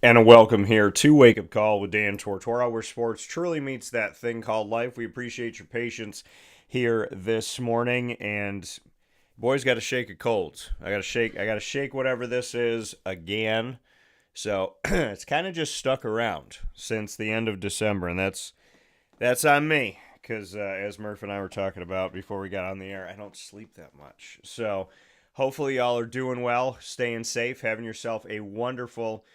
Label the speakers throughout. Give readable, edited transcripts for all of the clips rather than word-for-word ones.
Speaker 1: And a welcome here to Wake Up Call with Dan Tortora, where sports truly meets that thing called life. We appreciate your patience here this morning, and boys, got to shake a cold. I got to shake whatever this is again. So it's kind of just stuck around since the end of December, and that's on me because as Murph and I were talking about before we got on the air, I don't sleep that much. So hopefully y'all are doing well, staying safe, having yourself a wonderful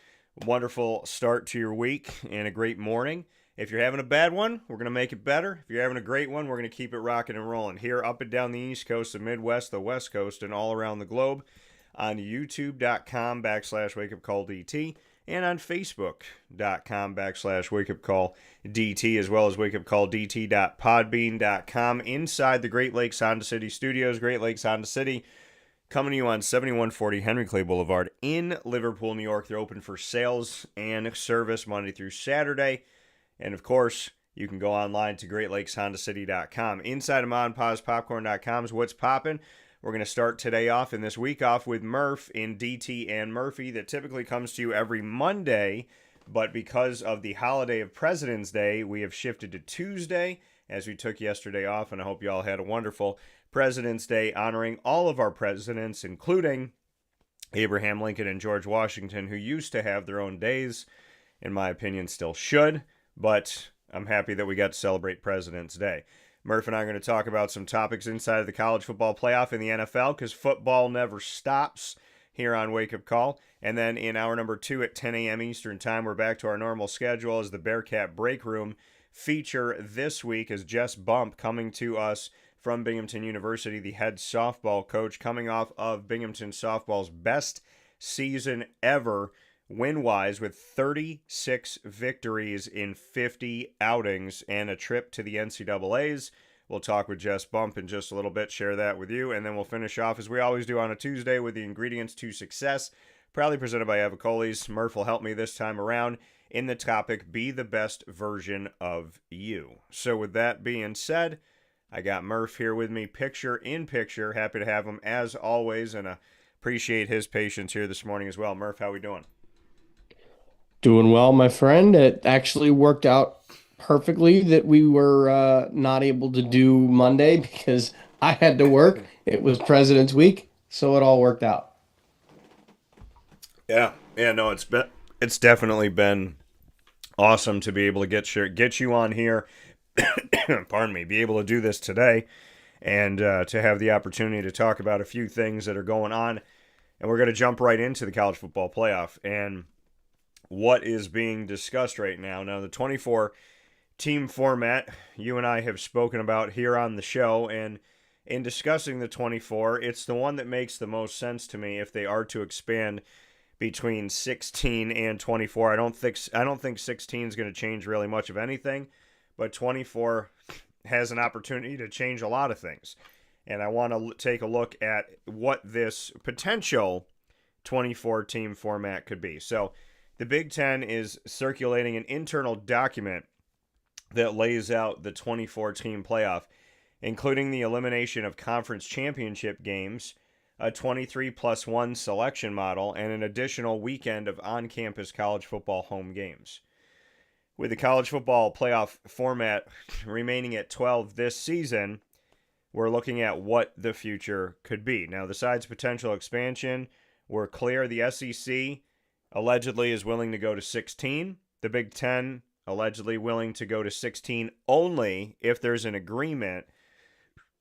Speaker 1: start to your week and a great morning. If you're having a bad one, we're going to make it better. If you're having a great one, we're going to keep it rocking and rolling here up and down the East Coast, the Midwest, the West Coast, and all around the globe on youtube.com/wakeupcalldt and on facebook.com/wakeupcalldt, as well as wakeupcalldt.podbean.com inside the Great Lakes Honda City studios. Great Lakes Honda City, coming to you on 7140 Henry Clay Boulevard in Liverpool, New York. They're open for sales and service Monday through Saturday. And of course, you can go online to greatlakeshondacity.com. Inside of ModPawsPopcorn.com is what's popping. We're going to start today off and this week off with Murph in DT and Murphy, that typically comes to you every Monday. But because of the holiday of President's Day, we have shifted to Tuesday as we took yesterday off. And I hope you all had a wonderful President's Day, honoring all of our presidents, including Abraham Lincoln and George Washington, who used to have their own days. In my opinion, still should. But I'm happy that we got to celebrate President's Day. Murph and I are going to talk about some topics inside of the college football playoff in the NFL, because football never stops here on Wake Up Call. And then in hour number 2 at 10 a.m. Eastern Time, we're back to our normal schedule as the Bearcat Breakroom feature this week as Jess coming to us from Binghamton University, the head softball coach, coming off of Binghamton softball's best season ever, win-wise, with 36 victories in 50 outings and a trip to the NCAAs. We'll talk with Jess in just a little bit, share that with you, and then we'll finish off, as we always do on a Tuesday, with the ingredients to success, proudly presented by Avicolli's. Murph will help me this time around in the topic, be the best version of you. So with that being said, I got Murph here with me, picture in picture. Happy to have him as always, and appreciate his patience here this morning as well. Murph, how we doing?
Speaker 2: Doing well, my friend. It actually worked out perfectly that we were not able to do Monday because I had to work. It was President's Week, so it all worked out.
Speaker 1: Yeah, no, it's definitely been awesome to be able to get you on here. Pardon me, be able to do this today, and to have the opportunity to talk about a few things that are going on. And we're going to jump right into the college football playoff and what is being discussed right now. Now, the 24 team format you and I have spoken about here on the show, and in discussing the 24, it's the one that makes the most sense to me if they are to expand between 16 and 24. I don't think 16 is going to change really much of anything, but 24 has an opportunity to change a lot of things. And I want to take a look at what this potential 24 team format could be. So the Big Ten is circulating an internal document that lays out the 24 team playoff, including the elimination of conference championship games, a 23+1 selection model, and an additional weekend of on-campus college football home games. With the college football playoff format remaining at 12 this season, we're looking at what the future could be. Now, besides potential expansion, we're clear the SEC allegedly is willing to go to 16. The Big Ten allegedly willing to go to 16 only if there's an agreement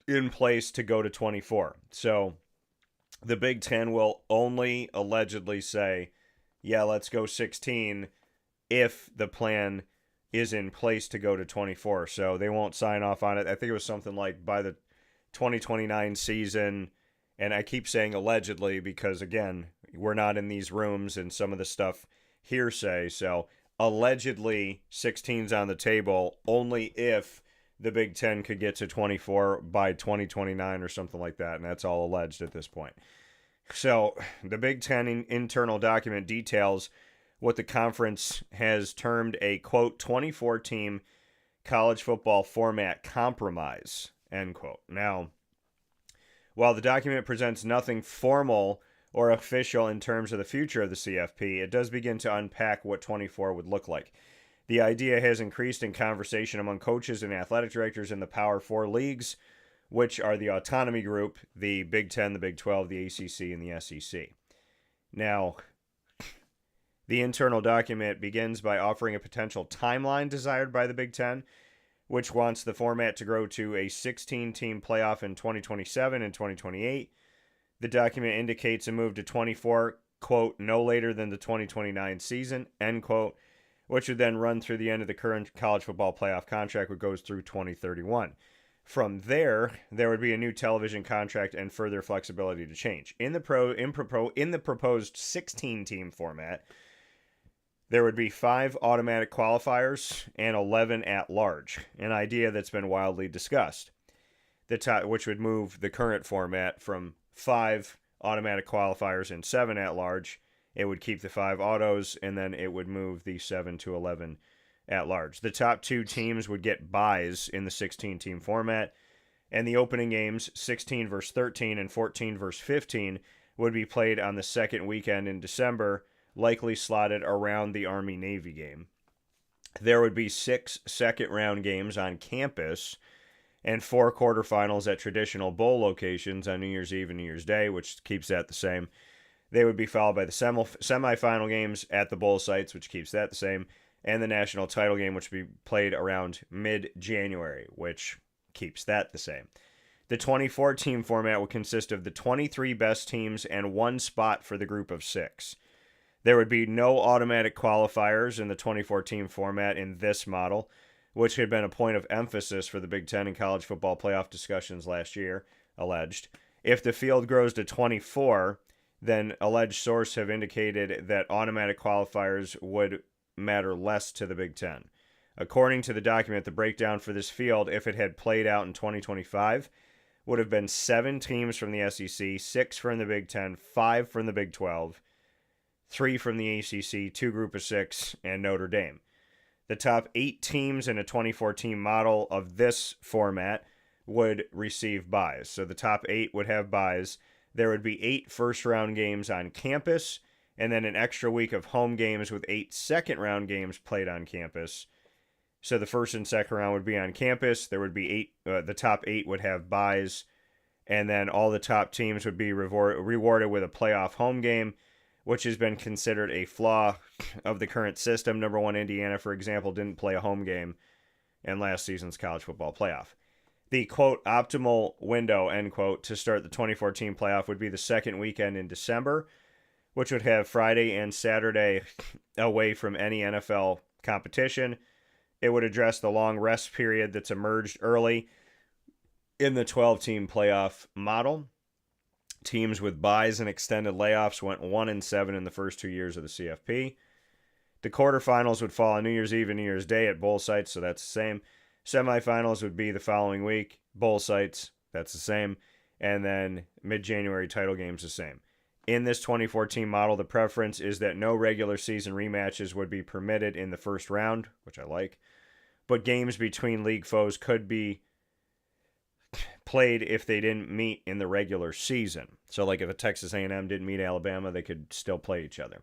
Speaker 1: in place to go to 24. So the Big Ten will only allegedly say, yeah, let's go 16 if the plan is in place to go to 24. So they won't sign off on it. I think it was something like by the 2029 season. And I keep saying allegedly because, again, we're not in these rooms and some of the stuff hearsay. So allegedly 16's on the table only if the Big Ten could get to 24 by 2029 or something like that. And that's all alleged at this point. So the Big Ten internal document details what the conference has termed a, quote, 24-team college football format compromise, end quote. Now, while the document presents nothing formal or official in terms of the future of the CFP, it does begin to unpack what 24 would look like. The idea has increased in conversation among coaches and athletic directors in the Power Four leagues, which are the autonomy group, the Big Ten, the Big 12, the ACC, and the SEC. Now, the internal document begins by offering a potential timeline desired by the Big Ten, which wants the format to grow to a 16-team playoff in 2027 and 2028. The document indicates a move to 24, quote, no later than the 2029 season, end quote, which would then run through the end of the current college football playoff contract, which goes through 2031. From there would be a new television contract and further flexibility to change. In the proposed 16-team format, there would be 5 automatic qualifiers and 11 at-large, an idea that's been wildly discussed, which would move the current format from 5 automatic qualifiers and 7 at-large. It would keep the 5 autos, and then it would move the 7 to 11 at-large. The top 2 teams would get byes in the 16-team format, and the opening games, 16 versus 13 and 14 versus 15, would be played on the second weekend in December, likely slotted around the Army-Navy game. There would be 6 second-round games on campus and 4 quarterfinals at traditional bowl locations on New Year's Eve and New Year's Day, which keeps that the same. They would be followed by the semifinal games at the bowl sites, which keeps that the same, and the national title game, which would be played around mid-January, which keeps that the same. The 24-team format would consist of the 23 best teams and 1 spot for the group of 6. There would be no automatic qualifiers in the 24-team format in this model, which had been a point of emphasis for the Big Ten and college football playoff discussions last year, alleged. If the field grows to 24, then alleged sources have indicated that automatic qualifiers would matter less to the Big Ten. According to the document, the breakdown for this field, if it had played out in 2025, would have been 7 teams from the SEC, 6 from the Big Ten, 5 from the Big 12, 3 from the ACC, 2 group of 6, and Notre Dame. The top 8 teams in a 24-team model of this format would receive byes. So the top 8 would have byes. There would be 8 first-round games on campus, and then an extra week of home games with 8 second-round games played on campus. So the first and second round would be on campus. There would be 8. The top 8 would have byes, and then all the top teams would be rewarded with a playoff home game, which has been considered a flaw of the current system. Number 1, Indiana, for example, didn't play a home game in last season's college football playoff. The, quote, optimal window, end quote, to start the 2014 playoff would be the second weekend in December, which would have Friday and Saturday away from any NFL competition. It would address the long rest period that's emerged early in the 12-team playoff model. Teams with byes and extended layoffs went 1-7 in the first 2 years of the CFP. The quarterfinals would fall on New Year's Eve and New Year's Day at bowl sites, so that's the same. Semifinals would be the following week. Bowl sites, that's the same. And then mid-January title games, the same. In this 2014 model, the preference is that no regular season rematches would be permitted in the first round, which I like. But games between league foes could be played if they didn't meet in the regular season. So like if a Texas A&M didn't meet Alabama, they could still play each other.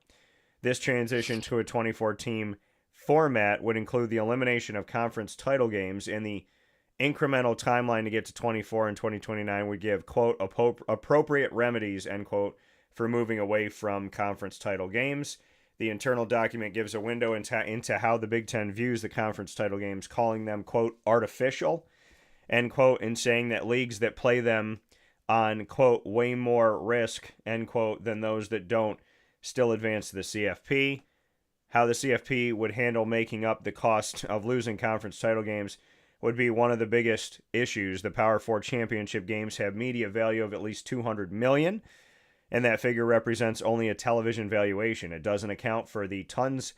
Speaker 1: This transition to a 24-team format would include the elimination of conference title games, and the incremental timeline to get to 24 and 2029 would give, quote, appropriate remedies, end quote, for moving away from conference title games. The internal document gives a window into how the Big Ten views the conference title games, calling them, quote, artificial, end quote, and saying that leagues that play them on, quote, way more risk, end quote, than those that don't still advance to the CFP. How the CFP would handle making up the cost of losing conference title games would be one of the biggest issues. The Power 4 championship games have media value of at least $200 million, and that figure represents only a television valuation. It doesn't account for the tens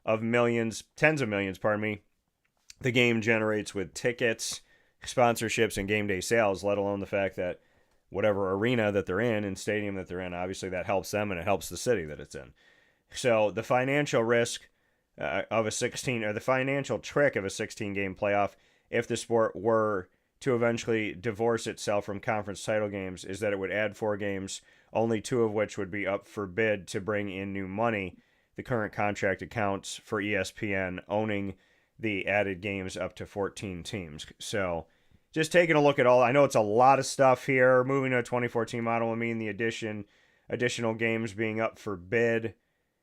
Speaker 1: of millions, the game generates with tickets, sponsorships, and game day sales, let alone the fact that whatever arena that they're in and stadium that they're in, obviously that helps them and it helps the city that it's in. So the financial risk of a 16, or the financial trick of a 16-game playoff, if the sport were to eventually divorce itself from conference title games is that it would add 4 games, only 2 of which would be up for bid to bring in new money. The current contract accounts for ESPN owning the added games up to 14 teams. So just taking a look at all, I know it's a lot of stuff here. Moving to a 2014 model will mean the additional games being up for bid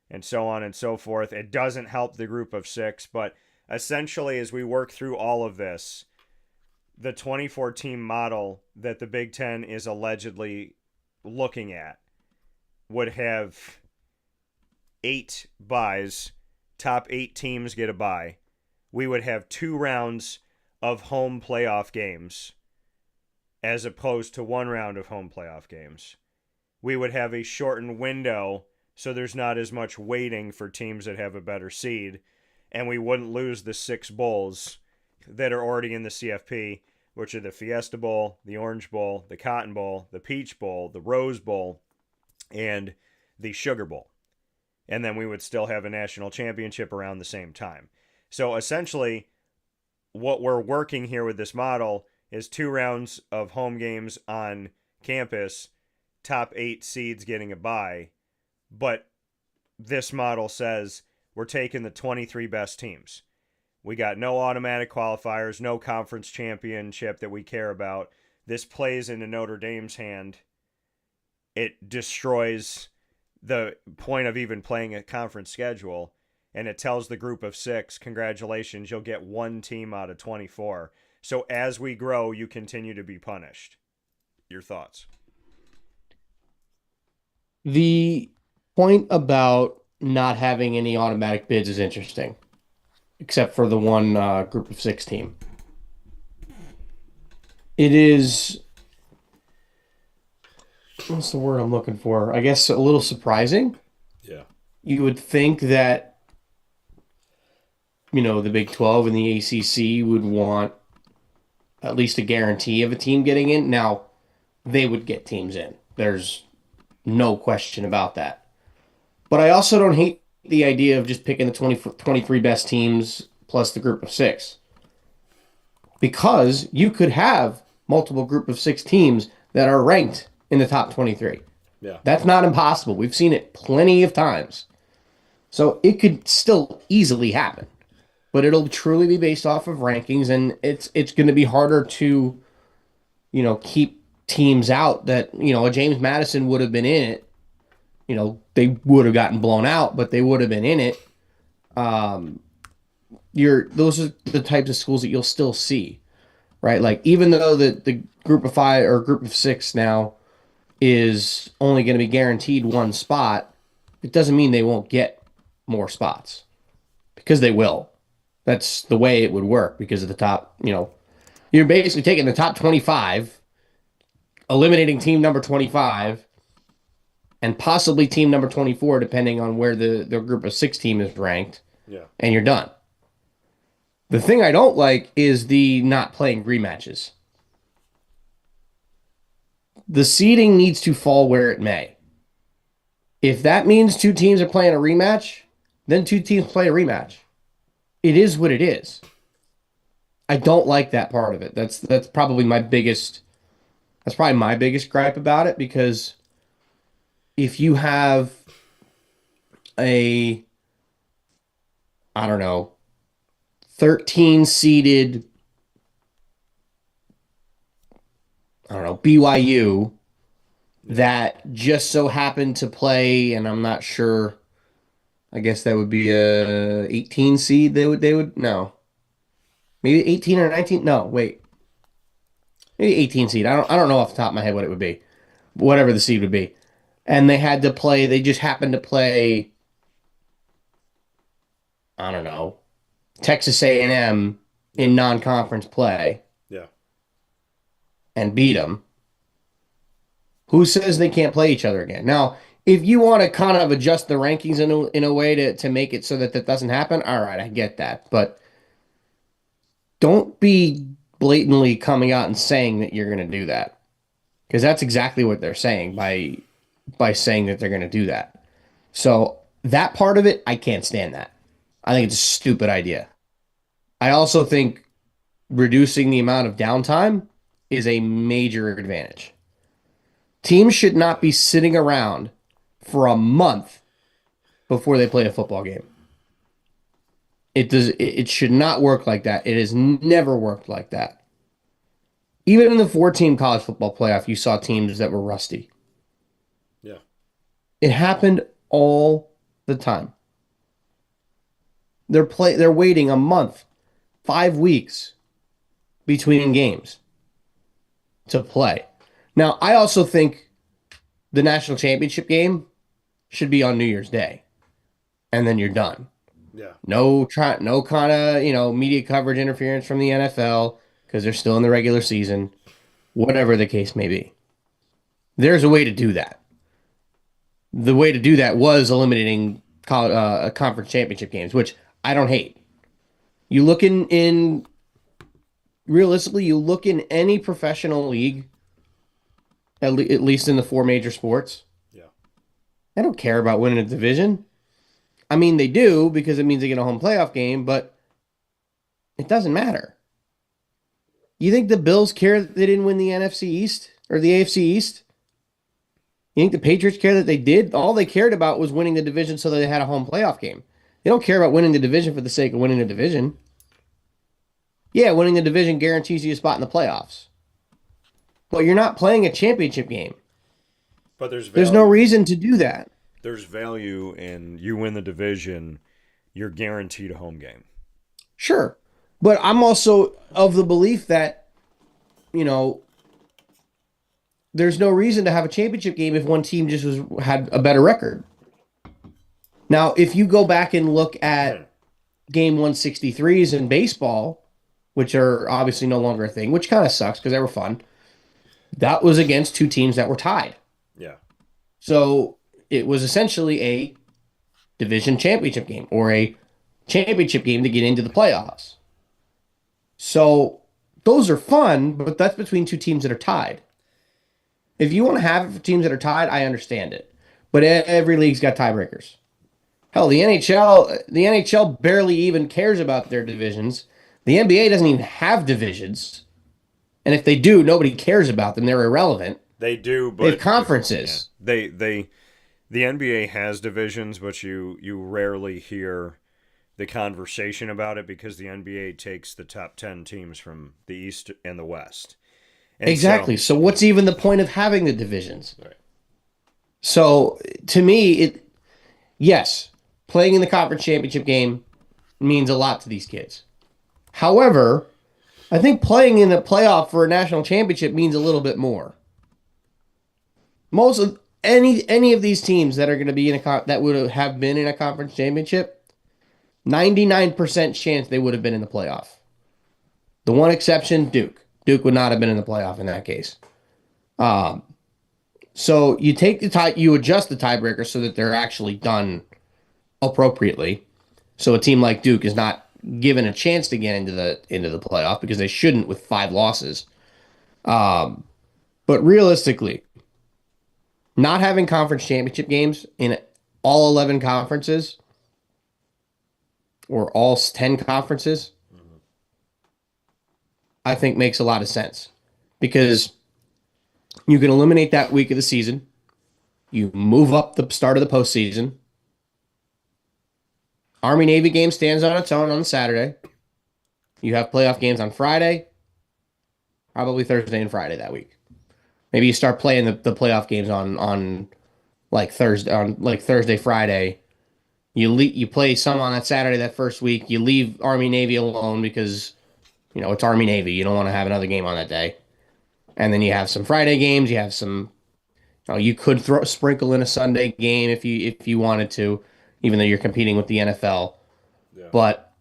Speaker 1: and so on and so forth. It doesn't help the group of 6, but essentially as we work through all of this, the 2014 model that the Big Ten is allegedly looking at would have 8 buys. Top 8 teams get a bye. We would have 2 rounds of home playoff games as opposed to 1 round of home playoff games. We would have a shortened window so there's not as much waiting for teams that have a better seed, and we wouldn't lose the 6 bowls that are already in the CFP, which are the Fiesta Bowl, the Orange Bowl, the Cotton Bowl, the Peach Bowl, the Rose Bowl, and the Sugar Bowl. And then we would still have a national championship around the same time. So essentially, what we're working here with this model is 2 rounds of home games on campus, top 8 seeds getting a bye. But this model says we're taking the 23 best teams. We got no automatic qualifiers, no conference championship that we care about. This plays into Notre Dame's hand. It destroys the point of even playing a conference schedule. And it tells the group of 6, congratulations, you'll get 1 team out of 24. So as we grow, you continue to be punished. Your thoughts?
Speaker 2: The point about not having any automatic bids is interesting, except for the one group of 6 team. It is, what's the word I'm looking for? I guess a little surprising.
Speaker 3: Yeah.
Speaker 2: You would think that, the Big 12 and the ACC would want at least a guarantee of a team getting in. Now, they would get teams in. There's no question about that. But I also don't hate the idea of just picking the 23 best teams plus the group of 6. Because you could have multiple group of 6 teams that are ranked in the top 23.
Speaker 3: Yeah.
Speaker 2: That's not impossible. We've seen it plenty of times. So it could still easily happen. But it'll truly be based off of rankings, and it's going to be harder to, keep teams out that, a James Madison would have been in it. They would have gotten blown out, but they would have been in it. Those are the types of schools that you'll still see, right? Like, even though the group of 5 or group of 6 now is only going to be guaranteed 1 spot, it doesn't mean they won't get more spots, because they will. That's the way it would work because of the top, you're basically taking the top 25, eliminating team number 25, and possibly team number 24, depending on where the group of 6 team is ranked.
Speaker 3: Yeah.
Speaker 2: And you're done. The thing I don't like is the not playing rematches. The seeding needs to fall where it may. If that means 2 teams are playing a rematch, then 2 teams play a rematch. It is what it is. I don't like that part of it. That's probably my biggest gripe about it, because if you have a, 13 seeded, BYU that just so happened to play, and I'm not sure, I guess that would be a 18 seed. They would no. Maybe 18 or 19? No, wait. Maybe 18 seed. I don't know off the top of my head what it would be. Whatever the seed would be. And they just happened to play, Texas A&M in non-conference play.
Speaker 3: Yeah.
Speaker 2: And beat them. Who says they can't play each other again? Now, if you want to kind of adjust the rankings in a way to make it so that doesn't happen, all right, I get that. But don't be blatantly coming out and saying that you're going to do that. Because that's exactly what they're saying by saying that they're going to do that. So that part of it, I can't stand that. I think it's a stupid idea. I also think reducing the amount of downtime is a major advantage. Teams should not be sitting around for a month before they play a football game. It should not work like that. It has never worked like that. Even in the four-team college football playoff, you saw teams that were rusty.
Speaker 1: Yeah.
Speaker 2: It happened all the time. They're waiting a month, 5 weeks between games to play. Now, I also think the national championship game should be on New Year's Day, and then you're done.
Speaker 1: Yeah.
Speaker 2: No kind of, media coverage interference from the NFL because they're still in the regular season, whatever the case may be. There's a way to do that. The way to do that was eliminating conference championship games, which I don't hate. You look realistically, you look in any professional league, at least in the four major sports.
Speaker 1: Yeah.
Speaker 2: They don't care about winning a division. I mean, they do because it means they get a home playoff game, but it doesn't matter. You think the Bills care that they didn't win the NFC East or the AFC East? You think the Patriots care that they did? All they cared about was winning the division so that they had a home playoff game. They don't care about winning the division for the sake of winning the division. Yeah, winning the division guarantees you a spot in the playoffs. But you're not playing a championship game.
Speaker 1: But there's
Speaker 2: no reason to do that.
Speaker 1: There's value in you win the division, you're guaranteed a home game.
Speaker 2: Sure. But I'm also of the belief that, there's no reason to have a championship game if one team just had a better record. Now, if you go back and look at game 163s in baseball, which are obviously no longer a thing, which kind of sucks because they were fun, that was against two teams that were tied.
Speaker 1: Yeah.
Speaker 2: So it was essentially a division championship game or a championship game to get into the playoffs. So those are fun, but that's between two teams that are tied. If you want to have it for teams that are tied, I understand it. But every league's got tiebreakers. Hell, the NHL barely even cares about their divisions. The NBA doesn't even have divisions. And if they do, nobody cares about them. They're irrelevant.
Speaker 1: They do, but
Speaker 2: they have conferences.
Speaker 1: Yeah. The NBA has divisions, but you rarely hear the conversation about it because the NBA takes the top 10 teams from the East and the West. And
Speaker 2: exactly. So what's even the point of having the divisions?
Speaker 1: Right.
Speaker 2: So to me, yes, playing in the conference championship game means a lot to these kids. However, I think playing in the playoff for a national championship means a little bit more. Most of any of these teams that are going to be that would have been in a conference championship, 99% chance they would have been in the playoff. The one exception, Duke. Duke would not have been in the playoff in that case. So you take you adjust the tiebreaker so that they're actually done appropriately. So a team like Duke is not given a chance to get into the playoff because they shouldn't with 5 losses. But realistically, not having conference championship games in all 11 conferences or all 10 conferences, I think makes a lot of sense because you can eliminate that week of the season. You move up the start of the postseason. Army-Navy game stands on its own on Saturday. You have playoff games on Friday, probably Thursday and Friday that week. Maybe you start playing the playoff games on Thursday, Friday. You play some on that Saturday that first week. You leave Army-Navy alone because it's Army-Navy. You don't want to have another game on that day. And then you have some Friday games. You have some. You could sprinkle in a Sunday game if you wanted to, even though you're competing with the NFL. Yeah. But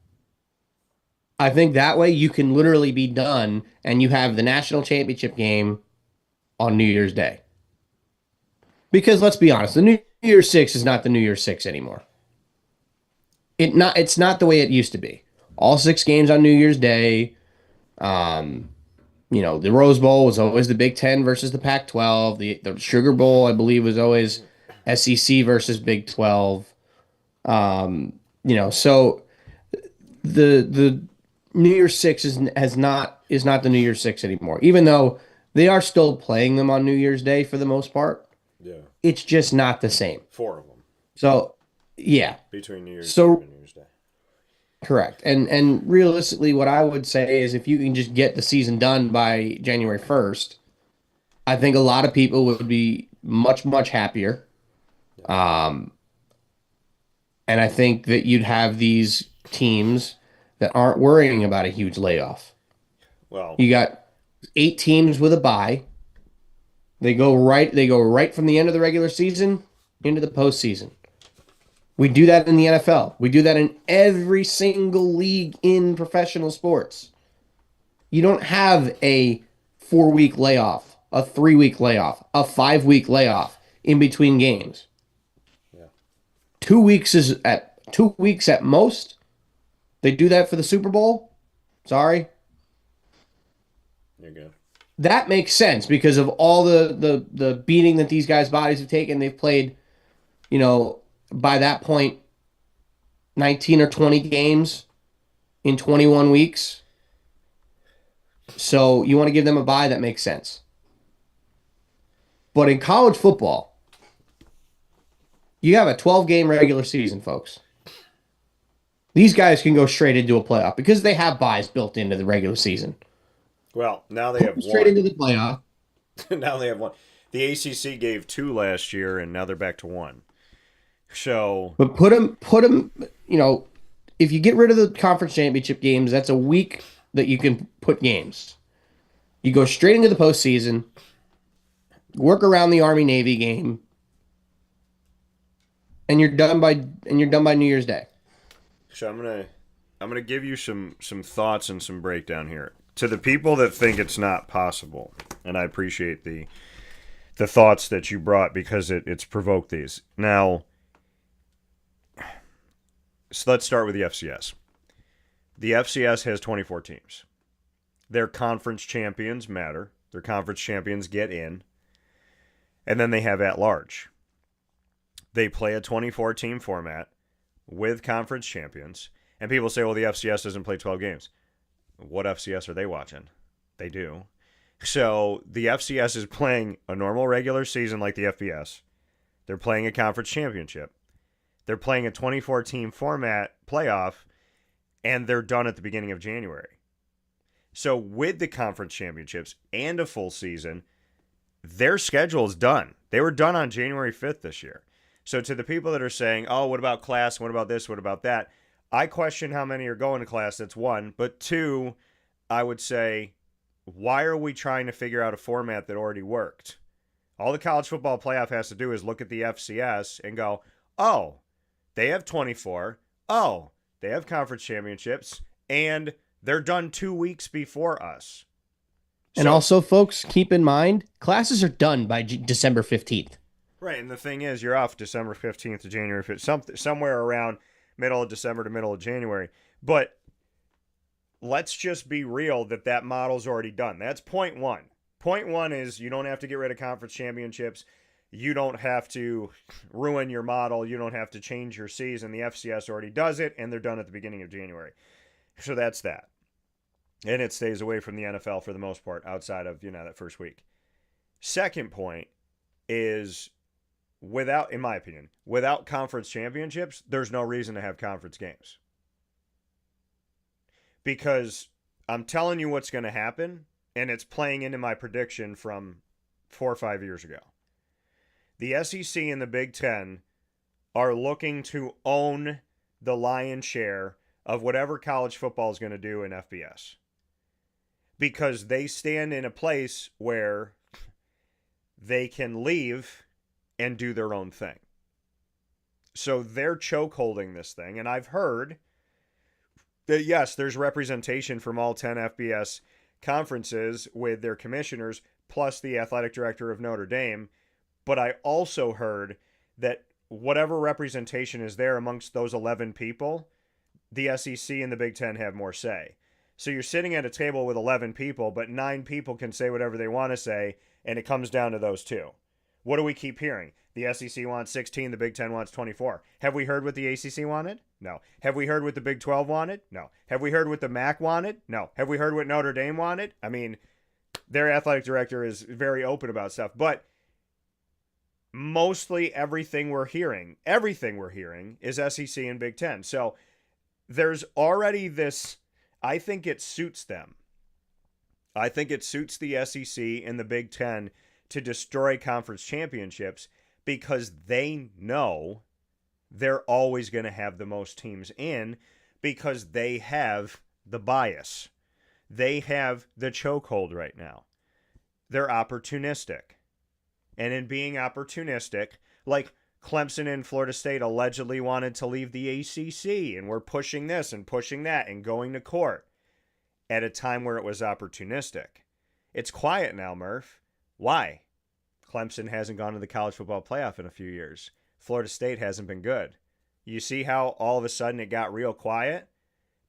Speaker 2: I think that way you can literally be done, and you have the national championship game on New Year's Day. Because let's be honest, the New Year's Six is not the New Year's Six anymore. It's not the way it used to be. All 6 games on New Year's Day. The Rose Bowl was always the Big Ten versus the Pac-12. The Sugar Bowl, I believe, was always SEC versus Big 12. So the New Year's Six is not the New Year's Six anymore. Even though they are still playing them on New Year's Day for the most part,
Speaker 1: Yeah.
Speaker 2: it's just not the same.
Speaker 1: 4 of them.
Speaker 2: So, yeah.
Speaker 1: Between New Year's Eve
Speaker 2: So
Speaker 1: and New Year's Day.
Speaker 2: correct. And realistically, what I would say is if you can just get the season done by January 1st, I think a lot of people would be much, much happier. Um, and I think that you'd have these teams that aren't worrying about a huge layoff.
Speaker 1: Well,
Speaker 2: You got 8 teams with a bye. They go right from the end of the regular season into the postseason. We do that in the NFL. We do that in every single league in professional sports. You don't have a 4-week layoff, a 3-week layoff, a 5-week layoff in between games.
Speaker 1: yeah.
Speaker 2: 2 weeks at most. They do that for the Super Bowl. Sorry.
Speaker 1: You're good.
Speaker 2: That makes sense because of all the beating that these guys' bodies have taken. They've played, by that point, 19 or 20 games in 21 weeks. So you want to give them a bye, that makes sense. But in college football, you have a 12-game regular season, folks. These guys can go straight into a playoff because they have buys built into the regular season.
Speaker 1: Well, now they have
Speaker 2: Straight
Speaker 1: one.
Speaker 2: into the playoff.
Speaker 1: Now they have one. The ACC gave 2 last year, and now they're back to 1. So,
Speaker 2: But put them, if you get rid of the conference championship games, that's a week that you can put games. You go straight into the postseason, work around the Army Navy game, and you're done by New Year's Day.
Speaker 1: so I'm gonna give you some thoughts and some breakdown here to the people that think it's not possible, and I appreciate the thoughts that you brought because it's provoked these. Now, so let's start with the FCS. The FCS has 24 teams. Their conference champions matter. Their conference champions get in. And then they have at-large. They play a 24-team format with conference champions. And people say, well, the FCS doesn't play 12 games. What FCS are they watching? They do. So the FCS is playing a normal regular season like the FBS. They're playing a conference championship. They're playing a 24-team format playoff, and they're done at the beginning of January. So with the conference championships and a full season, their schedule is done. They were done on January 5th this year. So to the people that are saying, oh, what about class? What about this? What about that? I question how many are going to class. That's one. But two, I would say, why are we trying to figure out a format that already worked? All the college football playoff has to do is look at the FCS and go, oh, they have 24. Oh, they have conference championships. And they're done 2 weeks before us.
Speaker 2: And also, folks, keep in mind, classes are done by December 15th.
Speaker 1: Right, and the thing is, you're off December 15th to January 5th, somewhere around middle of December to middle of January. But let's just be real that model's already done. That's point one. Point one is you don't have to get rid of conference championships. You don't have to ruin your model. You don't have to change your season. The FCS already does it, and they're done at the beginning of January. So that's that. And it stays away from the NFL for the most part outside of, that first week. Second point is in my opinion, without conference championships, there's no reason to have conference games. Because I'm telling you what's going to happen, and it's playing into my prediction from 4 or 5 years ago. The SEC and the Big Ten are looking to own the lion's share of whatever college football is going to do in FBS. Because they stand in a place where they can leave and do their own thing. So they're chokeholding this thing. And I've heard that, yes, there's representation from all 10 FBS conferences with their commissioners, plus the athletic director of Notre Dame. But I also heard that whatever representation is there amongst those 11 people, the SEC and the Big Ten have more say. So you're sitting at a table with 11 people, but 9 people can say whatever they want to say, and it comes down to those 2. What do we keep hearing? The SEC wants 16, the Big Ten wants 24. Have we heard what the ACC wanted? No. Have we heard what the Big 12 wanted? No. Have we heard what the MAC wanted? No. Have we heard what Notre Dame wanted? I mean, their athletic director is very open about stuff, but mostly everything we're hearing is SEC and Big Ten. So there's already this, I think it suits them. I think it suits the SEC and the Big Ten to destroy conference championships because they know they're always going to have the most teams in because they have the bias. They have the chokehold right now. They're opportunistic. And in being opportunistic, like Clemson and Florida State allegedly wanted to leave the ACC and were pushing this and pushing that and going to court at a time where it was opportunistic. It's quiet now, Murph. Why? Clemson hasn't gone to the college football playoff in a few years. Florida State hasn't been good. You see how all of a sudden it got real quiet?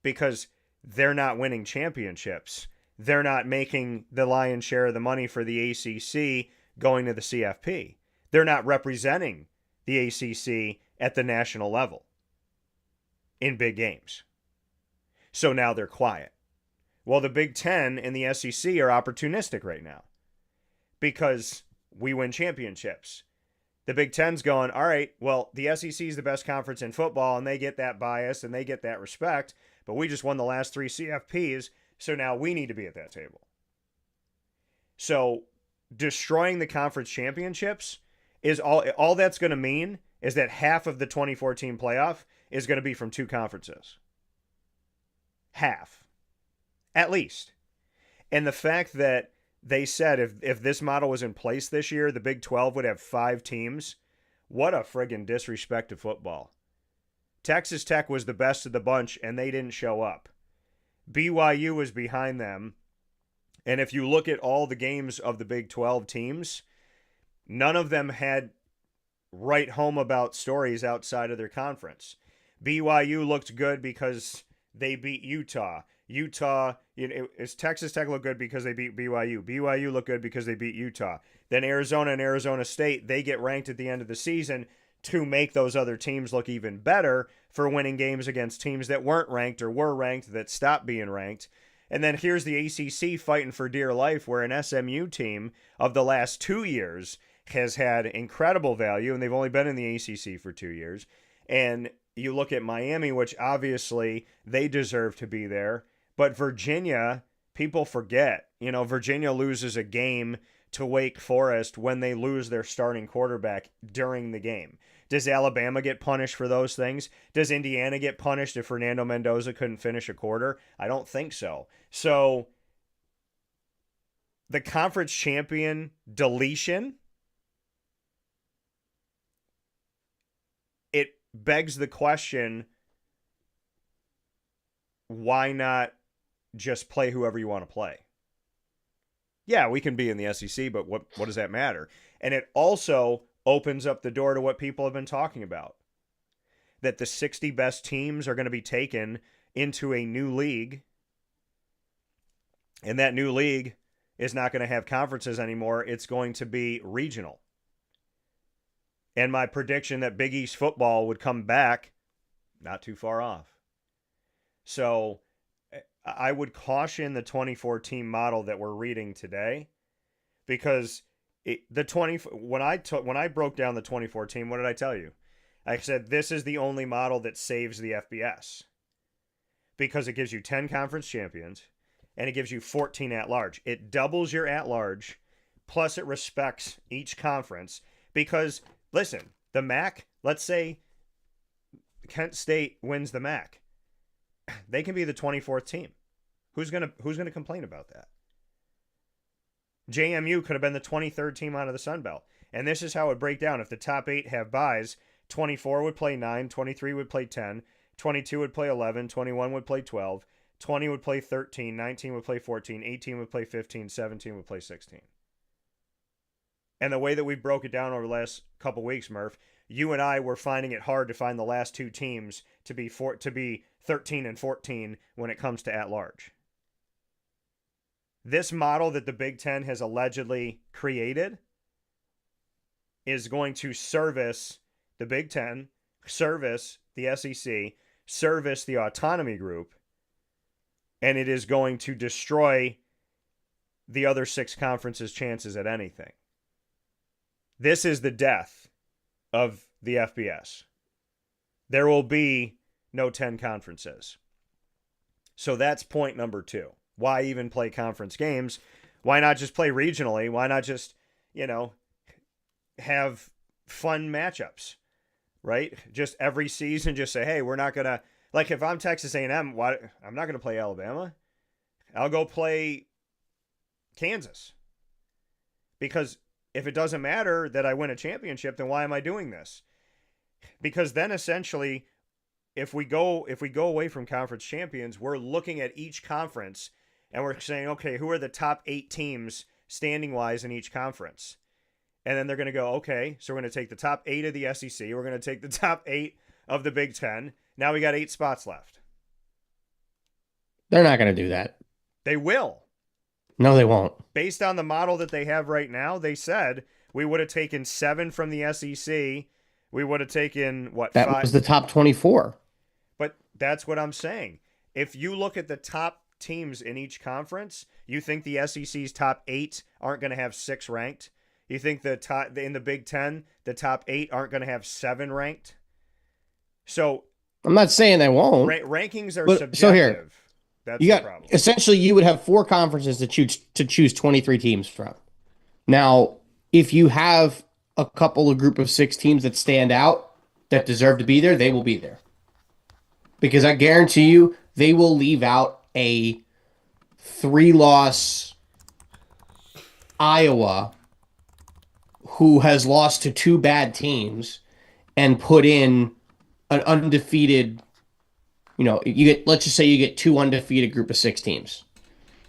Speaker 1: Because they're not winning championships. They're not making the lion's share of the money for the ACC going to the CFP. They're not representing the ACC at the national level in big games. So now they're quiet. Well, the Big Ten and the SEC are opportunistic right now because we win championships. The Big Ten's going, all right, well, the SEC is the best conference in football, and they get that bias and they get that respect, but we just won the last 3 CFPs, so now we need to be at that table. So destroying the conference championships is all that's going to mean is that half of the 2014 playoff is going to be from 2 conferences. Half. At least. And the fact that they said if this model was in place this year, the Big 12 would have 5 teams. What a friggin' disrespect to football. Texas Tech was the best of the bunch, and they didn't show up. BYU was behind them. And if you look at all the games of the Big 12 teams, none of them had write home about stories outside of their conference. BYU looked good because they beat Utah. Texas Tech looked good because they beat BYU. BYU looked good because they beat Utah. Then Arizona and Arizona State, they get ranked at the end of the season to make those other teams look even better for winning games against teams that weren't ranked or were ranked that stopped being ranked. And then here's the ACC fighting for dear life, where an SMU team of the last 2 years has had incredible value, and they've only been in the ACC for 2 years. And you look at Miami, which obviously they deserve to be there. But Virginia, people forget. Virginia loses a game to Wake Forest when they lose their starting quarterback during the game. Does Alabama get punished for those things? Does Indiana get punished if Fernando Mendoza couldn't finish a quarter? I don't think so. So the conference champion deletion, it begs the question, why not just play whoever you want to play? Yeah, we can be in the SEC, but what does that matter? And it also opens up the door to what people have been talking about, that the 60 best teams are going to be taken into a new league, and that new league is not going to have conferences anymore. It's going to be regional. And my prediction that Big East football would come back, not too far off. So I would caution the 2014 model that we're reading today, because when I broke down the 2014, what did I tell you? I said this is the only model that saves the FBS, because it gives you 10 conference champions and it gives you 14 at large. It doubles your at large, plus it respects each conference. Because listen, the MAC, let's say Kent State wins the MAC, they can be the 24th team. Who's gonna complain about that? JMU could have been the 23rd team out of the Sun Belt. And this is how it would break down. If the top 8 have byes, 24 would play 9, 23 would play 10, 22 would play 11, 21 would play 12, 20 would play 13, 19 would play 14, 18 would play 15, 17 would play 16. And the way that we broke it down over the last couple weeks, Murph, you and I were finding it hard to find the last 2 teams to be 13 and 14 when it comes to at-large. This model that the Big Ten has allegedly created is going to service the Big Ten, service the SEC, service the autonomy group, and it is going to destroy the other 6 conferences' chances at anything. This is the death of the FBS. There will be no 10 conferences. So that's point number 2. Why even play conference games? Why not just play regionally? Why not just, have fun matchups, right? Just every season, just say, hey, we're not going to, like if I'm Texas A&M, I'm not going to play Alabama. I'll go play Kansas. Because if it doesn't matter that I win a championship, then why am I doing this? Because then essentially, if we go away from conference champions, we're looking at each conference and we're saying, okay, who are the top 8 teams standing wise in each conference? And then they're going to go, okay, so we're going to take the top 8 of the SEC. We're going to take the top 8 of the Big Ten. Now we got 8 spots left.
Speaker 2: They're not going to do that.
Speaker 1: They will.
Speaker 2: No, they won't.
Speaker 1: Based on the model that they have right now, they said we would have taken 7 from the SEC. We would have taken, what,
Speaker 2: that
Speaker 1: 5?
Speaker 2: Was the top 24.
Speaker 1: But that's what I'm saying. If you look at the top teams in each conference, you think the SEC's top 8 aren't going to have 6 ranked? You think in the Big Ten, the top 8 aren't going to have 7 ranked? So
Speaker 2: I'm not saying they won't.
Speaker 1: Rankings are subjective.
Speaker 2: So here,
Speaker 1: that's the problem.
Speaker 2: Essentially, you would have 4 conferences to choose 23 teams from. Now, if you have a couple of group of 6 teams that stand out, that deserve to be there, they will be there. Because I guarantee you, they will leave out a 3-loss Iowa who has lost to 2 bad teams and put in an undefeated, let's just say you get 2 undefeated group of 6 teams.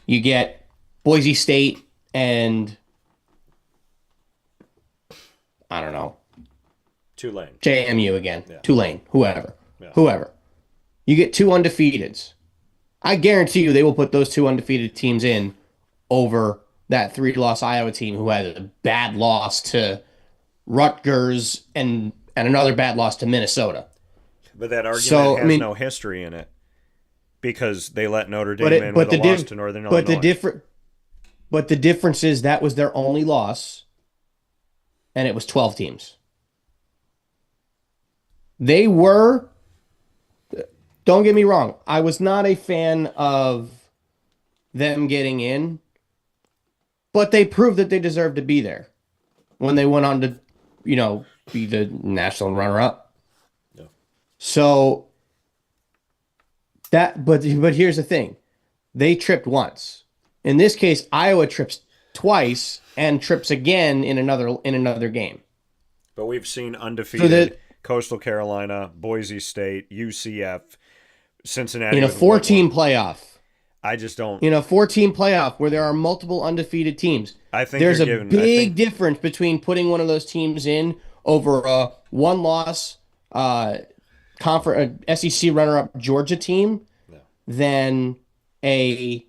Speaker 2: You get Boise State and I don't know.
Speaker 1: Tulane.
Speaker 2: JMU again.
Speaker 1: Yeah.
Speaker 2: Tulane. Whoever.
Speaker 1: Yeah.
Speaker 2: Whoever. You get 2 undefeateds. I guarantee you they will put those 2 undefeated teams in over that 3-loss Iowa team who had a bad loss to Rutgers and another bad loss to Minnesota.
Speaker 1: But that argument has no history in it because they let Notre Dame in with a loss to Northern Illinois.
Speaker 2: But the difference is that was their only loss, and it was 12 teams. They were, don't get me wrong, I was not a fan of them getting in, but they proved that they deserved to be there when they went on to, be the national runner-up. Yeah. So but here's the thing. They tripped once. In this case, Iowa trips twice and trips again in another game.
Speaker 1: But we've seen undefeated Coastal Carolina, Boise State, UCF, Cincinnati
Speaker 2: in a 4-team playoff.
Speaker 1: I just don't.
Speaker 2: In a 4-team playoff where there are multiple undefeated teams,
Speaker 1: I think
Speaker 2: there's a big difference between putting one of those teams in over a 1-loss SEC runner-up Georgia team than a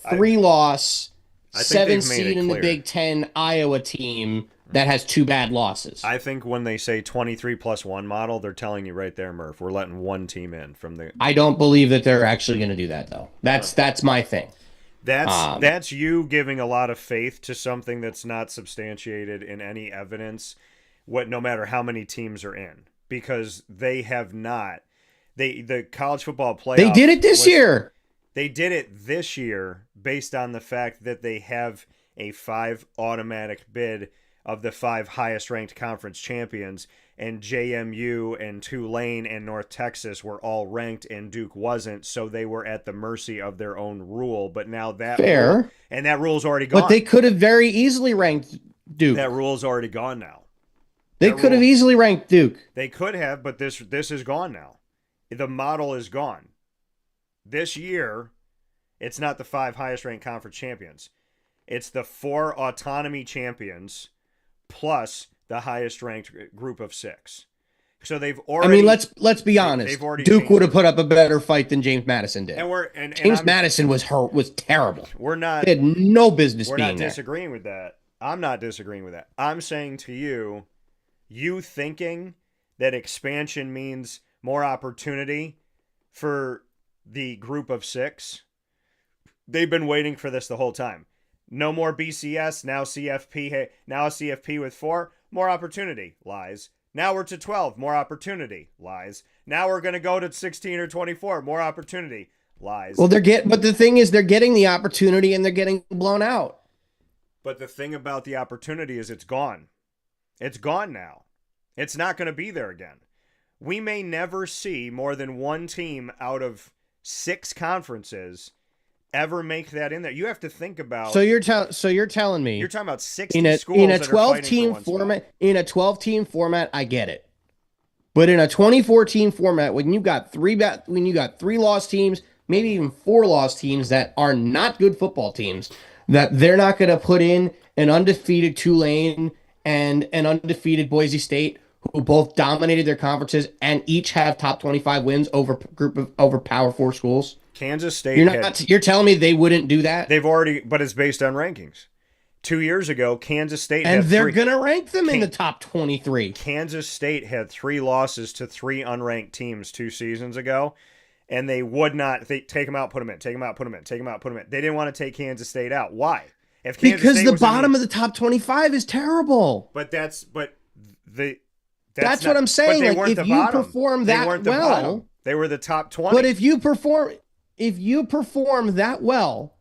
Speaker 2: 3-loss 7 seed in the Big Ten Iowa team that has 2 bad losses.
Speaker 1: I think when they say 23+1 model, they're telling you right there, Murph, we're letting 1 team in from the.
Speaker 2: I don't believe that they're actually going to do that, though. That's my thing.
Speaker 1: That's you giving a lot of faith to something that's not substantiated in any evidence, no matter how many teams are in, because they have not. The college football playoff.
Speaker 2: They did it this year.
Speaker 1: They did it this year based on the fact that they have a 5 automatic bid of the 5 highest ranked conference champions, and JMU and Tulane and North Texas were all ranked and Duke wasn't, so they were at the mercy of their own rule. But now that rule's already gone.
Speaker 2: But they could have very easily ranked Duke.
Speaker 1: That rule's already gone now.
Speaker 2: They could have easily ranked Duke.
Speaker 1: They could have, but this is gone now. The model is gone. This year, it's not the 5 highest ranked conference champions. It's the 4 autonomy champions plus the highest ranked group of 6. So they've already.
Speaker 2: Let's be honest. Duke would have put up a better fight than James Madison did. James Madison was terrible. They had no business being there.
Speaker 1: We're not disagreeing with that. I'm not disagreeing with that. I'm saying to you thinking that expansion means more opportunity for the group of 6. They've been waiting for this the whole time. No more BCS, now CFP. Hey, now a CFP with 4, more opportunity. Lies. Now we're to 12, more opportunity. Lies. Now we're going to go to 16 or 24, more opportunity. Lies.
Speaker 2: Well, but the thing is, they're getting the opportunity and they're getting blown out.
Speaker 1: But the thing about the opportunity is it's gone. It's gone now. It's not going to be there again. We may never see more than one team out of 6 conferences ever make that in there. You have to think about.
Speaker 2: So you're telling me
Speaker 1: you're talking about 60 schools
Speaker 2: in a
Speaker 1: that are fighting
Speaker 2: 12-team
Speaker 1: for one
Speaker 2: format.
Speaker 1: spot.
Speaker 2: In a 12-team format, I get it. But in a 24-team format, when you got 3 loss teams, maybe even 4 loss teams that are not good football teams, that they're not going to put in an undefeated Tulane and an undefeated Boise State, who both dominated their conferences and each have top 25 wins over Power 4 schools.
Speaker 1: Kansas State.
Speaker 2: You're telling me they wouldn't do that?
Speaker 1: They've already, but it's based on rankings. 2 years ago, Kansas State
Speaker 2: and
Speaker 1: had
Speaker 2: they're going to rank them in the top 23.
Speaker 1: Kansas State had 3 losses to 3 unranked teams 2 seasons ago, and they would not take them out, put them in, take them out, put them in, take them out, put them in. They didn't want to take Kansas State out. Why?
Speaker 2: Because the bottom of the top 25 is terrible.
Speaker 1: That's what I'm
Speaker 2: saying. Like, if you perform that well,
Speaker 1: they were the top 20.
Speaker 2: But if you perform that well,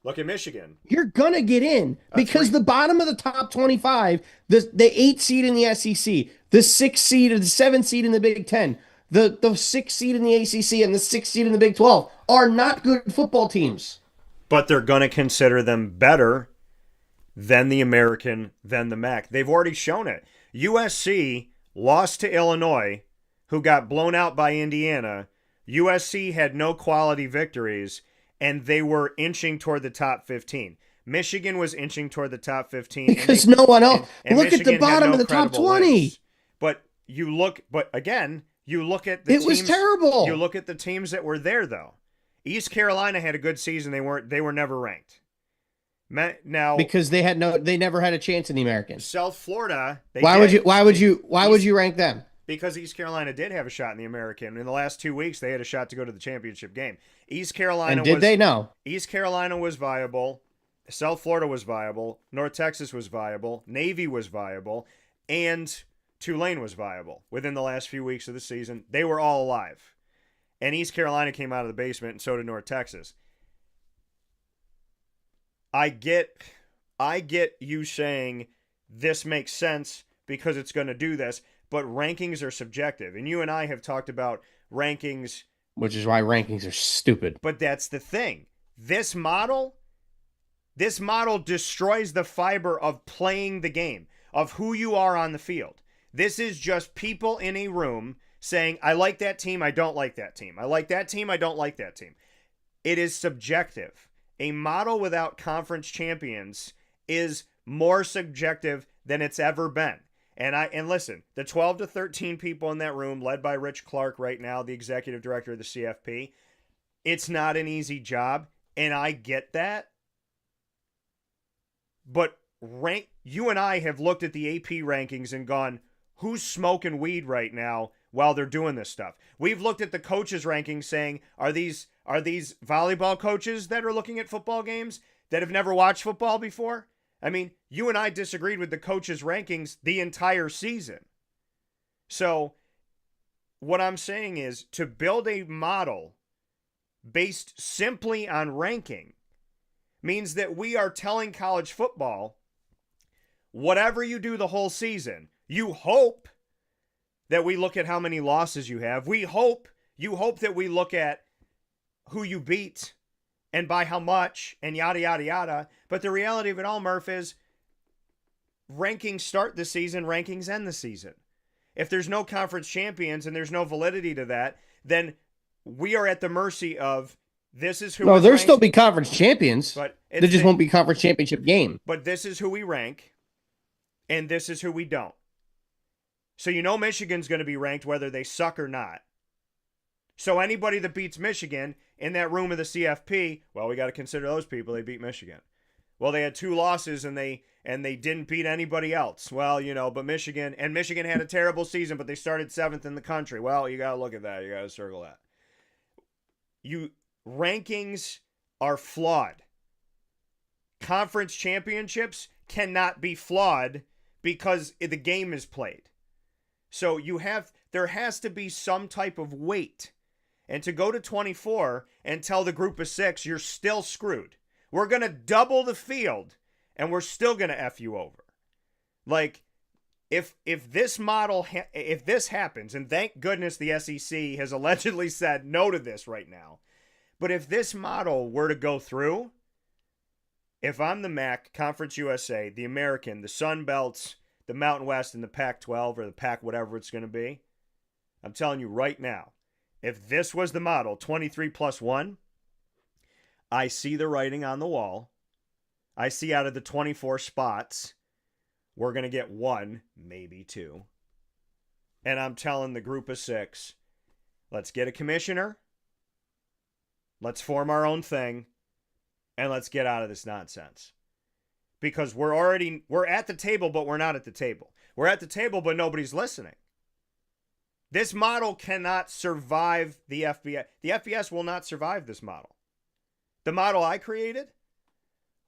Speaker 1: look at Michigan.
Speaker 2: You're gonna get in because the bottom of the top 25, the 8 seed in the SEC, the 6 seed or the 7 seed in the Big Ten, the 6 seed in the ACC, and the 6 seed in the Big 12 are not good football teams.
Speaker 1: But they're going to consider them better than the American, than the MAC. They've already shown it. USC lost to Illinois, who got blown out by Indiana. USC had no quality victories, and they were inching toward the top 15. Michigan was inching toward the top 15.
Speaker 2: Because no one else. Look at the bottom of the top 20.
Speaker 1: Wins. But again, you look at the teams.
Speaker 2: It was terrible.
Speaker 1: You look at the teams that were there, though. East Carolina had a good season. They were never ranked. Now,
Speaker 2: because they never had a chance in the American.
Speaker 1: South Florida.
Speaker 2: Why would you rank them?
Speaker 1: Because East Carolina did have a shot in the American. In the last 2 weeks, they had a shot to go to the championship game. East Carolina
Speaker 2: they know?
Speaker 1: East Carolina was viable. South Florida was viable. North Texas was viable. Navy was viable. And Tulane was viable within the last few weeks of the season. They were all alive. And East Carolina came out of the basement, and so did North Texas. I get you saying this makes sense because it's going to do this, but rankings are subjective. And you and I have talked about rankings.
Speaker 2: Which is why rankings are stupid.
Speaker 1: But that's the thing. This model destroys the fiber of playing the game, of who you are on the field. This is just people in a room saying, I like that team, I don't like that team. I like that team, I don't like that team. It is subjective. A model without conference champions is more subjective than it's ever been. And listen, the 12 to 13 people in that room, led by Rich Clark right now, the executive director of the CFP, it's not an easy job, and I get that. But you and I have looked at the AP rankings and gone, who's smoking weed right now while they're doing this stuff? We've looked at the coaches' rankings saying, are these volleyball coaches that are looking at football games that have never watched football before? I mean, you and I disagreed with the coaches' rankings the entire season. So what I'm saying is, to build a model based simply on ranking means that we are telling college football, whatever you do the whole season, you hope that we look at how many losses you have. You hope that we look at who you beat and by how much and yada, yada, yada. But the reality of it all, Murph, is rankings start the season, rankings end the season. If there's no conference champions and there's no validity to that, then we are at the mercy of this is who.
Speaker 2: No, there'll still be conference champions,
Speaker 1: but
Speaker 2: there just won't be conference championship game.
Speaker 1: But this is who we rank, and this is who we don't. So you know Michigan's going to be ranked whether they suck or not. So anybody that beats Michigan in that room of the CFP, well, we got to consider those people. They beat Michigan. Well, they had 2 losses and they didn't beat anybody else. Well, but Michigan had a terrible season, but they started 7th in the country. Well, you got to look at that. You got to circle that. rankings are flawed. Conference championships cannot be flawed because the game is played. So there has to be some type of weight. And to go to 24 and tell the group of 6 you're still screwed. We're going to double the field and we're still going to F you over. Like, if this model, if this happens, and thank goodness the SEC has allegedly said no to this right now, but if this model were to go through, if I'm the MAC, Conference USA, the American, the Sun Belts, the Mountain West, and the Pac-12, or the Pac whatever it's going to be, I'm telling you right now, if this was the model, 23 plus 1, I see the writing on the wall. I see out of the 24 spots, we're going to get 1, maybe 2. And I'm telling the group of 6, let's get a commissioner, let's form our own thing, and let's get out of this nonsense. Because we're at the table, but we're not at the table. We're at the table, but nobody's listening. This model cannot survive the FBS. The FBS will not survive this model. The model I created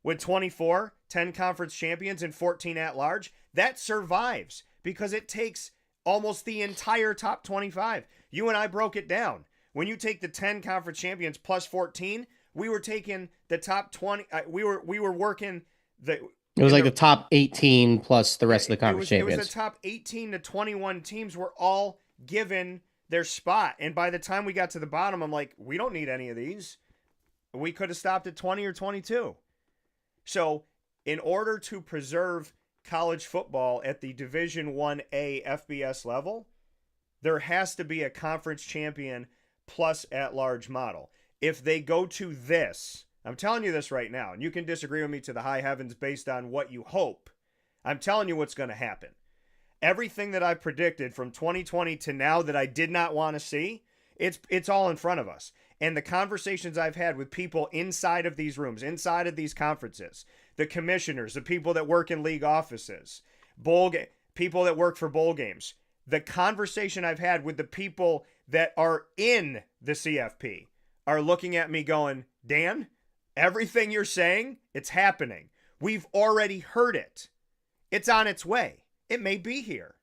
Speaker 1: with 24, 10 conference champions, and 14 at-large, that survives because it takes almost the entire top 25. You and I broke it down. When you take the 10 conference champions plus 14, we were taking the top 20. We were working the.
Speaker 2: It was like the top 18 plus the rest of the conference champions.
Speaker 1: It was the top 18 to 21 teams were all given their spot. And by the time we got to the bottom, I'm like, we don't need any of these. We could have stopped at 20 or 22. So in order to preserve college football at the Division 1A FBS level, there has to be a conference champion plus at-large model. If they go to this, I'm telling you this right now, and you can disagree with me to the high heavens based on what you hope. I'm telling you what's going to happen. Everything that I predicted from 2020 to now that I did not want to see, it's all in front of us. And the conversations I've had with people inside of these rooms, inside of these conferences, the commissioners, the people that work in league offices, people that work for bowl games, the conversation I've had with the people that are in the CFP are looking at me going, Dan, everything you're saying, it's happening. We've already heard it. It's on its way. It may be here.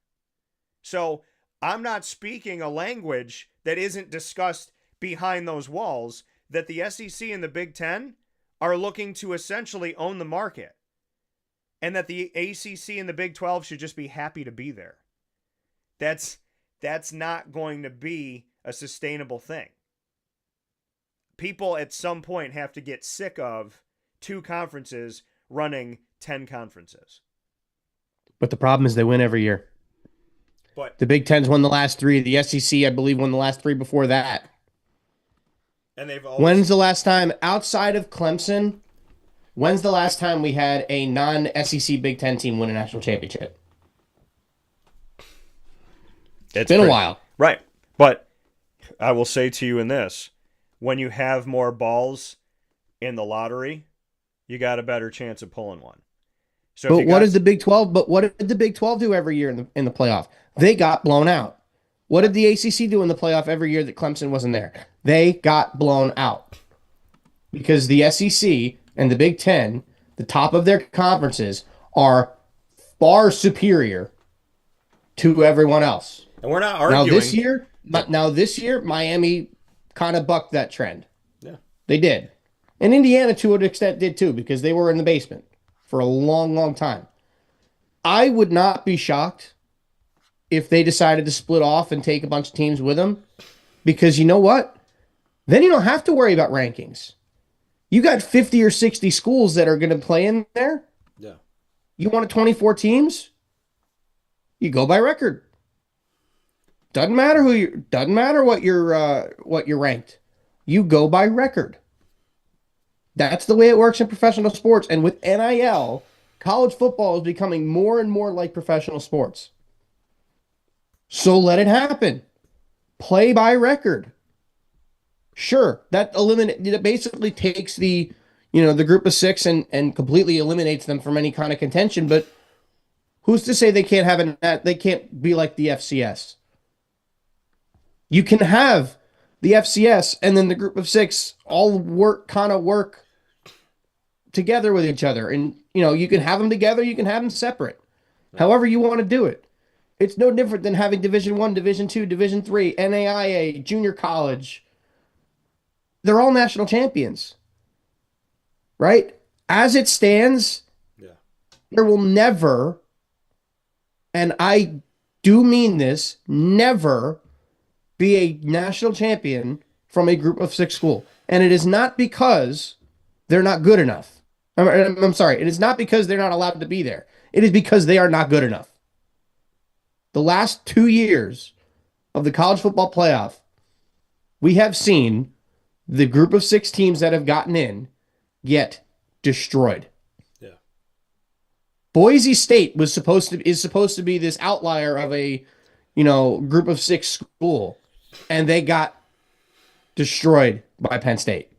Speaker 1: So I'm not speaking a language that isn't discussed behind those walls, that the SEC and the Big Ten are looking to essentially own the market, and that the ACC and the Big 12 should just be happy to be there. That's not going to be a sustainable thing. People at some point have to get sick of 2 conferences running 10 conferences.
Speaker 2: But the problem is they win every year.
Speaker 1: But
Speaker 2: the Big Ten's won the last 3. The SEC, I believe, won the last 3 before that.
Speaker 1: And they've always...
Speaker 2: When's the last time, outside of Clemson, when's the last time we had a non-SEC Big Ten team win a national championship? It's been a while.
Speaker 1: Right. But I will say to you in this, when you have more balls in the lottery, you got a better chance of pulling one. So
Speaker 2: but what did the Big 12? But what did the Big 12 do every year in the playoff? They got blown out. What did the ACC do in the playoff every year that Clemson wasn't there? They got blown out because the SEC and the Big Ten, the top of their conferences, are far superior to everyone else.
Speaker 1: And we're not arguing.
Speaker 2: Now this year, Miami kind of bucked that trend.
Speaker 1: Yeah,
Speaker 2: they did, and Indiana to an extent did too because they were in the basement for a long, long time. I would not be shocked if they decided to split off and take a bunch of teams with them, because you know what? Then you don't have to worry about rankings. You got 50 or 60 schools that are going to play in there.
Speaker 1: Yeah.
Speaker 2: You want 24 teams? You go by record. Doesn't matter what you're ranked. You go by record. That's the way it works in professional sports. And with NIL, college football is becoming more and more like professional sports. So let it happen. Play by record. Sure, that basically takes the group of 6 and completely eliminates them from any kind of contention. But who's to say they can't be like the FCS? You can have the FCS, and then the group of 6 all work together with each other. And, you can have them together, you can have them separate. However you want to do it. It's no different than having Division I, Division II, Division III, NAIA, junior college. They're all national champions. Right? As it stands, there will never, and I do mean this, never be a national champion from a group of 6 school. And it is not because they're not good enough. I'm sorry. It is not because they're not allowed to be there. It is because they are not good enough. The last 2 years of the college football playoff, we have seen the group of 6 teams that have gotten in get destroyed.
Speaker 1: Yeah.
Speaker 2: Boise State is supposed to be this outlier of a, group of 6 school, and they got destroyed by Penn State.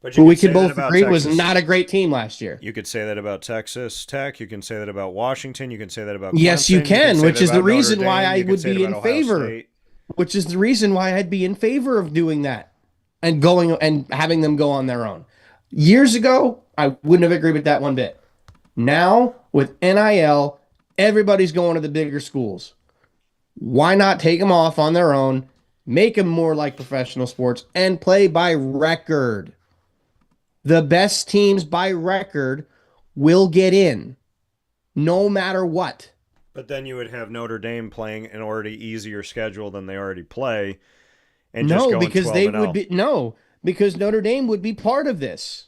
Speaker 1: But
Speaker 2: who we can both agree was not a great team last year.
Speaker 1: You could say that about Texas Tech. You can say that about Washington. You can say that about Clemson.
Speaker 2: Yes, you can, which is the reason why I would be in favor.
Speaker 1: State.
Speaker 2: Which is the reason why I'd be in favor of doing that and going and having them go on their own. Years ago, I wouldn't have agreed with that one bit. Now, with NIL, everybody's going to the bigger schools. Why not take them off on their own, make them more like professional sports, and play by record? The best teams by record will get in, no matter what.
Speaker 1: But then you would have Notre Dame playing an already easier schedule than they already play, and just going 12-0.
Speaker 2: Because Notre Dame would be part of this,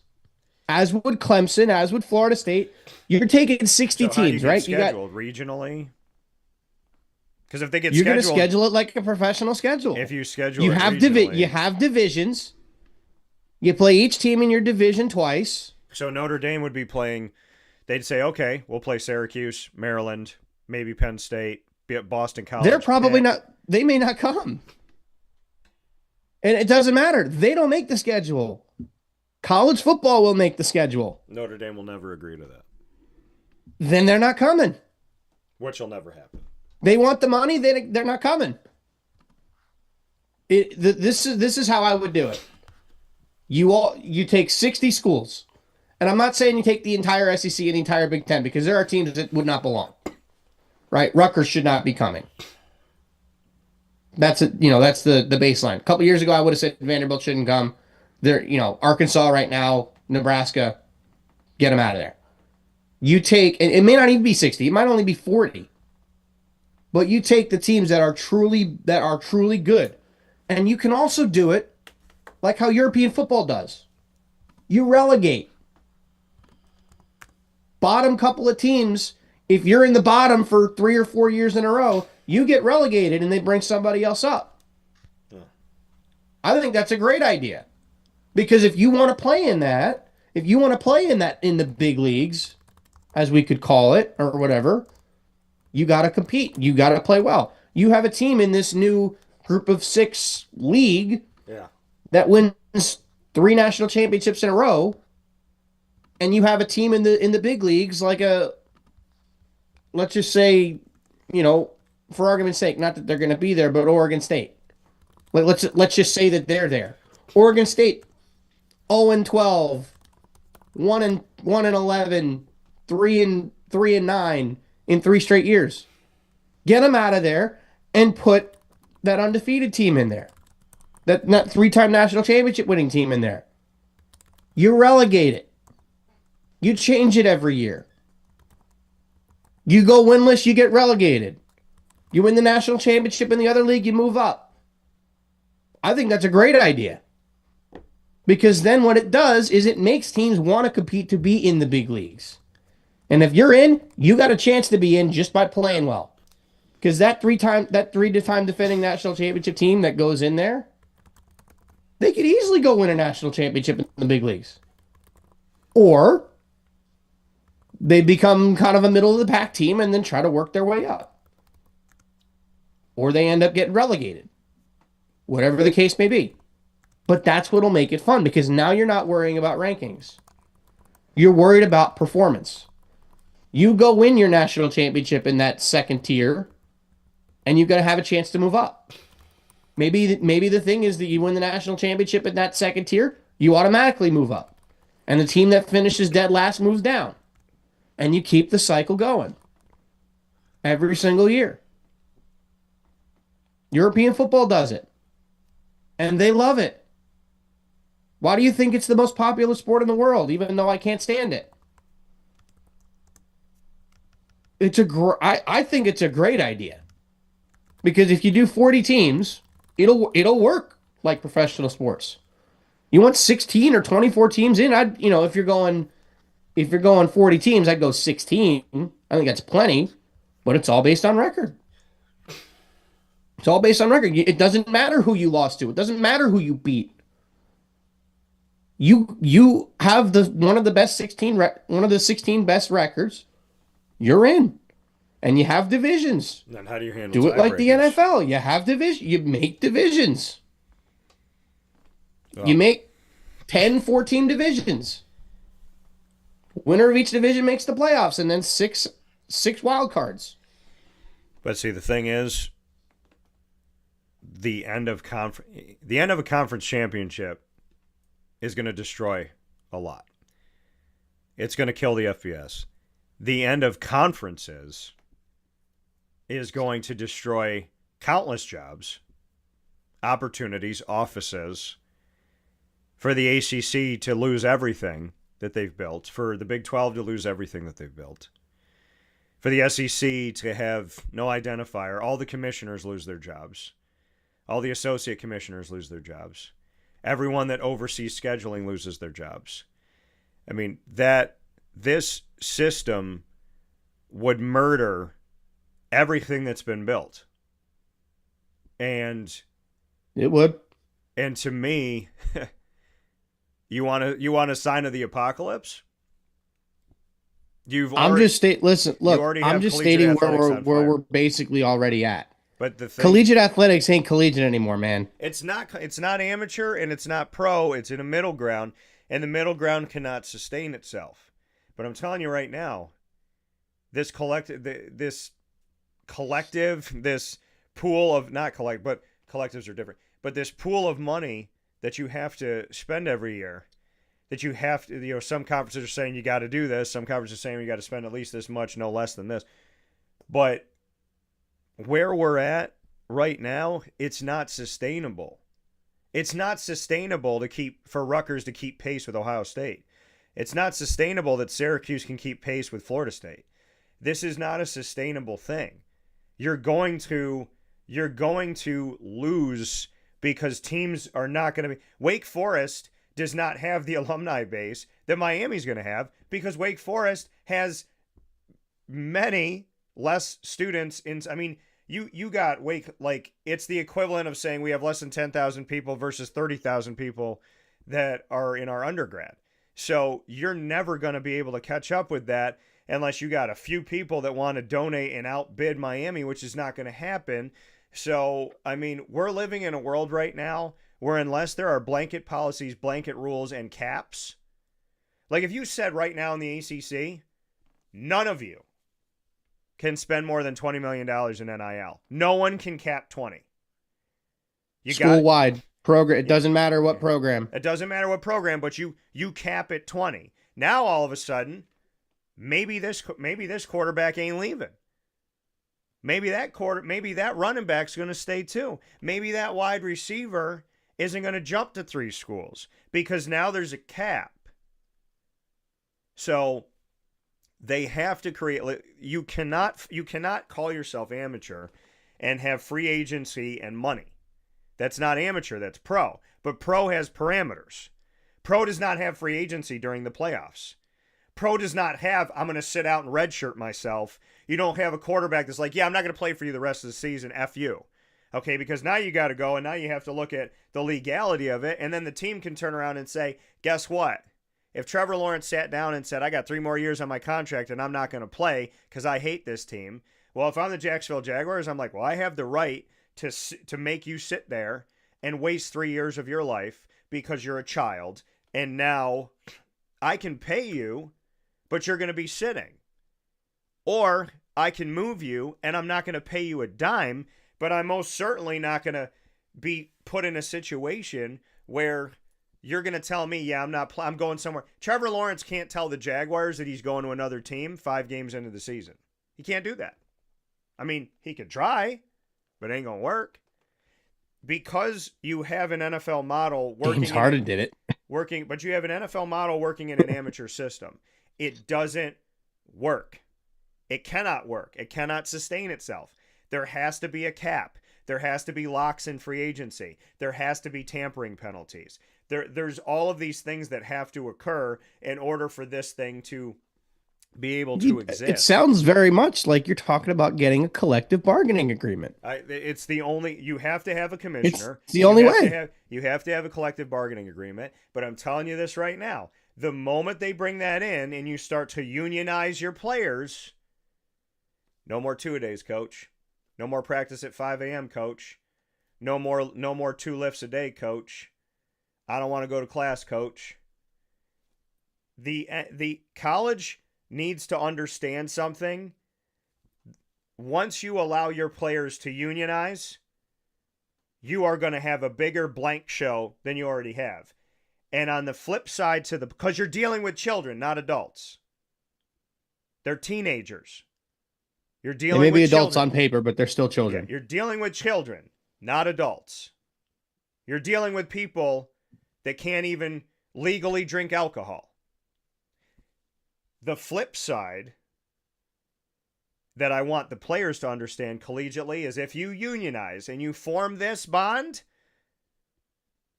Speaker 2: as would Clemson, as would Florida State. You're taking 60 teams, right?
Speaker 1: You got regionally. Because if they get
Speaker 2: you're going to schedule it like a professional schedule.
Speaker 1: If you schedule,
Speaker 2: you have divisions. You play each team in your division twice.
Speaker 1: So Notre Dame would be playing. They'd say, okay, we'll play Syracuse, Maryland, maybe Penn State, Boston College.
Speaker 2: They're probably not. They may not come. And it doesn't matter. They don't make the schedule. College football will make the schedule.
Speaker 1: Notre Dame will never agree to that.
Speaker 2: Then they're not coming.
Speaker 1: Which will never happen.
Speaker 2: They want the money. They're not coming. This is how I would do it. You take 60 schools, and I'm not saying you take the entire SEC and the entire Big Ten, because there are teams that would not belong. Right? Rutgers should not be coming. That's the baseline. A couple years ago, I would have said Vanderbilt shouldn't come. They're, Arkansas right now, Nebraska, get them out of there. You take, and it may not even be 60, it might only be 40. But you take the teams that are truly good, and you can also do it like how European football does. You relegate. Bottom couple of teams, if you're in the bottom for 3 or 4 years in a row, you get relegated and they bring somebody else up. Yeah. I think that's a great idea. Because if you want to play in that, in the big leagues, as we could call it, or whatever, you got to compete. You got to play well. You have a team in this new group of 6 league that wins 3 national championships in a row, and you have a team in the big leagues like let's just say, for argument's sake, not that they're going to be there, but Oregon State. Let's just say that they're there. Oregon State 0-12, 1-11, 3-9 in 3 straight years. Get them out of there and put that undefeated team in there. That 3-time national championship winning team in there. You relegate it. You change it every year. You go winless, you get relegated. You win the national championship in the other league, you move up. I think that's a great idea. Because then what it does is it makes teams want to compete to be in the big leagues. And if you're in, you got a chance to be in just by playing well. Because that 3-time defending national championship team that goes in there, they could easily go win a national championship in the big leagues. Or they become kind of a middle of the pack team and then try to work their way up. Or they end up getting relegated. Whatever the case may be. But that's what'll make it fun, because now you're not worrying about rankings. You're worried about performance. You go win your national championship in that second tier, and you've got to have a chance to move up. Maybe the thing is that you win the national championship in that second tier, you automatically move up. And the team that finishes dead last moves down. And you keep the cycle going every single year. European football does it. And they love it. Why do you think it's the most popular sport in the world, even though I can't stand it? I think it's a great idea. Because if you do 40 teams, it'll work like professional sports. You want 16 or 24 teams in? If you're going 40 teams, I'd go 16. I think that's plenty, but it's all based on record. It's all based on record. It doesn't matter who you lost to. It doesn't matter who you beat. You have one of the 16 best records. You're in. And you have divisions.
Speaker 1: Then how do you handle
Speaker 2: Do it like the
Speaker 1: tiebreakers?
Speaker 2: NFL. You have division. You make divisions.
Speaker 1: Oh.
Speaker 2: You make 10, 14 divisions. Winner of each division makes the playoffs, and then six wild cards.
Speaker 1: But see, the thing is, the end of a conference championship is going to destroy a lot. It's going to kill the FBS. The end of conferences is going to destroy countless jobs, opportunities, offices, for the ACC to lose everything that they've built, for the Big 12 to lose everything that they've built, for the SEC to have no identifier. All the commissioners lose their jobs. All the associate commissioners lose their jobs. Everyone that oversees scheduling loses their jobs. I mean, this system would murder everything that's been built. And
Speaker 2: it would.
Speaker 1: And to me, you want a sign of the apocalypse?
Speaker 2: I'm just stating where we're basically already at.
Speaker 1: But the thing,
Speaker 2: collegiate athletics ain't collegiate anymore, man.
Speaker 1: It's not amateur and it's not pro. It's in a middle ground, and the middle ground cannot sustain itself. But I'm telling you right now, this collective, this pool of but collectives are different. But this pool of money that you have to spend every year, that you have to, some conferences are saying you got to do this. Some conferences are saying you got to spend at least this much, no less than this. But where we're at right now, it's not sustainable. It's not sustainable for Rutgers to keep pace with Ohio State. It's not sustainable that Syracuse can keep pace with Florida State. This is not a sustainable thing. You're going to lose because teams are not going to be. Wake Forest does not have the alumni base that Miami's going to have because Wake Forest has many less students you got Wake, like, it's the equivalent of saying we have less than 10,000 people versus 30,000 people that are in our undergrad. So you're never going to be able to catch up with that unless you got a few people that want to donate and outbid Miami, which is not going to happen. So, we're living in a world right now where unless there are blanket policies, blanket rules, and caps, like if you said right now in the ACC, none of you can spend more than $20 million in NIL. No one can cap 20.
Speaker 2: School-wide program. It doesn't matter what program.
Speaker 1: It doesn't matter what program, but you cap it 20. Now all of a sudden, maybe this quarterback ain't leaving. Maybe that running back's going to stay too. Maybe that wide receiver isn't going to jump to 3 schools because now there's a cap. So they have to create. You cannot call yourself amateur and have free agency and money. That's not amateur. That's pro. But pro has parameters. Pro does not have free agency during the playoffs. Pro does not have, I'm going to sit out and redshirt myself. You don't have a quarterback that's like, yeah, I'm not going to play for you the rest of the season. F you. Okay, because now you got to go, and now you have to look at the legality of it, and then the team can turn around and say, guess what? If Trevor Lawrence sat down and said, I got 3 more years on my contract and I'm not going to play because I hate this team. Well, if I'm the Jacksonville Jaguars, I'm like, well, I have the right to make you sit there and waste 3 years of your life because you're a child. And now I can pay you, but you're going to be sitting. Or I can move you and I'm not going to pay you a dime, but I'm most certainly not going to be put in a situation where you're going to tell me, yeah, I'm going somewhere. Trevor Lawrence can't tell the Jaguars that he's going to another team 5 games into the season. He can't do that. I mean, he could try, but it ain't going to work. Because you have an NFL model working.
Speaker 2: James Harden did it.
Speaker 1: But you have an NFL model working in an amateur system. It doesn't work. It cannot work. It cannot sustain itself. There has to be a cap. There has to be locks in free agency. There has to be tampering penalties. There's all of these things that have to occur in order for this thing to be able to exist.
Speaker 2: It sounds very much like you're talking about getting a collective bargaining agreement.
Speaker 1: It's the only, you have to have a commissioner.
Speaker 2: It's the only way.
Speaker 1: You have to have a collective bargaining agreement. But I'm telling you this right now, the moment they bring that in and you start to unionize your players, no more 2-a-days, coach. No more practice at 5 a.m., coach. No more 2 lifts a day, coach. I don't want to go to class, coach. The college needs to understand something. Once you allow your players to unionize, you are going to have a bigger blank show than you already have. And on the flip side because you're dealing with children, not adults. They're teenagers. You're dealing with
Speaker 2: They may be adults
Speaker 1: children.
Speaker 2: on paper, but they're still children.
Speaker 1: Yeah, you're dealing with children, not adults. You're dealing with people that can't even legally drink alcohol. The flip side that I want the players to understand collegiately is if you unionize and you form this bond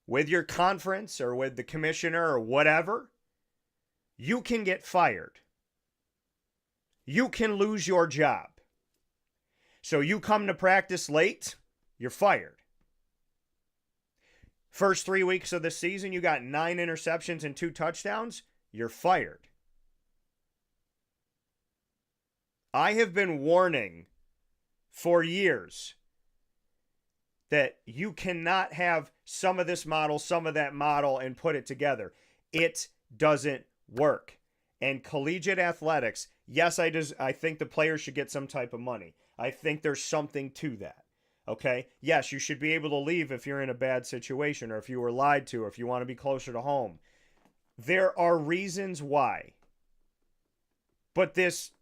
Speaker 1: with your conference or with the commissioner or whatever, you can get fired. You can lose your job. So you come to practice late, you're fired. First 3 weeks of the season, you got 9 interceptions and 2 touchdowns, you're fired. I have been warning for years that you cannot have some of this model, some of that model, and put it together. It doesn't work. And collegiate athletics, yes, I think the players should get some type of money. I think there's something to that. Okay? Yes, you should be able to leave if you're in a bad situation or if you were lied to or if you want to be closer to home. There are reasons why. But this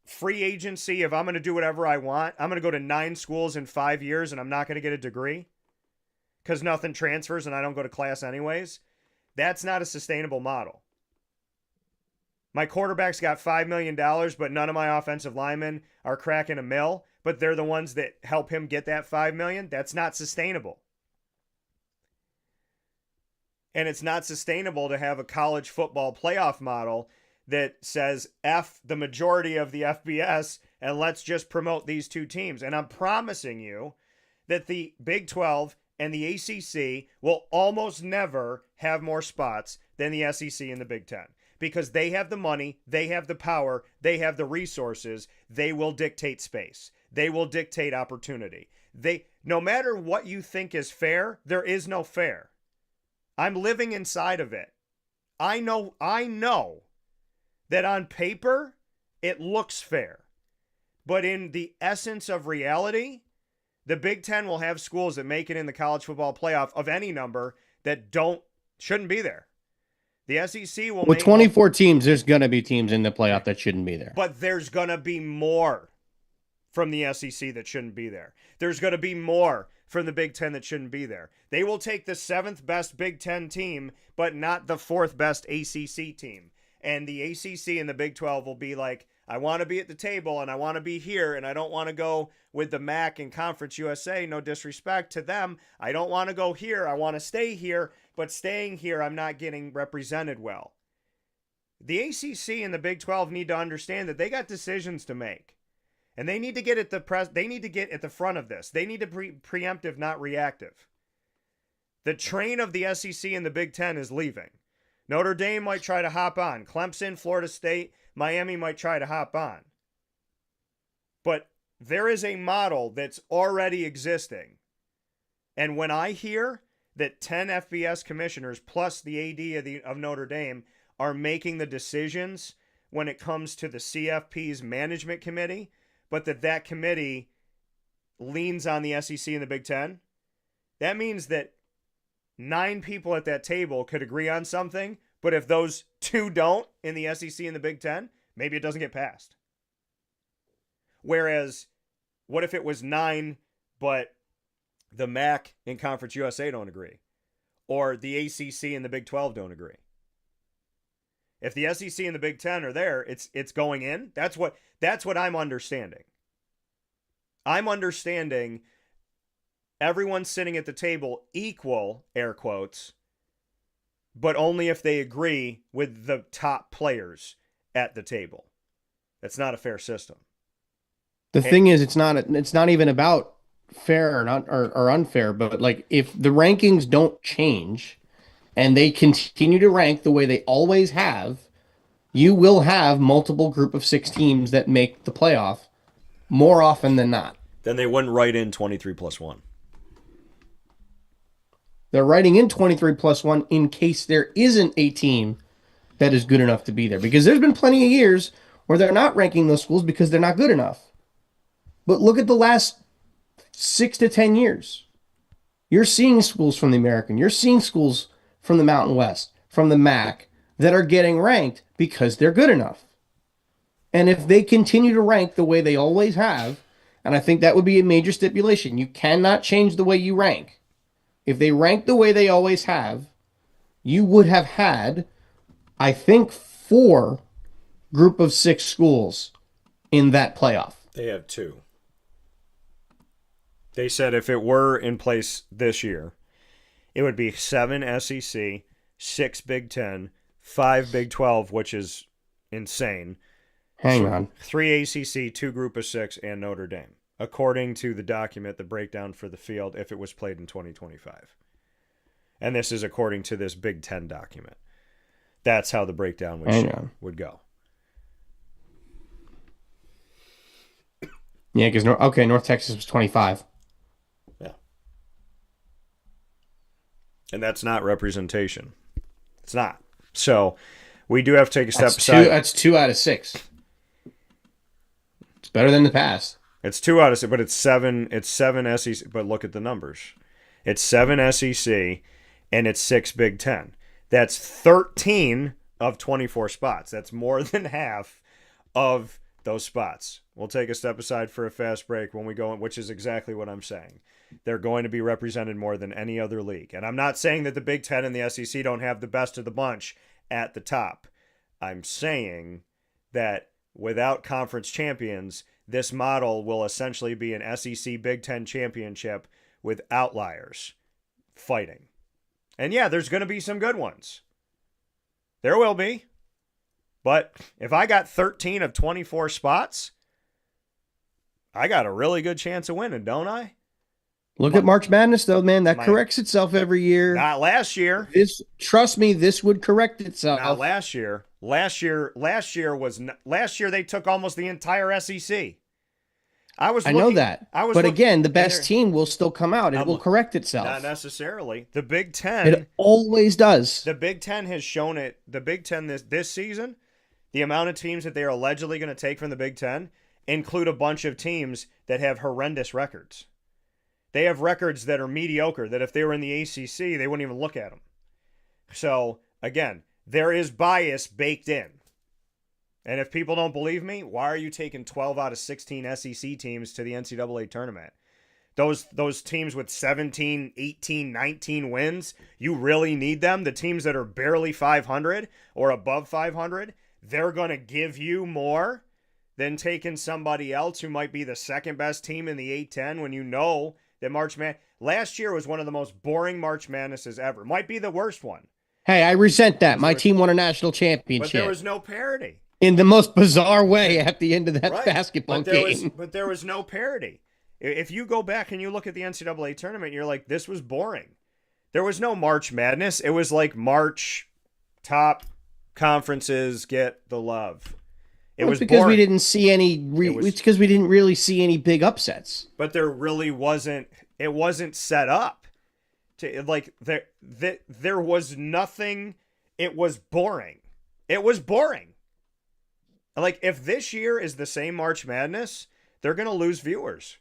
Speaker 1: free agency, if I'm going to do whatever I want, I'm going to go to 9 schools in 5 years and I'm not going to get a degree because nothing transfers and I don't go to class anyways. That's not a sustainable model. My quarterback's got $5 million, but none of my offensive linemen are cracking a mill, but they're the ones that help him get that $5 million. That's not sustainable. And it's not sustainable to have a college football playoff model that says F the majority of the FBS and let's just promote these 2 teams. And I'm promising you that the Big 12 and the ACC will almost never have more spots than the SEC and the Big 10 because they have the money, they have the power, they have the resources. They will dictate space. They will dictate opportunity. No matter what you think is fair, there is no fair. I'm living inside of it. I know that on paper, it looks fair. But in the essence of reality, the Big Ten will have schools that make it in the college football playoff of any number that shouldn't be there. The SEC will
Speaker 2: with 24 teams, there's going to be teams in the playoff that shouldn't be there.
Speaker 1: But there's going to be more from the SEC that shouldn't be there. There's going to be more from the Big Ten that shouldn't be there. They will take the 7th best Big Ten team, but not the 4th best ACC team. And the ACC and the Big 12 will be like, I want to be at the table and I want to be here and I don't want to go with the MAC and Conference USA. No disrespect to them. I don't want to go here. I want to stay here, but staying here, I'm not getting represented well. The ACC and the Big 12 need to understand that they got decisions to make. And they need to get at the front of this. They need to be preemptive, not reactive. The train of the SEC and the Big 10 is leaving. Notre Dame might try to hop on. Clemson, Florida State, Miami might try to hop on. But there is a model that's already existing. And when I hear that 10 FBS commissioners plus the AD of Notre Dame are making the decisions when it comes to the CFP's management committee, but that committee leans on the SEC and the Big Ten, That means that 9 people at that table could agree on something, but if those 2 don't in the SEC and the Big Ten, maybe it doesn't get passed. Whereas, what if it was 9, but the MAC and Conference USA don't agree? Or the ACC and the Big 12 don't agree? If the SEC and the Big Ten are there, it's going in. That's what I'm understanding. I'm understanding everyone sitting at the table equal, air quotes, but only if they agree with the top players at the table. That's not a fair system.
Speaker 2: The thing is, it's not even about fair or not or unfair, but like if the rankings don't change and they continue to rank the way they always have, you will have multiple group of 6 teams that make the playoff more often than not.
Speaker 1: Then they wouldn't write in 23 plus 1.
Speaker 2: They're writing in 23 plus 1 in case there isn't a team that is good enough to be there. Because there's been plenty of years where they're not ranking those schools because they're not good enough. But look at the last 6 to 10 years. You're seeing schools from the American. You're seeing schools from the Mountain West, from the MAC, that are getting ranked because they're good enough. And if they continue to rank the way they always have, and I think that would be a major stipulation, you cannot change the way you rank. If they rank the way they always have, you would have had, I think, 4 group of 6 schools in that playoff.
Speaker 1: They have 2. They said if it were in place this year, it would be 7 SEC, 6 Big Ten, 5 Big 12, which is insane.
Speaker 2: Hang on.
Speaker 1: 3 ACC, 2 Group of 6, and Notre Dame, according to the document, the breakdown for the field, if it was played in 2025. And this is according to this Big Ten document. That's how the breakdown would go.
Speaker 2: Yeah, because North Texas was 25.
Speaker 1: Yeah. And that's not representation. It's not. So we do have to take a step aside.
Speaker 2: That's 2 out of 6. It's better than the past.
Speaker 1: It's 2 out of 6, but it's 7. It's 7 SEC. But look at the numbers. It's 7 SEC and it's 6 Big Ten. That's 13 of 24 spots. That's more than half of those spots. We'll take a step aside for a fast break when we go in, which is exactly what I'm saying. They're going to be represented more than any other league. And I'm not saying that the Big Ten and the SEC don't have the best of the bunch at the top. I'm saying that without conference champions, this model will essentially be an SEC Big Ten championship with outliers fighting. And yeah, there's going to be some good ones. There will be. But if I got 13 of 24 spots, I got a really good chance of winning, don't I?
Speaker 2: Look at March Madness, though, man. That corrects itself every year.
Speaker 1: Not last year.
Speaker 2: Trust me, this would correct itself.
Speaker 1: Not last year. Last year they took almost the entire SEC. I know that.
Speaker 2: But again, the best team will still come out. It will correct itself.
Speaker 1: Not necessarily. The Big Ten.
Speaker 2: It always does.
Speaker 1: The Big Ten has shown it. The Big Ten this season, the amount of teams that they are allegedly going to take from the Big Ten include a bunch of teams that have horrendous records. They have records that are mediocre, that if they were in the ACC, they wouldn't even look at them. So, again, there is bias baked in. And if people don't believe me, why are you taking 12 out of 16 SEC teams to the NCAA tournament? Those teams with 17, 18, 19 wins, you really need them? The teams that are barely 500 or above 500, they're going to give you more than taking somebody else who might be the second best team in the A-10 when you know that last year was one of the most boring March Madnesses ever. Might be the worst one.
Speaker 2: Hey, I resent that. My team won a national championship.
Speaker 1: But there was no parity.
Speaker 2: In the most bizarre way at the end of that basketball game.
Speaker 1: But there was no parity. If you go back and you look at the NCAA tournament, you're like, this was boring. There was no March Madness. It was like March top conferences get the love. It was
Speaker 2: because
Speaker 1: boring.
Speaker 2: we didn't see any. It's because we didn't really see any big upsets.
Speaker 1: But there really wasn't. It wasn't set up to like there was nothing. It was boring. It was boring. Like if this year is the same March Madness, they're gonna lose viewers.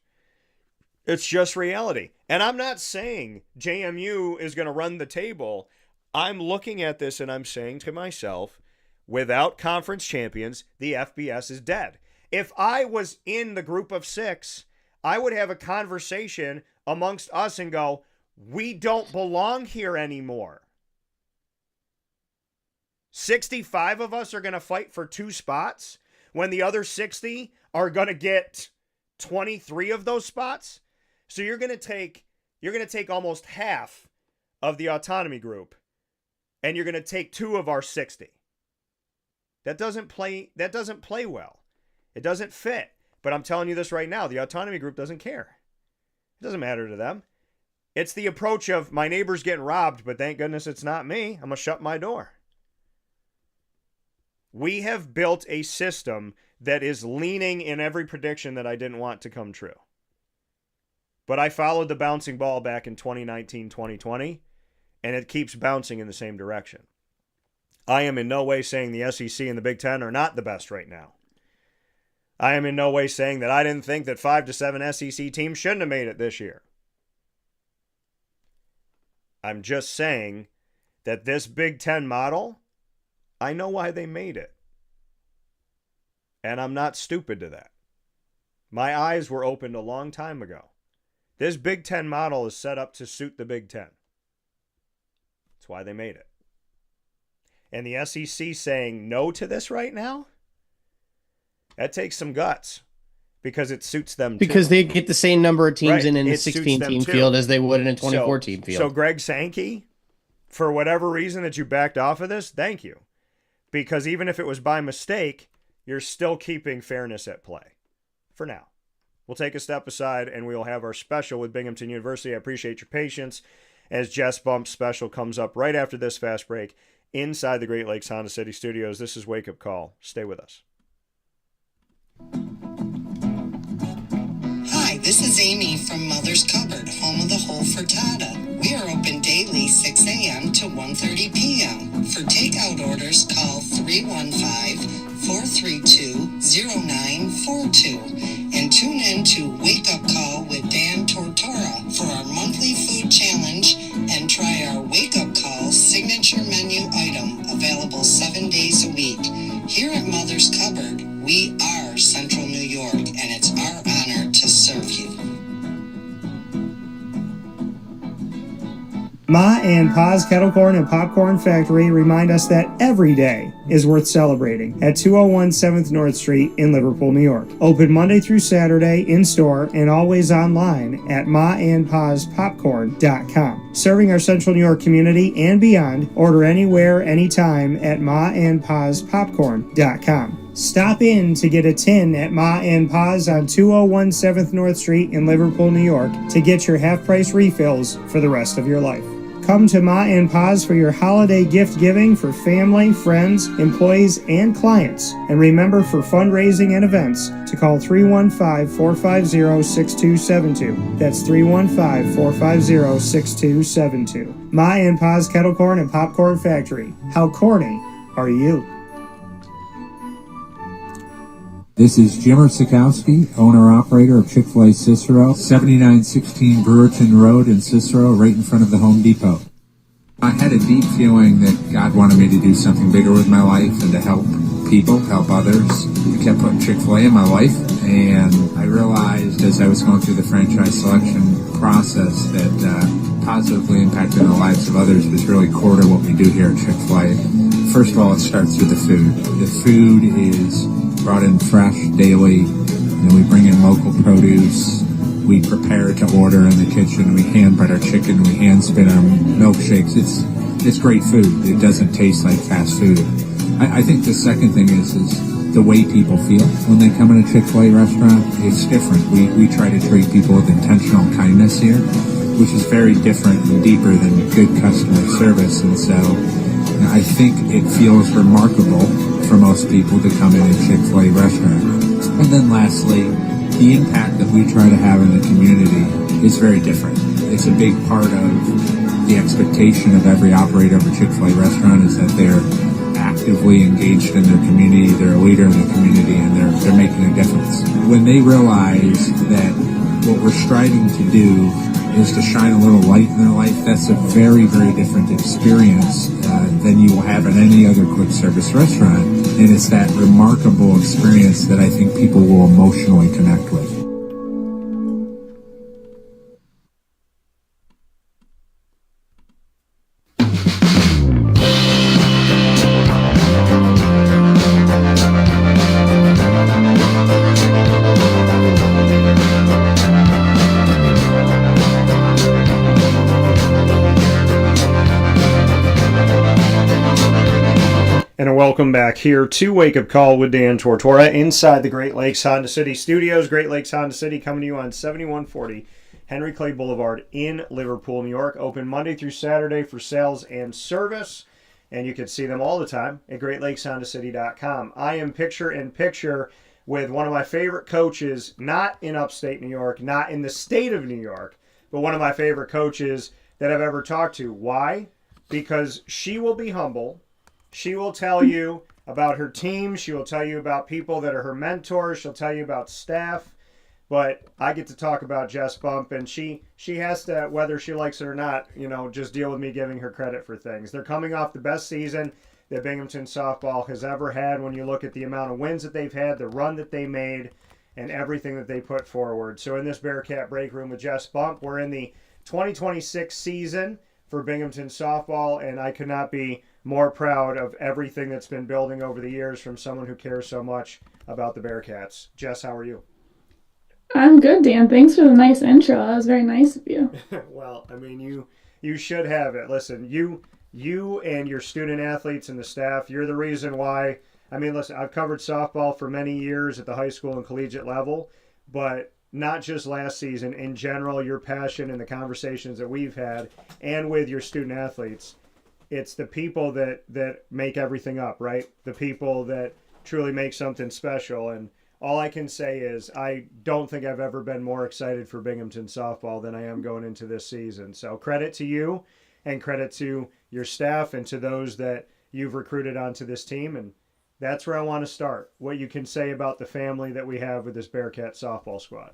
Speaker 1: It's just reality. And I'm not saying JMU is going to run the table. I'm looking at this and I'm saying to myself, without conference champions, the FBS is dead. If I was in the group of 6, I would have a conversation amongst us and go, we don't belong here anymore. 65 of us are going to fight for 2 spots when the other 60 are going to get 23 of those spots. So you're going to take almost half of the autonomy group, and you're going to take 2 of our 60. That doesn't play well. It doesn't fit. But I'm telling you this right now, the autonomy group doesn't care. It doesn't matter to them. It's the approach of my neighbor's getting robbed, but thank goodness it's not me. I'm going to shut my door. We have built a system that is leaning in every prediction that I didn't want to come true. But I followed the bouncing ball back in 2019, 2020, and it keeps bouncing in the same direction. I am in no way saying the SEC and the Big Ten are not the best right now. I am in no way saying that I didn't think that 5 to 7 SEC teams shouldn't have made it this year. I'm just saying that this Big Ten model, I know why they made it. And I'm not stupid to that. My eyes were opened a long time ago. This Big Ten model is set up to suit the Big Ten. That's why they made it. And the SEC saying no to this right now, that takes some guts because it suits them
Speaker 2: because
Speaker 1: too.
Speaker 2: They get the same number of teams
Speaker 1: Right.
Speaker 2: in a
Speaker 1: It suits
Speaker 2: 16-team
Speaker 1: them too.
Speaker 2: field as they would in a 24-team field.
Speaker 1: So Greg Sankey, for whatever reason that you backed off of this, thank you. Because even if it was by mistake, you're still keeping fairness at play. For now. We'll take a step aside and we'll have our special with Binghamton University. I appreciate your patience as Jess Bump's special comes up right after this fast break inside the Great Lakes Honda City Studios. This is Wake Up Call. Stay with us.
Speaker 3: Hi, this is Amy from Mother's Cupboard, home of the Whole Frittata. We are open daily 6 a.m. to 1:30 p.m. For takeout orders, call 315-432-0942 and tune in to Wake Up Call with Dan Tortora for our monthly food challenge and try our Wake Up Call signature menu item available 7 days a week. Here at Mother's Cupboard, we are Central New York, and it's our honor to serve you.
Speaker 4: Ma and Pa's Kettle Corn and Popcorn Factory remind us that every day is worth celebrating at 201 7th North Street in Liverpool, New York. Open Monday through Saturday in-store and always online at maandpaspopcorn.com. Serving our Central New York community and beyond, order anywhere, anytime at maandpaspopcorn.com. Stop in to get a tin at Ma and Pa's on 201 7th North Street in Liverpool, New York to get your half-price refills for the rest of your life. Come to Ma and Pa's for your holiday gift giving for family, friends, employees, and clients. And remember, for fundraising and events, to call 315-450-6272. That's 315-450-6272. Ma and Pa's Kettle Corn and Popcorn Factory. How corny are you?
Speaker 5: This is Jimmer Sikowski, owner-operator of Chick-fil-A Cicero, 7916 Brewerton Road in Cicero, right in front of the Home Depot. I had a deep feeling that God wanted me to do something bigger with my life and to help people, help others. I kept putting Chick-fil-A in my life, and I realized as I was going through the franchise selection process that positively impacting the lives of others was really core to what we do here at Chick-fil-A. First of all, it starts with the food. The food is brought in fresh daily, and we bring in local produce. We prepare to order in the kitchen. We hand bread our chicken. We hand spin our milkshakes. It's great food. It doesn't taste like fast food. I think the second thing is the way people feel when they come in a Chick-fil-A restaurant. It's different. We try to treat people with intentional kindness here, which is very different and deeper than good customer service. And so I think it feels remarkable for most people to come in a Chick-fil-A restaurant. And then lastly, the impact that we try to have in the community is very different. It's a big part of the expectation of every operator of a Chick-fil-A restaurant is that they're actively engaged in their community, they're a leader in the community, and they're making a difference. When they realize that what we're striving to do is to shine a little light in their life. That's a very, very different experience than you will have at any other quick service restaurant. And it's that remarkable experience that I think people will emotionally connect with.
Speaker 1: And welcome back here to Wake Up Call with Dan Tortora inside the Great Lakes Honda City Studios. Great Lakes Honda City coming to you on 7140 Henry Clay Boulevard in Liverpool, New York. Open Monday through Saturday for sales and service. And you can see them all the time at GreatLakesHondaCity.com. I am picture in picture with one of my favorite coaches, not in upstate New York, not in the state of New York, but one of my favorite coaches that I've ever talked to. Why? Because she will be humble. She will tell you about her team. She will tell you about people that are her mentors. She'll tell you about staff. But I get to talk about Jess Bump, and she has to, whether she likes it or not, just deal with me giving her credit for things. They're coming off the best season that Binghamton softball has ever had when you look at the amount of wins that they've had, the run that they made, and everything that they put forward. So in this Bearcat Breakroom with Jess Bump, we're in the 2026 season for Binghamton softball, and I could not be more proud of everything that's been building over the years from someone who cares so much about the Bearcats. Jess, how are you?
Speaker 6: I'm good, Dan. Thanks for the nice intro. That was very nice of you.
Speaker 1: Well, I mean, you should have it. Listen, you and your student athletes and the staff, you're the reason why. I mean, listen, I've covered softball for many years at the high school and collegiate level, but not just last season. In general, your passion and the conversations that we've had and with your student athletes, it's the people that make everything up, right? The people that truly make something special. And all I can say is I don't think I've ever been more excited for Binghamton softball than I am going into this season. So credit to you and credit to your staff and to those that you've recruited onto this team. And that's where I want to start. What you can say about the family that we have with this Bearcat softball squad.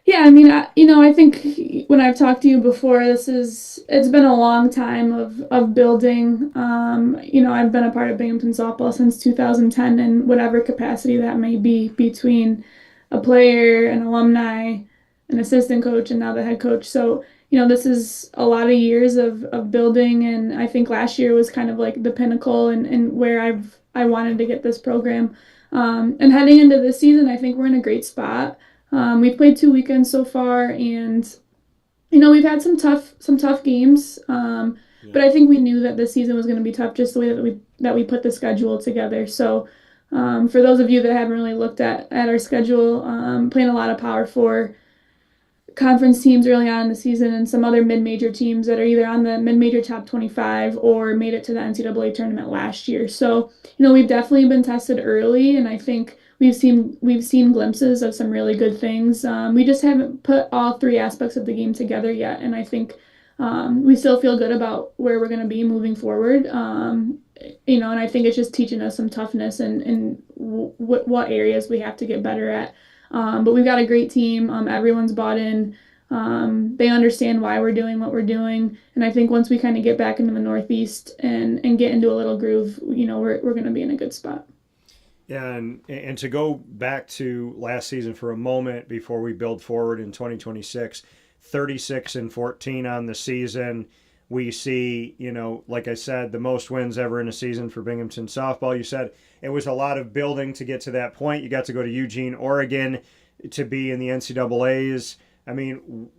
Speaker 6: Yeah, I mean, I think when I've talked to you before, it's been a long time of building. I've been a part of Binghamton softball since 2010 in whatever capacity that may be, between a player, an alumni, an assistant coach, and now the head coach. So, this is a lot of years of building, and I think last year was kind of like the pinnacle and where I wanted to get this program. And heading into this season, I think we're in a great spot. We've played 2 weekends so far, and we've had some tough games. But I think we knew that this season was going to be tough, just the way that we put the schedule together. So for those of you that haven't really looked at our schedule, playing a lot of Power 4 conference teams early on in the season, and some other mid-major teams that are either on the mid-major top 25 or made it to the NCAA tournament last year. So we've definitely been tested early, and I think we've seen glimpses of some really good things. We just haven't put all 3 aspects of the game together yet, and I think we still feel good about where we're going to be moving forward. And I think it's just teaching us some toughness and what areas we have to get better at. But we've got a great team. Everyone's bought in. They understand why we're doing what we're doing, and I think once we kind of get back into the Northeast and get into a little groove, we're going to be in a good spot.
Speaker 1: Yeah, and to go back to last season for a moment before we build forward in 2026, 36-14 on the season. We see, like I said, the most wins ever in a season for Binghamton softball. You said it was a lot of building to get to that point. You got to go to Eugene, Oregon to be in the NCAAs. I mean,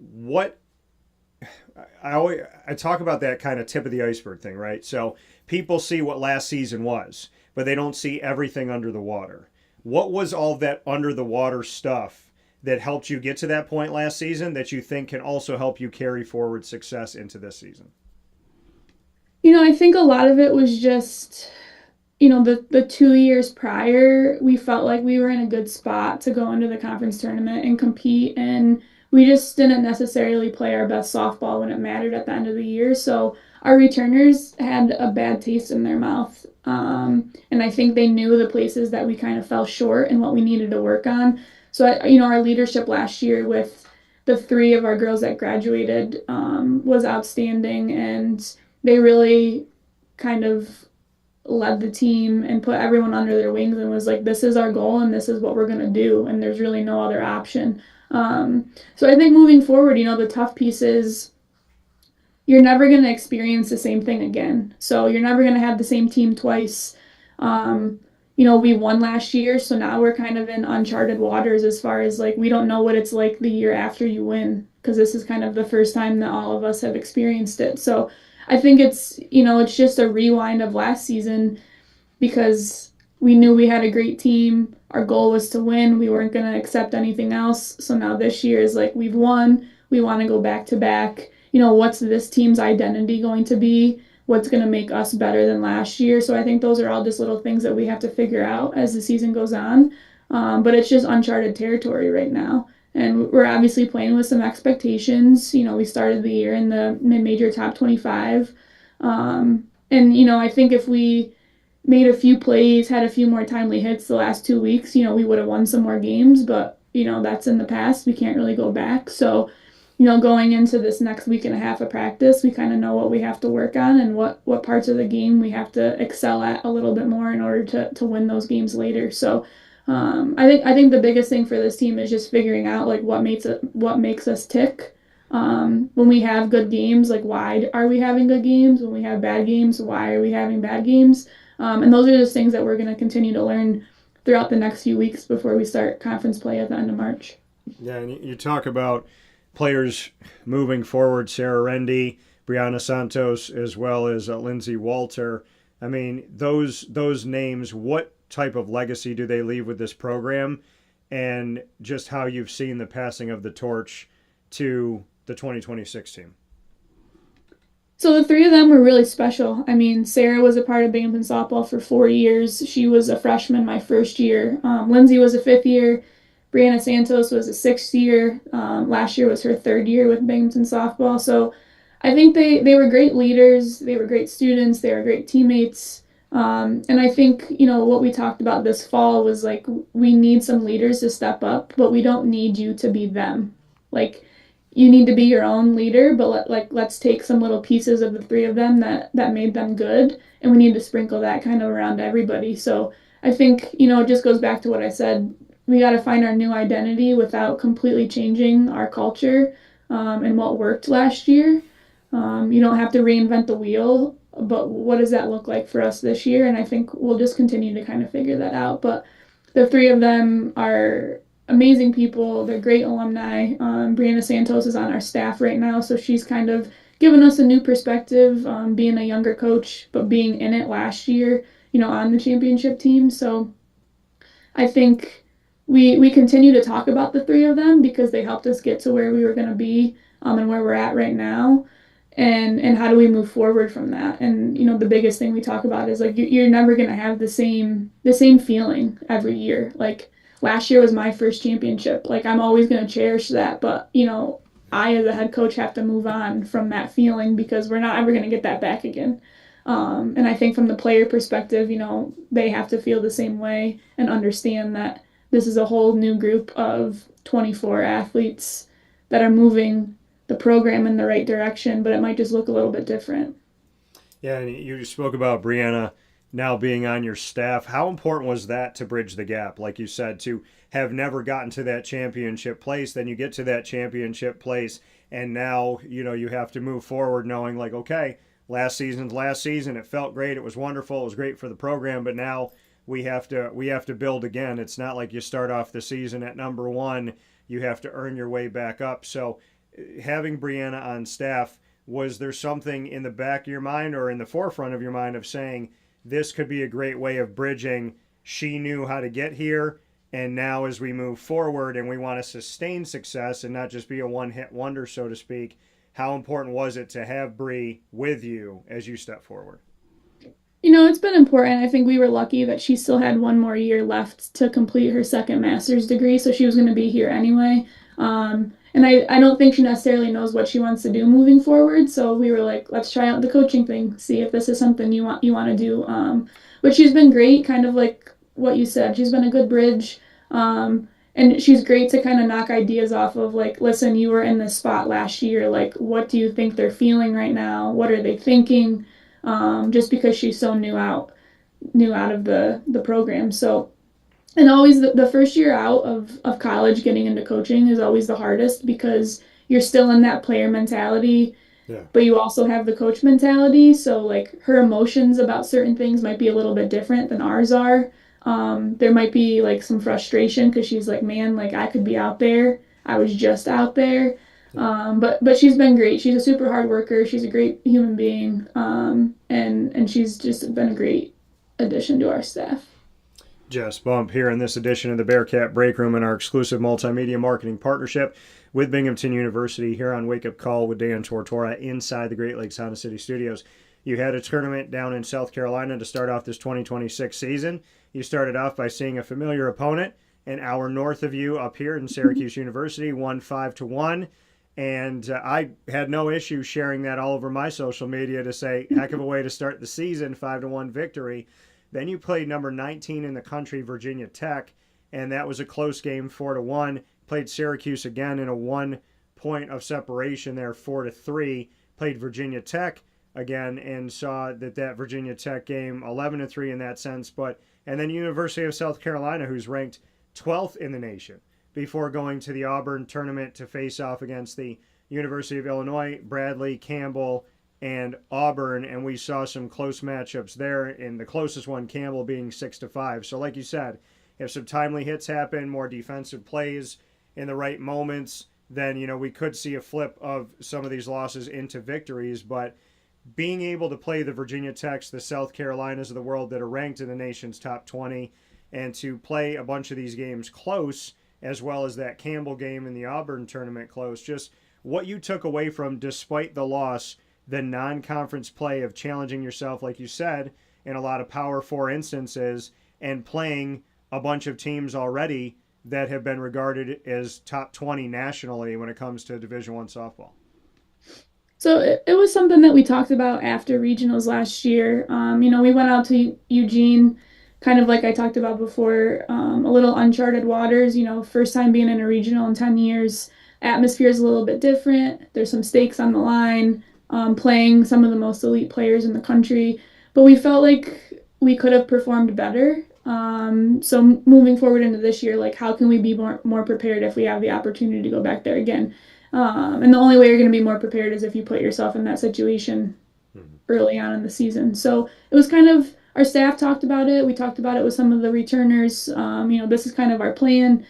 Speaker 1: I talk about that kind of tip of the iceberg thing, right? So people see what last season was, but they don't see everything under the water. What was all that under the water stuff that helped you get to that point last season that you think can also help you carry forward success into this season?
Speaker 6: I think a lot of it was just, the 2 years prior, we felt like we were in a good spot to go into the conference tournament and compete, and we just didn't necessarily play our best softball when it mattered at the end of the year. So our returners had a bad taste in their mouth. And I think they knew the places that we kind of fell short and what we needed to work on. So, our leadership last year with the 3 of our girls that graduated was outstanding, and they really kind of led the team and put everyone under their wings and was like, this is our goal and this is what we're going to do. And there's really no other option. So I think moving forward, the tough piece is you're never going to experience the same thing again. So you're never going to have the same team twice. We won last year, so now we're kind of in uncharted waters as far as like we don't know what it's like the year after you win, because this is kind of the first time that all of us have experienced it. So I think it's just a rewind of last season, because we knew we had a great team. Our goal was to win. We weren't going to accept anything else. So now this year is like we've won. We want to go back to back. What's this team's identity going to be? What's going to make us better than last year? So I think those are all just little things that we have to figure out as the season goes on. But it's just uncharted territory right now. And we're obviously playing with some expectations. We started the year in the mid-major top 25. I think if we made a few plays, had a few more timely hits the last 2 weeks, we would have won some more games. But, that's in the past. We can't really go back. So, going into this next week and a half of practice, we kind of know what we have to work on and what parts of the game we have to excel at a little bit more in order to win those games later. So I think the biggest thing for this team is just figuring out like what makes us tick. When we have good games, like why are we having good games? When we have bad games, why are we having bad games? And those are just things that we're going to continue to learn throughout the next few weeks before we start conference play at the end of March.
Speaker 1: Yeah, and you talk about players moving forward, Sarah Rendy, Brianna Santos, as well as Lindsay Walter. I mean, those names, what type of legacy do they leave with this program, and just how you've seen the passing of the torch to the 2026 team?
Speaker 6: So the 3 of them were really special. I mean, Sarah was a part of Binghamton softball for 4 years. She was a freshman my first year. Lindsay was a 5th year. Brianna Santos was a 6th year. Last year was her 3rd year with Binghamton softball. So I think they were great leaders. They were great students. They were great teammates. And I think, what we talked about this fall was like, we need some leaders to step up, but we don't need you to be them. Like, you need to be your own leader, but let's take some little pieces of the 3 of them that made them good, and we need to sprinkle that kind of around everybody. So I think, it just goes back to what I said. We got to find our new identity without completely changing our culture and what worked last year. You don't have to reinvent the wheel, but what does that look like for us this year? And I think we'll just continue to kind of figure that out. But the 3 of them are amazing people. They're great alumni. Brianna Santos is on our staff right now, so she's kind of given us a new perspective, being a younger coach, but being in it last year, on the championship team. So I think we continue to talk about the 3 of them because they helped us get to where we were going to be and where we're at right now. And how do we move forward from that? And the biggest thing we talk about is like you're never going to have the same feeling every year. Like last year was my first championship. Like I'm always going to cherish that, but I as a head coach have to move on from that feeling because we're not ever going to get that back again. And I think from the player perspective, they have to feel the same way and understand that this is a whole new group of 24 athletes that are moving the program in the right direction, but it might just look a little bit different.
Speaker 1: Yeah, and you spoke about Brianna now being on your staff. How important was that to bridge the gap, like you said, to have never gotten to that championship place, then you get to that championship place, and now, you have to move forward knowing like, okay, last season, it felt great, it was wonderful, it was great for the program, but now we have to build again. It's not like you start off the season at number 1. You have to earn your way back up. So having Brianna on staff, was there something in the back of your mind or in the forefront of your mind of saying this could be a great way of bridging? She knew how to get here, and now as we move forward and we want to sustain success and not just be a one-hit wonder, so to speak, how important was it to have Bree with you as you step forward?
Speaker 6: It's been important. I think we were lucky that she still had 1 more year left to complete her 2nd master's degree, so she was going to be here anyway. And I don't think she necessarily knows what she wants to do moving forward, so we were like, let's try out the coaching thing, see if this is something you want to do. But she's been great, kind of like what you said. She's been a good bridge. and she's great to kind of knock ideas off of, like, listen, you were in this spot last year. Like, what do you think they're feeling right now? What are they thinking? Just because she's so new out of the program. So, and always the first year out of college getting into coaching is always the hardest because you're still in that player mentality,
Speaker 1: Yeah.
Speaker 6: but you also have the coach mentality. So like her emotions about certain things might be a little bit different than ours are. There might be like some frustration because she's like, man, like I could be out there. I was just out there. But she's been great. She's a super hard worker. She's a great human being. And she's just been a great addition to our staff.
Speaker 1: Jess Bump here in this edition of the Bearcat Breakroom in our exclusive multimedia marketing partnership with Binghamton University here on Wake Up Call with Dan Tortora inside the Great Lakes Honda City Studios. You had a tournament down in South Carolina to start off this 2026 season. You started off by seeing a familiar opponent an hour north of you up here in Syracuse University, won 5-1. And I had no issue sharing that all over my social media to say, heck of a way to start the season, 5-1 victory. Then you played number 19 in the country, Virginia Tech, and that was a close game, 4-1. Played Syracuse again in a 1 point of separation there, 4-3. Played Virginia Tech again and saw that Virginia Tech game 11-3 in that sense. And then University of South Carolina, who's ranked 12th in the nation, before going to the Auburn tournament to face off against the University of Illinois, Bradley, Campbell, and Auburn, and we saw some close matchups there, and the closest one, Campbell, being 6-5. So like you said, if some timely hits happen, more defensive plays in the right moments, then, we could see a flip of some of these losses into victories. But being able to play the Virginia Techs, the South Carolinas of the world that are ranked in the nation's top 20, and to play a bunch of these games close, as well as that Campbell game in the Auburn tournament close, just what you took away from, despite the loss, the non-conference play of challenging yourself, like you said, in a lot of Power 4 instances, and playing a bunch of teams already that have been regarded as top 20 nationally when it comes to Division I softball.
Speaker 6: So it was something that we talked about after regionals last year. We went out to Eugene, kind of like I talked about before, a little uncharted waters, first time being in a regional in 10 years. Atmosphere is a little bit different. There's some stakes on the line. Playing some of the most elite players in the country, but we felt like we could have performed better. So moving forward into this year, like how can we be more prepared if we have the opportunity to go back there again? And the only way you're going to be more prepared is if you put yourself in that situation early on in the season. So it was kind of, our staff talked about it. We talked about it with some of the returners. This is kind of our plan.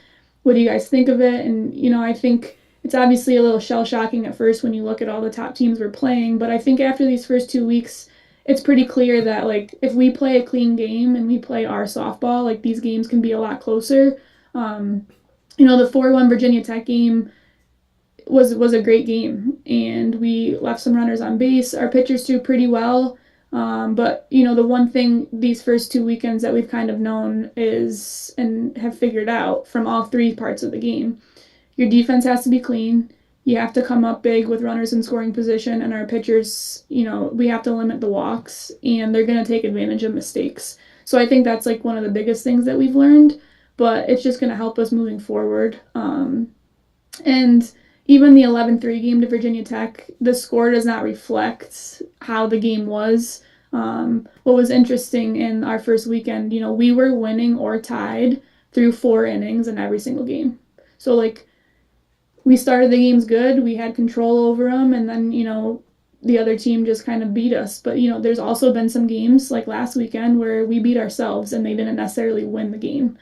Speaker 6: What do you guys think of it? And, I think it's obviously a little shell-shocking at first when you look at all the top teams we're playing, but I think after these first 2 weeks, it's pretty clear that, like, if we play a clean game and we play our softball, like, these games can be a lot closer. The 4-1 Virginia Tech game was a great game, and we left some runners on base. Our pitchers threw pretty well, but, the one thing these first 2 weekends that we've kind of known is, and have figured out from all three parts of the game, your defense has to be clean. You have to come up big with runners in scoring position, and our pitchers, we have to limit the walks, and they're going to take advantage of mistakes. So I think that's like one of the biggest things that we've learned, but it's just going to help us moving forward. And even the 11-3 game to Virginia Tech, the score does not reflect how the game was. What was interesting in our first weekend, we were winning or tied through 4 innings in every single game. So, like, we started the games good, we had control over them, and then, the other team just kind of beat us. But, there's also been some games, like last weekend, where we beat ourselves and they didn't necessarily win the game.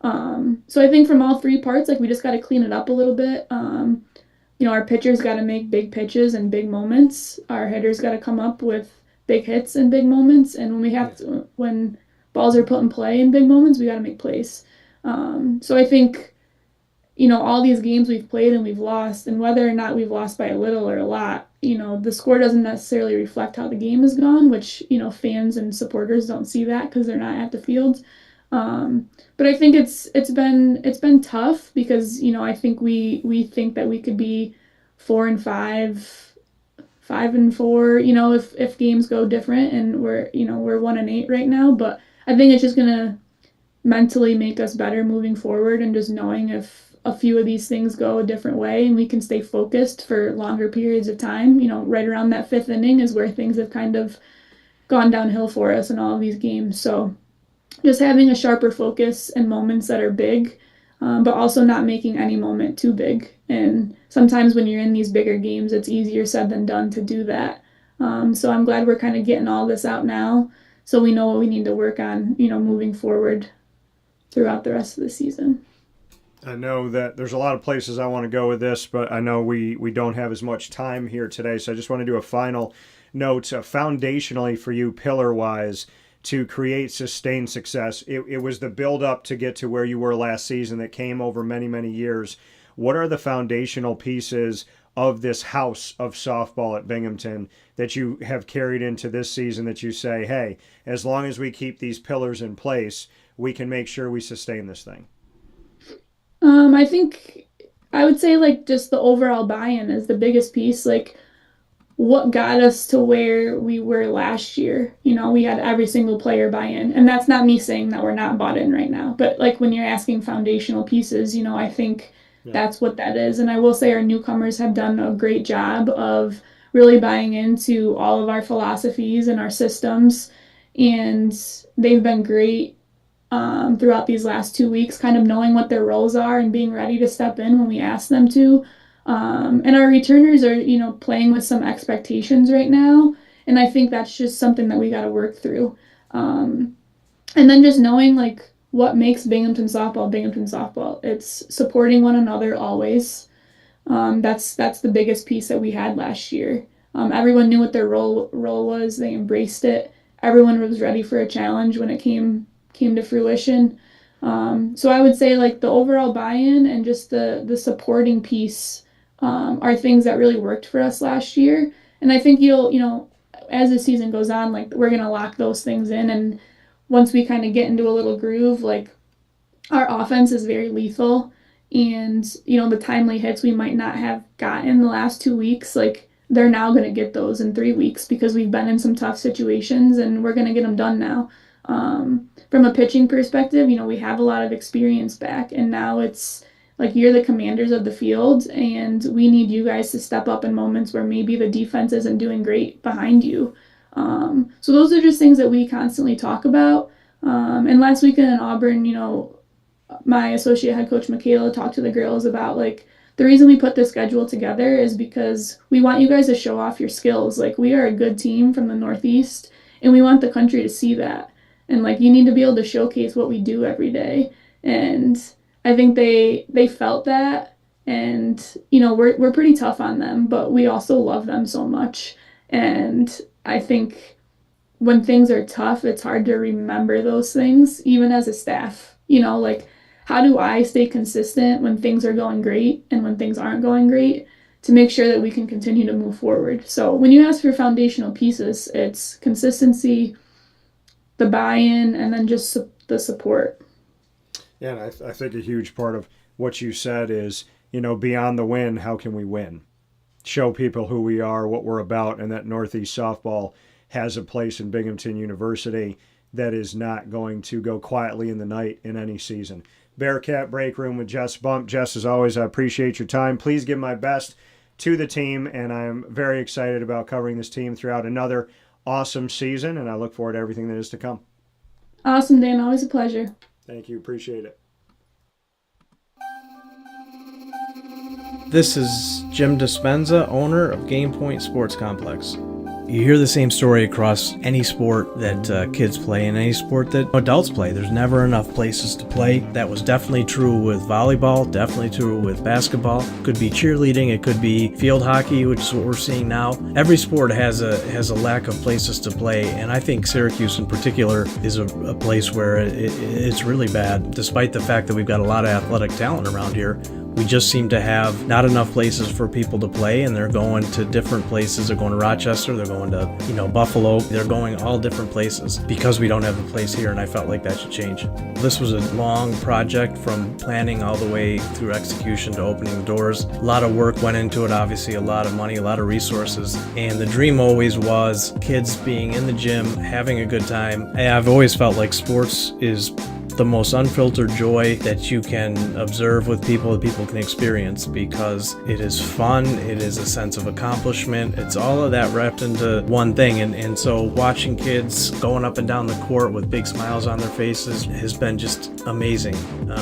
Speaker 6: So I think from all three parts, like, we just got to clean it up a little bit. Our pitchers got to make big pitches and big moments. Our hitters got to come up with big hits and big moments. And when balls are put in play in big moments, we got to make plays. So I think, all these games we've played and we've lost, and whether or not we've lost by a little or a lot, the score doesn't necessarily reflect how the game has gone, which, fans and supporters don't see that because they're not at the field. But I think it's been tough because, I think we think that we could be 4-5, 5-4, if games go different, and we're 1-8 right now. But I think it's just gonna mentally make us better moving forward, and just knowing if a few of these things go a different way and we can stay focused for longer periods of time. Right around that fifth inning is where things have kind of gone downhill for us in all of these games. So just having a sharper focus in moments that are big, but also not making any moment too big. And sometimes when you're in these bigger games, it's easier said than done to do that. So I'm glad we're kind of getting all this out now, so we know what we need to work on, moving forward throughout the rest of the season.
Speaker 1: I know that there's a lot of places I want to go with this, but I know we don't have as much time here today, so I just want to do a final note. Foundationally for you, pillar-wise, to create sustained success, it was the build-up to get to where you were last season that came over many, many years. What are the foundational pieces of this house of softball at Binghamton that you have carried into this season that you say, hey, as long as we keep these pillars in place, we can make sure we sustain this thing?
Speaker 6: I think I would say just the overall buy-in is the biggest piece. What got us to where we were last year, we had every single player buy in. And that's not me saying that we're not bought in right now. But when you're asking foundational pieces, I think that's what that is. And I will say our newcomers have done a great job of really buying into all of our philosophies and our systems. And they've been great throughout these last 2 weeks, kind of knowing what their roles are and being ready to step in when we ask them to. And our returners are, playing with some expectations right now. And I think that's just something that we got to work through. And then just knowing what makes Binghamton softball. It's supporting one another always. That's the biggest piece that we had last year. Everyone knew what their role was. They embraced it. Everyone was ready for a challenge when it came to fruition. So I would say the overall buy-in and just the supporting piece are things that really worked for us last year. And I think you'll, as the season goes on, we're going to lock those things in. And once we kind of get into a little groove, our offense is very lethal. And, the timely hits we might not have gotten the last 2 weeks, they're now going to get those in 3 weeks because we've been in some tough situations and we're going to get them done now. From a pitching perspective, we have a lot of experience back, and now it's you're the commanders of the field, and we need you guys to step up in moments where maybe the defense isn't doing great behind you. So those are just things that we constantly talk about. And last weekend in Auburn, my associate head coach, Michaela, talked to the girls about the reason we put this schedule together is because we want you guys to show off your skills. We are a good team from the Northeast, and we want the country to see that. And you need to be able to showcase what we do every day. And I think they felt that. And, we're pretty tough on them, but we also love them so much. And I think when things are tough, it's hard to remember those things, even as a staff. How do I stay consistent when things are going great and when things aren't going great to make sure that we can continue to move forward? So when you ask for foundational pieces, it's consistency, the buy-in, and then just the support.
Speaker 1: Yeah, and I think a huge part of what you said is, beyond the win, how can we win? Show people who we are, what we're about, and that Northeast softball has a place in Binghamton University that is not going to go quietly in the night in any season. Bearcat Breakroom with Jess Bump. Jess, as always, I appreciate your time. Please give my best to the team, and I'm very excited about covering this team throughout another awesome season, and I look forward to everything that is to come.
Speaker 6: Awesome, Dan. Always a pleasure.
Speaker 1: Thank you. Appreciate it.
Speaker 7: This is Jim Dispenza, owner of Game Point Sports Complex. You hear the same story across any sport that kids play and any sport that adults play. There's never enough places to play. That was definitely true with volleyball, definitely true with basketball. It could be cheerleading, it could be field hockey, which is what we're seeing now. Every sport has a lack of places to play, and I think Syracuse in particular is a place where it's really bad. Despite the fact that we've got a lot of athletic talent around here, we just seem to have not enough places for people to play, and they're going to different places. They're going to Rochester, they're going to, Buffalo. They're going all different places because we don't have a place here, and I felt like that should change. This was a long project from planning all the way through execution to opening doors. A lot of work went into it, obviously, a lot of money, a lot of resources, and the dream always was kids being in the gym, having a good time. I've always felt like sports is the most unfiltered joy that you can observe with people, that people can experience, because it is fun, it is a sense of accomplishment, it's all of that wrapped into one thing. And so watching kids going up and down the court with big smiles on their faces has been just amazing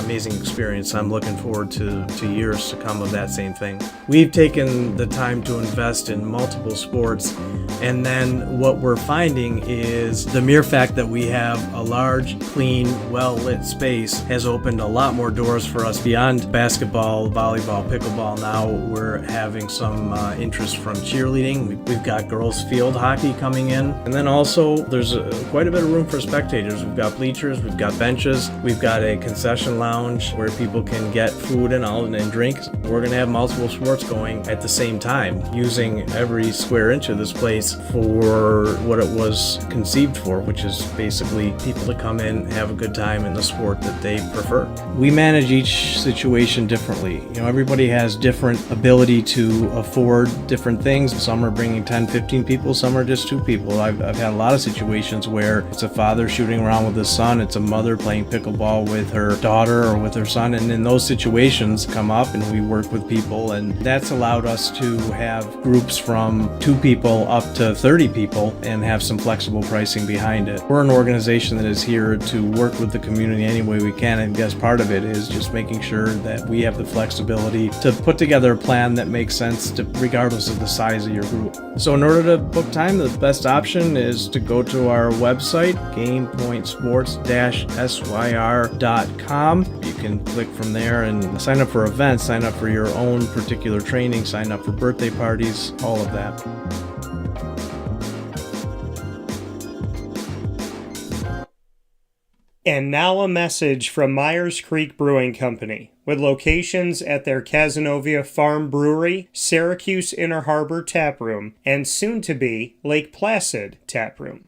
Speaker 7: experience. I'm looking forward to years to come of that same thing. We've taken the time to invest in multiple sports, and then what we're finding is the mere fact that we have a large, clean, well-lit space has opened a lot more doors for us beyond basketball, volleyball, pickleball. Now we're having some interest from cheerleading. We've got girls field hockey coming in, and then also there's quite a bit of room for spectators. We've got bleachers, we've got benches, we've got a concession lounge where people can get food and drinks. We're going to have multiple sports going at the same time, using every square inch of this place for what it was conceived for, which is basically people to come in, have a good time in the sport that they prefer. We manage each situation differently. Everybody has different ability to afford different things. Some are bringing 10, 15 people, some are just 2 people. I've had a lot of situations where it's a father shooting around with his son, it's a mother playing pickleball with her daughter or with her son, and in those situations come up and we work with people, and that's allowed us to have groups from 2 people up to 30 people and have some flexible pricing behind it. We're an organization that is here to work with the community any way we can, and I guess part of it is just making sure that we have the flexibility to put together a plan that makes sense regardless of the size of your group. So in order to book time, the best option is to go to our website, gamepointsports-syr.com. You can click from there and sign up for events, sign up for your own particular training, sign up for birthday parties, all of that.
Speaker 4: And now a message from Myers Creek Brewing Company, with locations at their Cazenovia Farm Brewery, Syracuse Inner Harbor Tap Room, and soon-to-be Lake Placid Tap Room.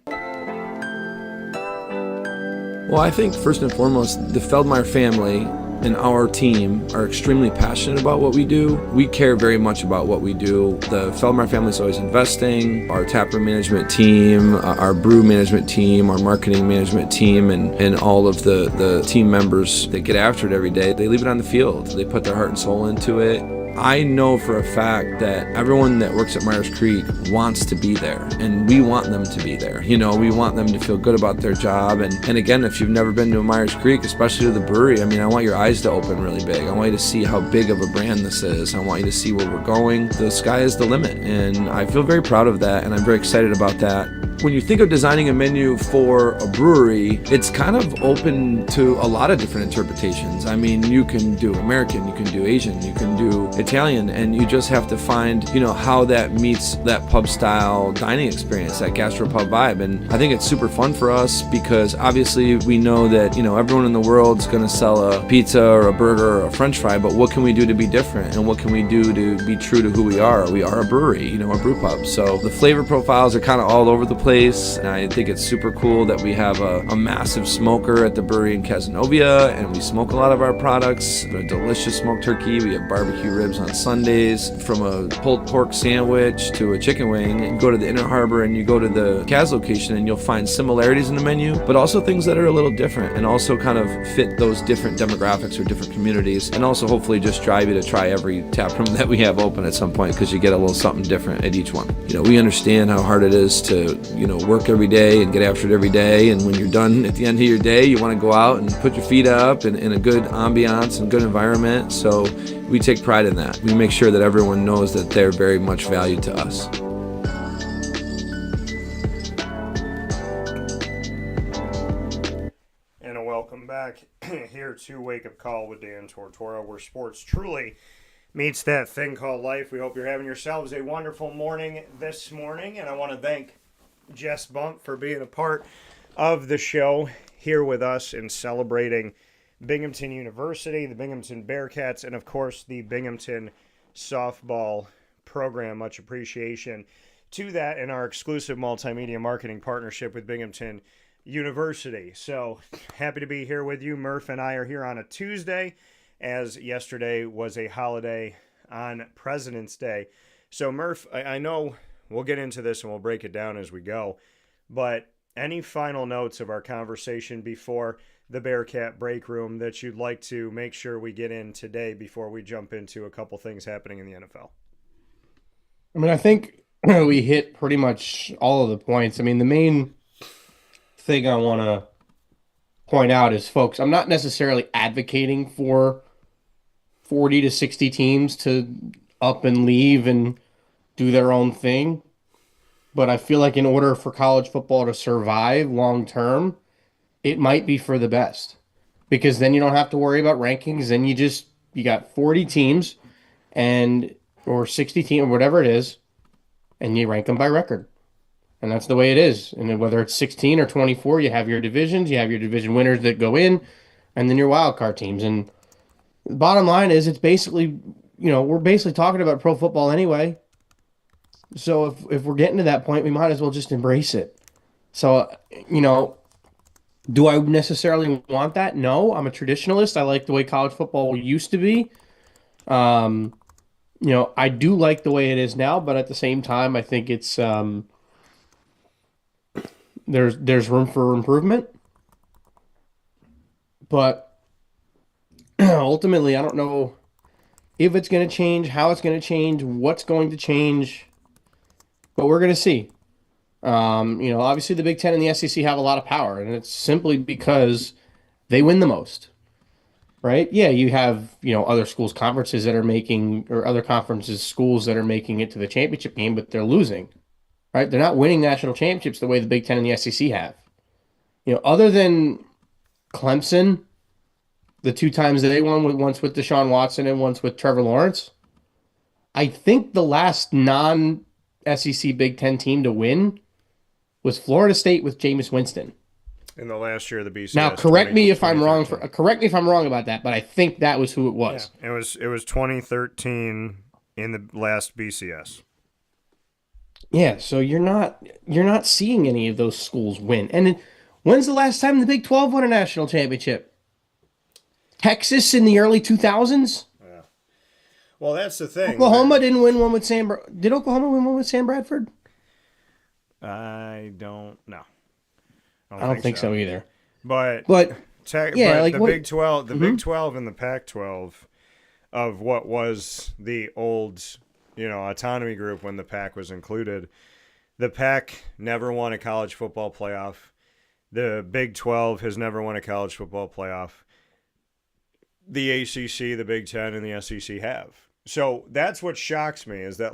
Speaker 8: Well, I think first and foremost, the Feldmeyer family and our team are extremely passionate about what we do. We care very much about what we do. The Feldmeyer family is always investing. Our taproom management team, our brew management team, our marketing management team, and all of the team members that get after it every day, they leave it on the field. They put their heart and soul into it. I know for a fact that everyone that works at Myers Creek wants to be there, and we want them to be there. We want them to feel good about their job. And again, if you've never been to a Myers Creek, especially to the brewery, I want your eyes to open really big. I want you to see how big of a brand this is. I want you to see where we're going. The sky is the limit, and I feel very proud of that, and I'm very excited about that. When you think of designing a menu for a brewery, it's kind of open to a lot of different interpretations. You can do American, you can do Asian, you can do Italian, and you just have to find, how that meets that pub style dining experience, that gastropub vibe. And I think it's super fun for us because obviously we know that, everyone in the world's going to sell a pizza or a burger or a french fry, but what can we do to be different? And what can we do to be true to who we are? We are a brewery, a brew pub. So the flavor profiles are kind of all over the place, and I think it's super cool that we have a massive smoker at the brewery in Cazenovia, and we smoke a lot of our products. A delicious smoked turkey. We have barbecue ribs on Sundays. From a pulled pork sandwich to a chicken wing, and you go to the Inner Harbor and you go to the Kaz location, and you'll find similarities in the menu, but also things that are a little different and also kind of fit those different demographics or different communities, and also hopefully just drive you to try every tap room that we have open at some point, because you get a little something different at each one. We understand how hard it is to, work every day and get after it every day, and when you're done at the end of your day, you want to go out and put your feet up in a good ambiance and good environment. So we take pride in that. We make sure that everyone knows that they're very much valued to us.
Speaker 4: And a welcome back here to Wake Up Call with Dan Tortora, where sports truly meets that thing called life. We hope you're having yourselves a wonderful morning this morning, and I want to thank Jess Bump for being a part of the show here with us and celebrating Binghamton University, the Binghamton Bearcats, and of course the Binghamton softball program. Much appreciation to that and our exclusive multimedia marketing partnership with Binghamton University. So happy to be here with you. Murph and I are here on a Tuesday, as yesterday was a holiday on President's Day. So Murph, I know we'll get into this and we'll break it down as we go, but any final notes of our conversation before
Speaker 1: the Bearcat Breakroom that you'd like to make sure we get in today before we jump into a couple things happening in the NFL?
Speaker 2: I mean, I think we hit pretty much all of the points. I mean, the main thing I want to point out is, folks, I'm not necessarily advocating for 40 to 60 teams to up and leave and do their own thing. But I feel like in order for college football to survive long term, it might be for the best, because then you don't have to worry about rankings. Then you got 40 teams or 60 teams or whatever it is, and you rank them by record. And that's the way it is. And then whether it's 16 or 24, you have your divisions, you have your division winners that go in, and then your wild card teams. And the bottom line is, it's basically, we're basically talking about pro football anyway. So if we're getting to that point, we might as well just embrace it. So, do I necessarily want that? No, I'm a traditionalist. I like the way college football used to be. I do like the way it is now, but at the same time, I think it's there's room for improvement. But ultimately, I don't know if it's going to change, how it's going to change, what's going to change, but we're going to see. Obviously the Big Ten and the SEC have a lot of power, and it's simply because they win the most, right? Yeah, you have, other schools, conferences that are making, or other conferences, schools that are making it to the championship game, but they're losing, right? They're not winning national championships the way the Big Ten and the SEC have. Other than Clemson, the 2 times that they won, once with Deshaun Watson and once with Trevor Lawrence, I think the last non-SEC Big Ten team to win was Florida State with Jameis Winston
Speaker 1: In the last year of the BCS.
Speaker 2: Now, correct me if I'm wrong. Correct me if I'm wrong about that, but I think that was who it was.
Speaker 1: Yeah, it was 2013 in the last BCS.
Speaker 2: Yeah, so you're not seeing any of those schools win. And when's the last time the Big 12 won a national championship? Texas in the early 2000s?
Speaker 1: Yeah. Well, that's the thing.
Speaker 2: Oklahoma didn't win one with Sam. Did Oklahoma win one with Sam Bradford?
Speaker 1: I don't know.
Speaker 2: I don't think so either.
Speaker 1: But
Speaker 2: like
Speaker 1: the Big 12, Big 12 and the Pac-12 of what was the old, autonomy group when the Pac was included. The Pac never won a college football playoff. The Big 12 has never won a college football playoff. The ACC, the Big 10, and the SEC have. So that's what shocks me, is that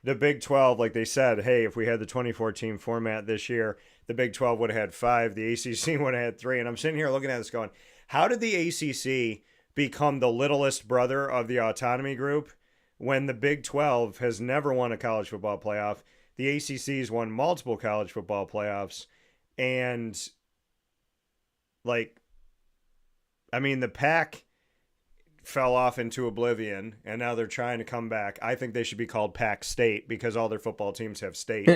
Speaker 1: the Big 12, like they said, hey, if we had the 2014 format this year, the Big 12 would have had 5, the ACC would have had 3. And I'm sitting here looking at this going, how did the ACC become the littlest brother of the autonomy group when the Big 12 has never won a college football playoff? The ACC has won multiple college football playoffs. And, the Pac fell off into oblivion, and now they're trying to come back. I think they should be called Pac State because all their football teams have state.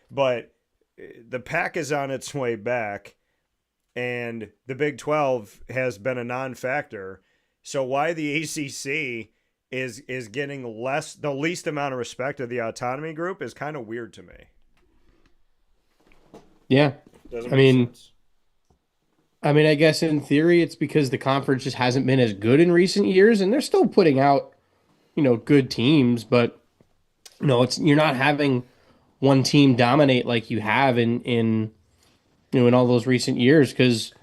Speaker 1: But the Pac is on its way back, and the Big 12 has been a non-factor. So why the ACC is getting the least amount of respect of the autonomy group is kind of weird to me.
Speaker 2: Yeah.
Speaker 1: Doesn't make sense.
Speaker 2: I guess in theory it's because the conference just hasn't been as good in recent years, and they're still putting out, good teams, but you're not having one team dominate like you have in all those recent years. Because,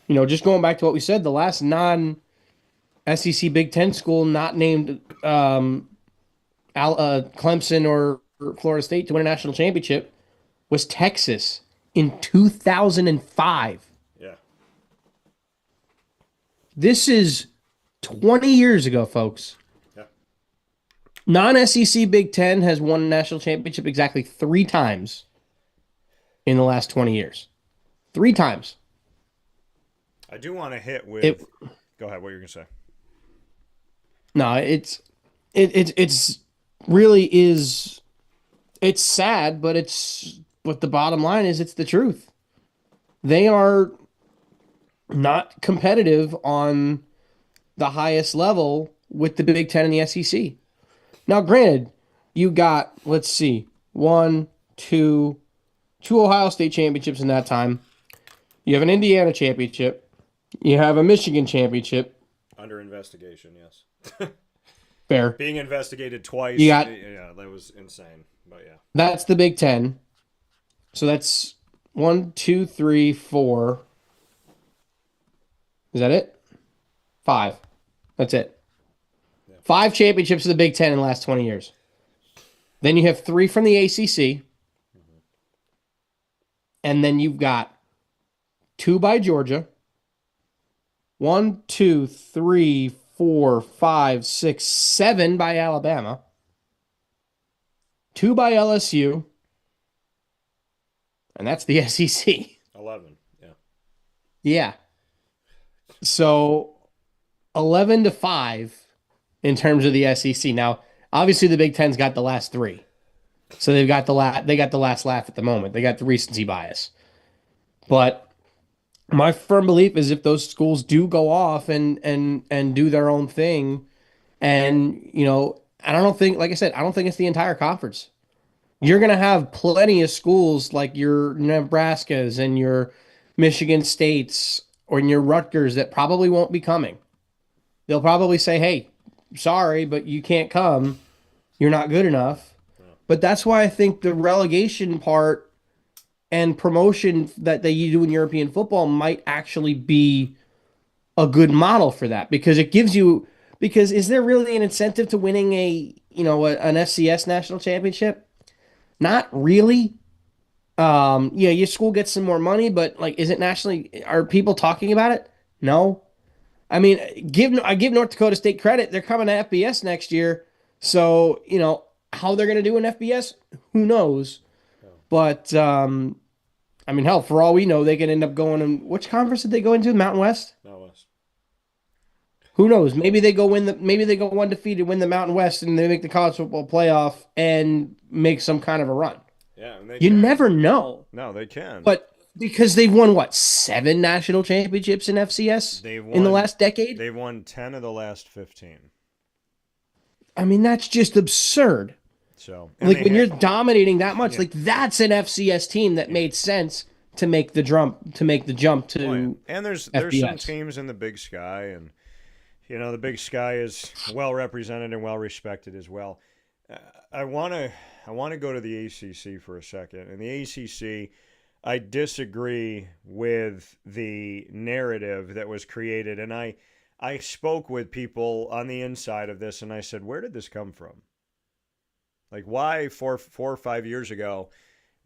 Speaker 2: just going back to what we said, the last non-SEC Big Ten school not named Clemson or Florida State to win a national championship was Texas in 2005. This is 20 years ago, folks.
Speaker 1: Yeah.
Speaker 2: Non-SEC Big Ten has won a national championship exactly 3 times in the last 20 years. 3 times.
Speaker 1: I do want to hit with... Go ahead, what you're going to say.
Speaker 2: No, it's really is... It's sad, but the bottom line is it's the truth. They are not competitive on the highest level with the Big Ten and the SEC. Now, granted, you got, let's see, 2 Ohio State championships in that time. You have an Indiana championship. You have a Michigan championship.
Speaker 1: Under investigation, yes.
Speaker 2: Fair.
Speaker 1: Being investigated twice.
Speaker 2: You got-
Speaker 1: yeah, that was insane. But yeah.
Speaker 2: That's the Big Ten. So that's 1, 2, 3, 4. Is that it? 5. That's it. 5 championships of the Big Ten in the last 20 years. Then you have 3 from the ACC. And then you've got 2 by Georgia. 1, 2, 3, 4, 5, 6, 7 by Alabama. 2 by LSU. And that's the SEC.
Speaker 1: 11, yeah.
Speaker 2: Yeah. So 11-5 in terms of the SEC. Now, obviously the Big Ten's got the last 3. So they got the last laugh at the moment. They got the recency bias. But my firm belief is if those schools do go off and do their own thing, and I don't think, like I said, I don't think it's the entire conference. You're gonna have plenty of schools like your Nebraskas and your Michigan States or your Rutgers that probably won't be coming. They'll probably say, "Hey, sorry, but you can't come. You're not good enough." But that's why I think the relegation part and promotion that they do in European football might actually be a good model for that, because it gives you, because is there really an incentive to winning an FCS national championship? Not really. Yeah, your school gets some more money, but like, is it nationally? Are people talking about it? No. I mean, I give North Dakota State credit. They're coming to FBS next year. So, how they're going to do in FBS, who knows? But, I mean, hell, for all we know, they could end up going in, which conference did they go into? Mountain West?
Speaker 1: Mountain West.
Speaker 2: Who knows? Maybe they go undefeated, win the Mountain West, and they make the college football playoff and make some kind of a run.
Speaker 1: Yeah, and
Speaker 2: you never know.
Speaker 1: No, they can.
Speaker 2: But because they've won, 7 national championships in FCS in the last decade?
Speaker 1: They've won 10 of the last 15.
Speaker 2: I mean, that's just absurd.
Speaker 1: So,
Speaker 2: like, when you're dominating that much, like, that's an FCS team that made sense to make the jump to
Speaker 1: and there's
Speaker 2: FBS.
Speaker 1: some teams in the Big Sky, and the Big Sky is well represented and well respected as well. I want to go to the ACC for a second. And the ACC, I disagree with the narrative that was created, and I spoke with people on the inside of this, and I said, where did this come from? Like, why 4 or 5 years ago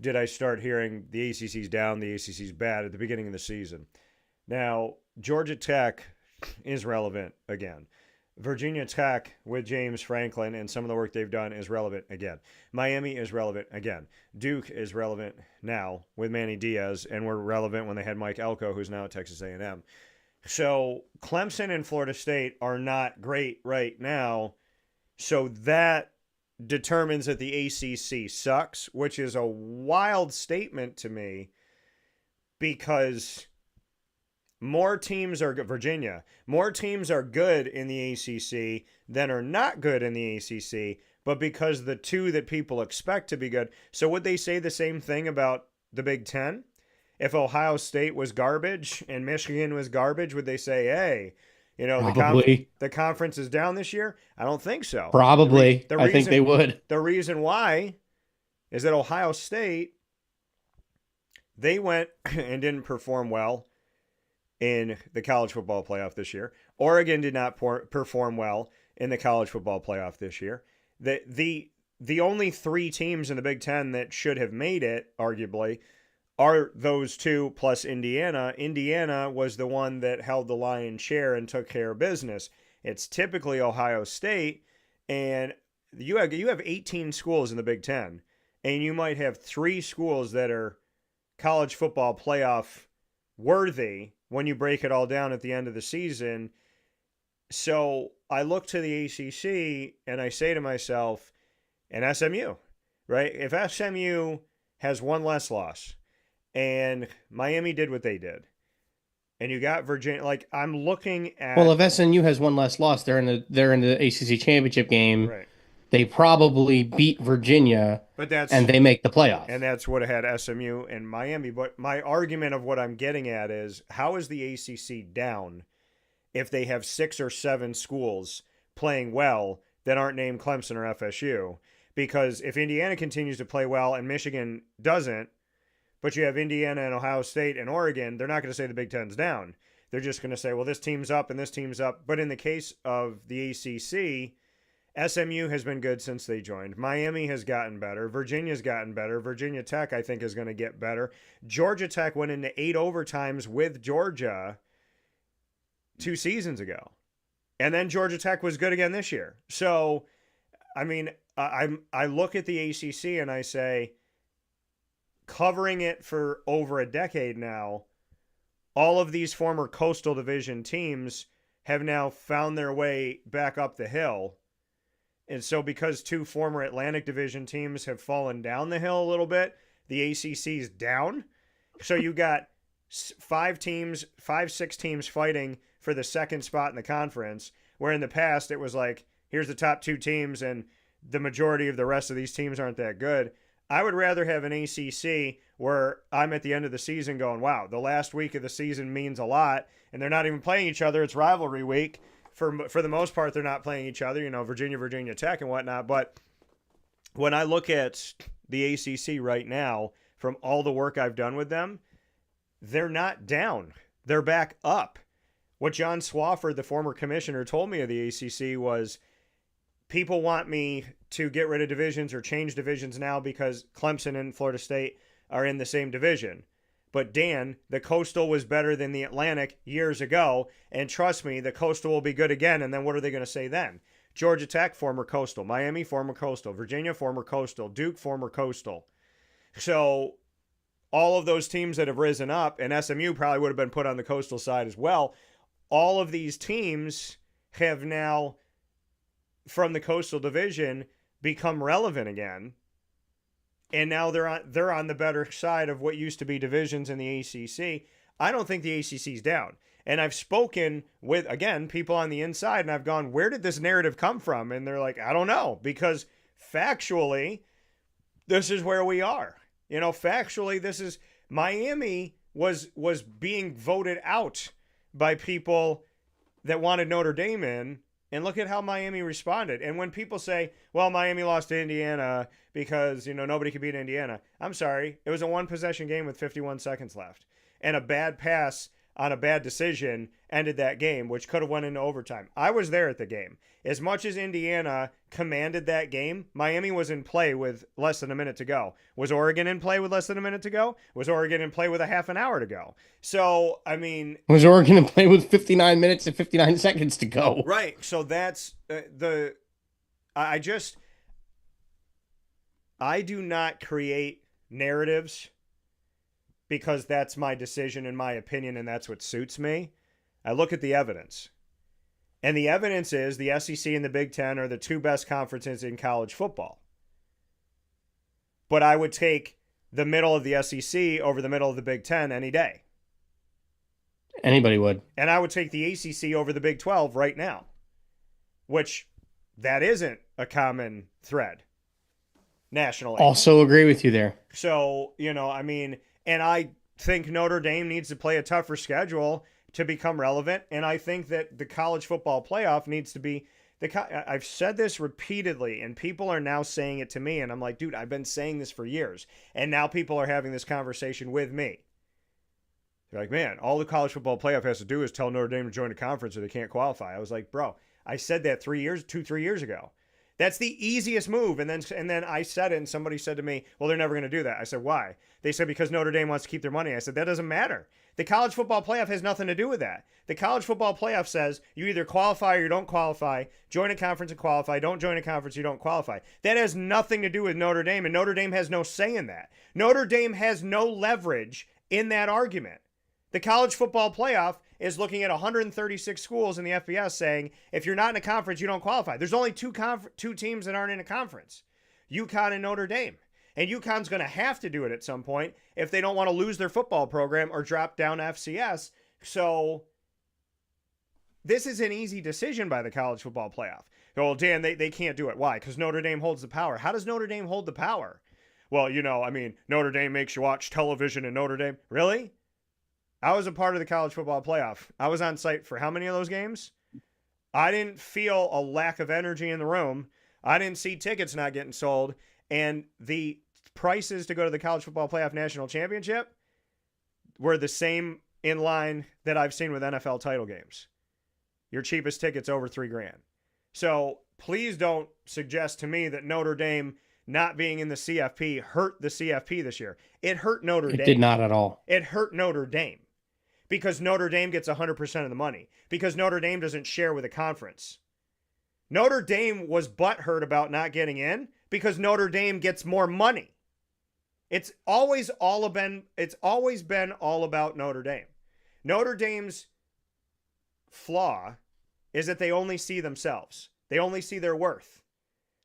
Speaker 1: did I start hearing the ACC's down, the ACC's bad at the beginning of the season? Now, Georgia Tech is relevant again. Virginia Tech with James Franklin and some of the work they've done is relevant again. Miami is relevant again. Duke is relevant now with Manny Diaz, and were relevant when they had Mike Elko, who's now at Texas A&M. So Clemson and Florida State are not great right now. So that determines that the ACC sucks, which is a wild statement to me, because more teams are good in the ACC than are not good in the ACC, but because the two that people expect to be good. So would they say the same thing about the Big Ten? If Ohio State was garbage and Michigan was garbage, would they say, hey, the conference is down this year? I don't think so.
Speaker 2: Probably. I think they would.
Speaker 1: The reason why is that Ohio State, they went and didn't perform well in the college football playoff this year. Oregon did not perform well in the college football playoff this year. The only 3 teams in the Big Ten that should have made it, arguably, are those 2 plus Indiana. Indiana was the one that held the lion's share and took care of business. It's typically Ohio State, and you have 18 schools in the Big Ten, and you might have 3 schools that are college football playoff worthy when you break it all down at the end of the season. So I look to the ACC and I say to myself, and SMU, right? If SMU has 1 less loss, and Miami did what they did, and you got Virginia, like, I'm looking at...
Speaker 2: Well, if SMU has 1 less loss, they're in the ACC championship game.
Speaker 1: Right.
Speaker 2: They probably beat Virginia. and they make the playoff.
Speaker 1: And that's what had SMU and Miami. But my argument of what I'm getting at is, how is the ACC down if they have 6 or 7 schools playing well that aren't named Clemson or FSU? Because if Indiana continues to play well and Michigan doesn't, but you have Indiana and Ohio State and Oregon, they're not going to say the Big Ten's down. They're just going to say, well, this team's up and this team's up. But in the case of the ACC, SMU has been good since they joined. Miami has gotten better. Virginia's gotten better. Virginia Tech, I think, is going to get better. Georgia Tech went into 8 overtimes with Georgia 2 seasons ago. And then Georgia Tech was good again this year. So, I mean, I look at the ACC and I say, covering it for over a decade now, all of these former Coastal Division teams have now found their way back up the hill. And so because 2 former Atlantic Division teams have fallen down the hill a little bit, the ACC's down. So you got 6 teams fighting for the second spot in the conference, where in the past it was like, here's the top 2 teams and the majority of the rest of these teams aren't that good. I would rather have an ACC where I'm at the end of the season going, wow, the last week of the season means a lot, and they're not even playing each other. It's rivalry week. For the most part, they're not playing each other, Virginia Tech and whatnot. But when I look at the ACC right now, from all the work I've done with them, they're not down. They're back up. What John Swofford, the former commissioner, told me of the ACC was, people want me to get rid of divisions or change divisions now because Clemson and Florida State are in the same division. But Dan, the Coastal was better than the Atlantic years ago, and trust me, the Coastal will be good again, and then what are they going to say then? Georgia Tech, former Coastal. Miami, former Coastal. Virginia, former Coastal. Duke, former Coastal. So all of those teams that have risen up, and SMU probably would have been put on the Coastal side as well, all of these teams have now, from the Coastal Division, become relevant again, and now they're on the better side of what used to be divisions in the ACC. I don't think the ACC's down, and I've spoken with, again, people on the inside, and I've gone, where did this narrative come from? And they're like, I don't know, because factually, this is where we are. Factually, this is, Miami was being voted out by people that wanted Notre Dame in. And look at how Miami responded. And when people say, well, Miami lost to Indiana because, nobody could beat Indiana. I'm sorry. It was a 1-possession game with 51 seconds left. And a bad pass on a bad decision ended that game, which could have went into overtime. I was there at the game. As much as Indiana commanded that game, Miami was in play with less than a minute to go. Was Oregon in play with less than a minute to go? Was Oregon in play with a half an hour to go? So, I mean...
Speaker 2: Was Oregon in play with 59 minutes and 59 seconds to go?
Speaker 1: Right. So that's I do not create narratives because that's my decision and my opinion, and that's what suits me. I look at the evidence. And the evidence is the SEC and the Big Ten are the 2 best conferences in college football. But I would take the middle of the SEC over the middle of the Big Ten any day.
Speaker 2: Anybody would.
Speaker 1: And I would take the ACC over the Big 12 right now, which that isn't a common thread nationally.
Speaker 2: Also agree with you there.
Speaker 1: So, and I think Notre Dame needs to play a tougher schedule to become relevant. And I think that the college football playoff needs to be, I've said this repeatedly, and people are now saying it to me. And I'm like, dude, I've been saying this for years. And now people are having this conversation with me. They're like, man, all the college football playoff has to do is tell Notre Dame to join a conference or they can't qualify. I was like, bro, I said that 3 years ago. That's the easiest move. And then I said it, and somebody said to me, well, they're never going to do that. I said, why? They said, because Notre Dame wants to keep their money. I said, that doesn't matter. The college football playoff has nothing to do with that. The college football playoff says you either qualify or you don't qualify, join a conference and qualify, don't join a conference, you don't qualify. That has nothing to do with Notre Dame, and Notre Dame has no say in that. Notre Dame has no leverage in that argument. The college football playoff is looking at 136 schools in the FBS saying, if you're not in a conference, you don't qualify. There's only two teams that aren't in a conference, UConn and Notre Dame. And UConn's going to have to do it at some point if they don't want to lose their football program or drop down to FCS. So this is an easy decision by the college football playoff. Oh, Dan, they can't do it. Why? Because Notre Dame holds the power. How does Notre Dame hold the power? well, Notre Dame makes you watch television in Notre Dame. Really? I was a part of the college football playoff. I was on site for how many of those games? I didn't feel a lack of energy in the room. I didn't see tickets not getting sold. And the prices to go to the college football playoff national championship were the same in line that I've seen with NFL title games. Your cheapest ticket's over $3,000. So please don't suggest to me that Notre Dame not being in the CFP hurt the CFP this year. It hurt Notre Dame.
Speaker 2: It did not at all.
Speaker 1: It hurt Notre Dame because Notre Dame gets 100% of the money, because Notre Dame doesn't share with a conference. Notre Dame was butthurt about not getting in because Notre Dame gets more money. It's always been all about Notre Dame. Notre Dame's flaw is that they only see themselves. They only see their worth.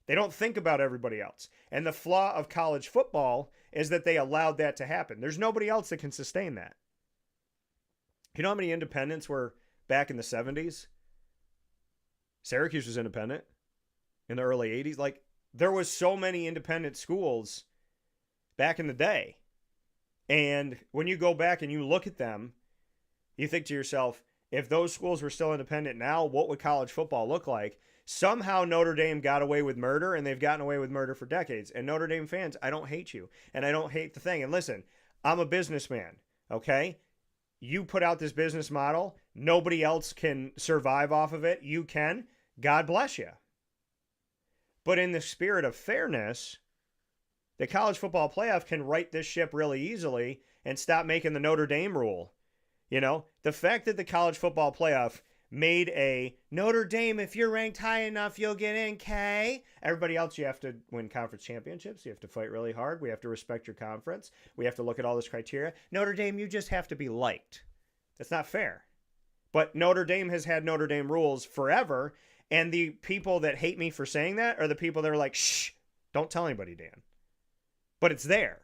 Speaker 1: They don't think about everybody else. And the flaw of college football is that they allowed that to happen. There's nobody else that can sustain that. You know how many independents were back in the 70s? Syracuse was independent in the early 80s. Like, there was so many independent schools back in the day. And when you go back and you look at them, you think to yourself, if those schools were still independent now, what would college football look like? Somehow Notre Dame got away with murder, and they've gotten away with murder for decades. And Notre Dame fans, I don't hate you, and I don't hate the thing. And listen, I'm a businessman, okay? You put out this business model. Nobody else can survive off of it. You can. God bless you. But in the spirit of fairness, the college football playoff can right this ship really easily and stop making the Notre Dame rule. The fact that the college football playoff made a Notre Dame, if you're ranked high enough, you'll get in, K. Everybody else, you have to win conference championships. You have to fight really hard. We have to respect your conference. We have to look at all this criteria. Notre Dame, you just have to be liked. That's not fair. But Notre Dame has had Notre Dame rules forever. And the people that hate me for saying that are the people that are like, shh, don't tell anybody, Dan. But it's there.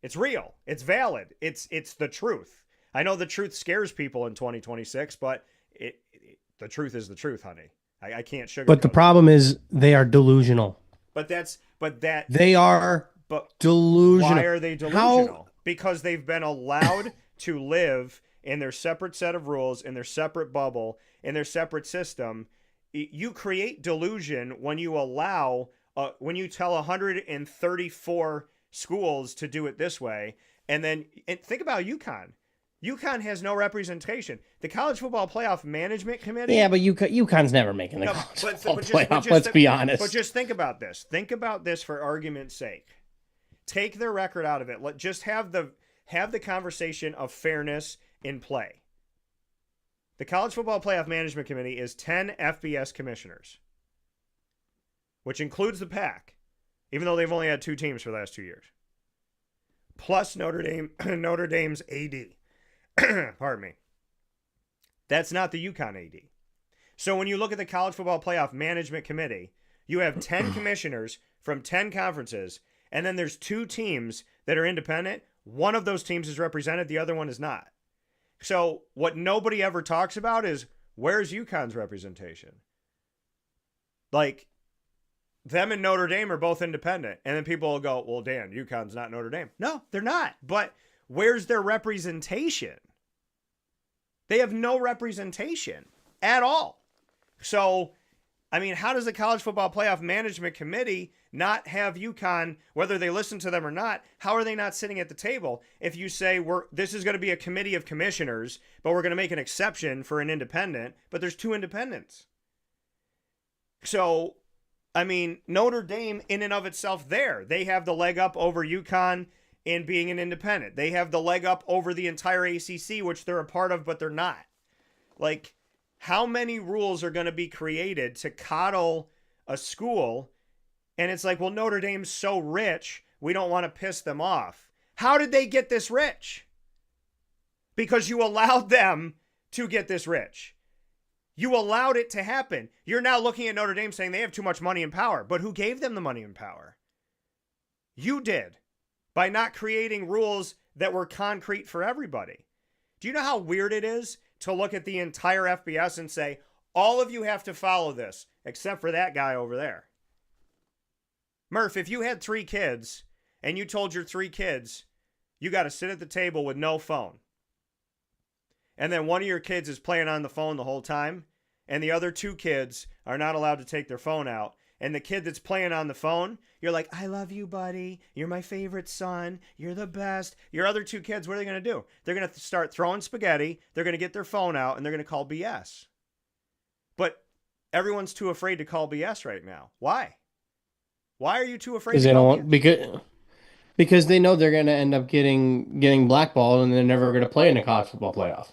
Speaker 1: It's real. It's valid. It's the truth. I know the truth scares people in 2026, but the truth is the truth, honey. I can't sugarcoat.
Speaker 2: But the problem is they are delusional.
Speaker 1: They
Speaker 2: are delusional.
Speaker 1: Why are they delusional? Because they've been allowed to live in their separate set of rules, in their separate bubble, in their separate system. You create delusion when you allow, when you tell 134 schools to do it this way. And think about UConn. UConn has no representation. The College Football Playoff Management Committee.
Speaker 2: Yeah, but UConn's never making the college football playoff. Let's be honest.
Speaker 1: But just think about this. Think about this for argument's sake. Take their record out of it. Just have the conversation of fairness in play. The College Football Playoff Management Committee is 10 FBS commissioners, which includes the PAC, even though they've only had 2 teams for the last 2 years, plus Notre Dame's AD. Pardon me. That's not the UConn AD. So when you look at the College Football Playoff Management Committee, you have 10 commissioners from 10 conferences, and then there's 2 teams that are independent. One of those teams is represented, the other one is not. So what nobody ever talks about is, where's UConn's representation? Like, them and Notre Dame are both independent. And then people will go, well, Dan, UConn's not Notre Dame. No, they're not. But where's their representation? They have no representation at all. So, I mean, how does the College Football Playoff Management Committee not have UConn, whether they listen to them or not? How are they not sitting at the table if you say this is going to be a committee of commissioners, but we're going to make an exception for an independent, but there's 2 independents? So, I mean, Notre Dame in and of itself they have the leg up over UConn in being an independent. They have the leg up over the entire ACC, which they're a part of, but they're not. Like, how many rules are going to be created to coddle a school? And it's like, well, Notre Dame's so rich, we don't want to piss them off. How did they get this rich? Because you allowed them to get this rich. You allowed it to happen. You're now looking at Notre Dame saying they have too much money and power. But who gave them the money and power? You did, by not creating rules that were concrete for everybody. Do you know how weird it is to look at the entire FBS and say, all of you have to follow this, except for that guy over there? Murph, if you had 3 kids and you told your 3 kids you got to sit at the table with no phone, and then one of your kids is playing on the phone the whole time, and the other 2 kids are not allowed to take their phone out, and the kid that's playing on the phone, you're like, I love you, buddy. You're my favorite son. You're the best. Your other 2 kids, what are they going to do? They're going to start throwing spaghetti. They're going to get their phone out, and they're going to call BS. But everyone's too afraid to call BS right now. Why? Why are you too afraid to call BS?
Speaker 2: Because they know they're going to end up getting blackballed, and they're never going to play in the college football playoff.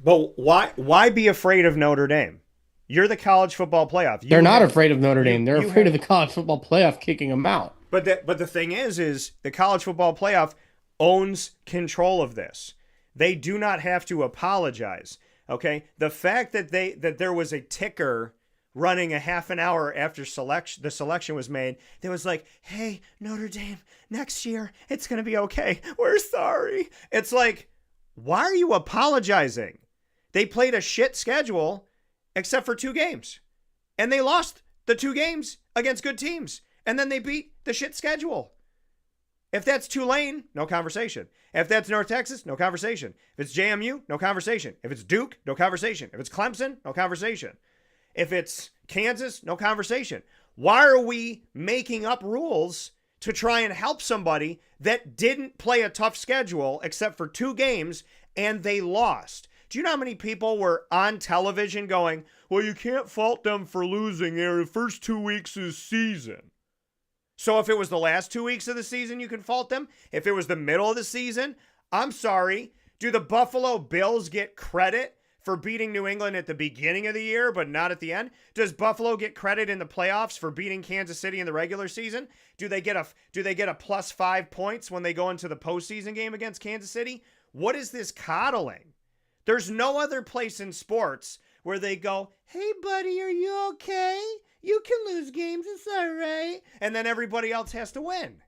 Speaker 1: But why be afraid of Notre Dame? You're the college football playoff.
Speaker 2: They're not afraid of Notre Dame. They're afraid of the college football playoff kicking them out.
Speaker 1: But the thing is the college football playoff owns control of this. They do not have to apologize. Okay, the fact that there was a ticker running a half an hour after the selection was made, that was like, hey, Notre Dame, next year it's gonna be okay. We're sorry. It's like, why are you apologizing? They played a shit schedule. Except for 2 games. And they lost the 2 games against good teams. And then they beat the shit schedule. If that's Tulane, no conversation. If that's North Texas, no conversation. If it's JMU, no conversation. If it's Duke, no conversation. If it's Clemson, no conversation. If it's Kansas, no conversation. Why are we making up rules to try and help somebody that didn't play a tough schedule except for 2 games and they lost? Do you know how many people were on television going, well, you can't fault them for losing. They're the first 2 weeks of the season. So if it was the last 2 weeks of the season, you can fault them. If it was the middle of the season, I'm sorry. Do the Buffalo Bills get credit for beating New England at the beginning of the year, but not at the end? Does Buffalo get credit in the playoffs for beating Kansas City in the regular season? Do they get a +5 points when they go into the postseason game against Kansas City? What is this coddling? There's no other place in sports where they go, hey, buddy, are you okay? You can lose games. It's all right. And then everybody else has to win.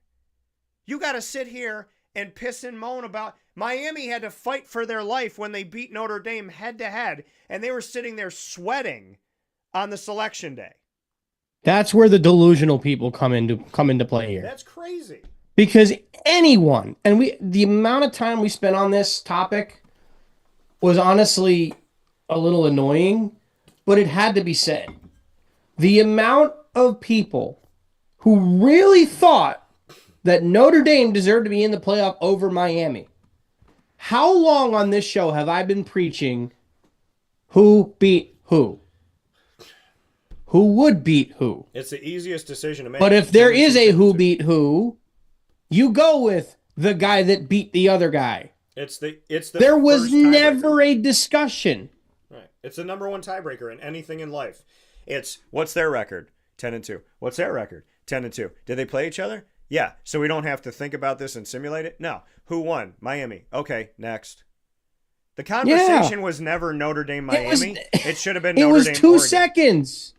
Speaker 1: You got to sit here and piss and moan about Miami had to fight for their life when they beat Notre Dame head to head, and they were sitting there sweating on the selection day.
Speaker 2: That's where the delusional people come into play here.
Speaker 1: That's crazy.
Speaker 2: Because anyone, and the amount of time we spent on this topic was honestly a little annoying, but it had to be said. The amount of people who really thought that Notre Dame deserved to be in the playoff over Miami. How long on this show have I been preaching who beat who? Who would beat who?
Speaker 1: It's the easiest decision to make.
Speaker 2: But if there is a who beat who, you go with the guy that beat the other guy.
Speaker 1: There
Speaker 2: was never a discussion.
Speaker 1: Right. It's the number 1 tiebreaker in anything in life. It's what's their record? 10-2. What's their record? 10-2. Did they play each other? Yeah. So we don't have to think about this and simulate it? No. Who won? Miami. Okay, next. The conversation was never Notre Dame Miami. It should have been Notre Dame Oregon.
Speaker 2: It was 2 seconds.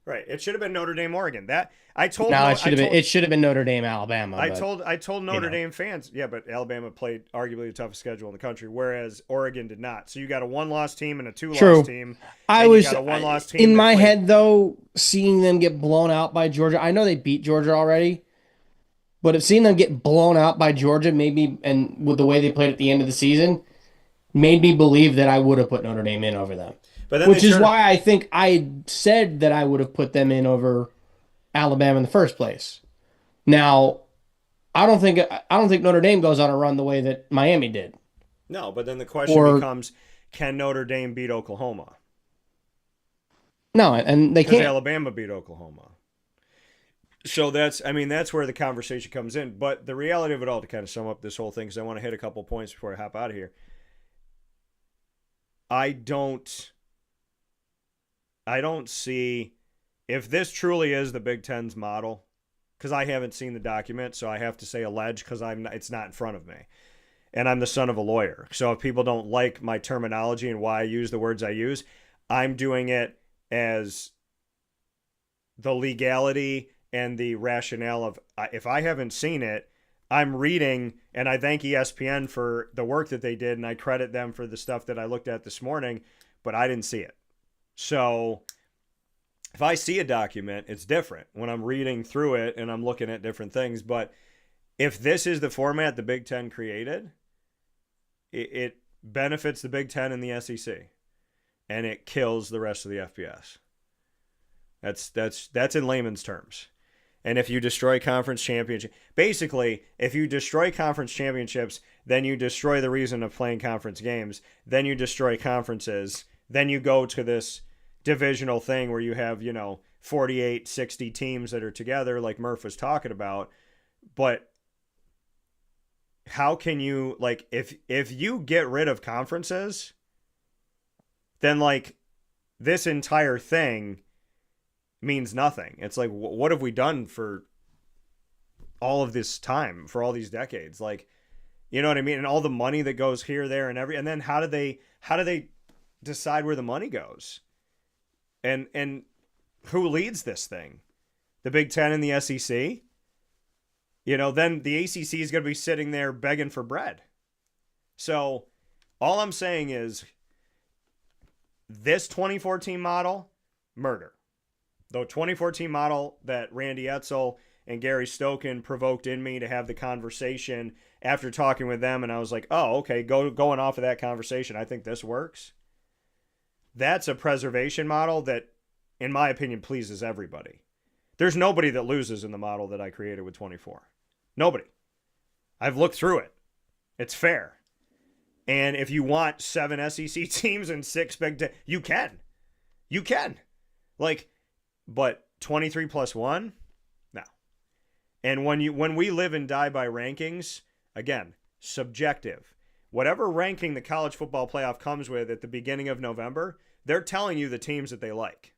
Speaker 1: Right. It should have been Notre Dame Oregon. It
Speaker 2: should have been Notre Dame Alabama.
Speaker 1: I told Notre Dame fans, yeah, but Alabama played arguably the toughest schedule in the country, whereas Oregon did not. So you got a 1-loss team and a 2-loss team.
Speaker 2: In my head though, seeing them get blown out by Georgia. I know they beat Georgia already, but seeing them get blown out by Georgia and with the way they played at the end of the season, made me believe that I would have put Notre Dame in over them. Which is why I think I said that I would have put them in over Alabama in the first place. Now, I don't think Notre Dame goes on a run the way that Miami did.
Speaker 1: No, but then the question becomes, can Notre Dame beat Oklahoma?
Speaker 2: No, and they can't.
Speaker 1: Because Alabama beat Oklahoma. So that's where the conversation comes in. But the reality of it all, to kind of sum up this whole thing, because I want to hit a couple points before I hop out of here. I don't see, if this truly is the Big Ten's model, because I haven't seen the document, so I have to say alleged because it's not in front of me. And I'm the son of a lawyer. So if people don't like my terminology and why I use the words I use, I'm doing it as the legality and the rationale of, if I haven't seen it, I'm reading, and I thank ESPN for the work that they did, and I credit them for the stuff that I looked at this morning, but I didn't see it. So if I see a document, it's different when I'm reading through it and I'm looking at different things. But if this is the format the Big Ten created, it benefits the Big Ten and the SEC, and it kills the rest of the FBS. That's in layman's terms. And if you destroy conference championship, basically, if you destroy conference championships, then you destroy the reason of playing conference games. Then you destroy conferences. Then you go to this divisional thing where you have, 48, 60 teams that are together, like Murph was talking about. But how can you, like, if you get rid of conferences, then, like, this entire thing means nothing. It's like, what have we done for all of this time, for all these decades? Like, you know what I mean? And all the money that goes here, there, and then how do they decide where the money goes? And who leads this thing? The Big Ten and the SEC? Then the ACC is going to be sitting there begging for bread. So all I'm saying is this 2014 model, murder. The 2014 model that Randy Edsall and Gary Stokan provoked in me to have the conversation after talking with them, and I was like, oh, okay, going off of that conversation, I think this works. That's a preservation model that, in my opinion, pleases everybody. There's nobody that loses in the model that I created with 24. Nobody. I've looked through it. It's fair. And if you want 7 SEC teams and 6 Big Ten, you can. You can. But 23 plus 1? No. And when we live and die by rankings, again, subjective. Whatever ranking the college football playoff comes with at the beginning of November, they're telling you the teams that they like.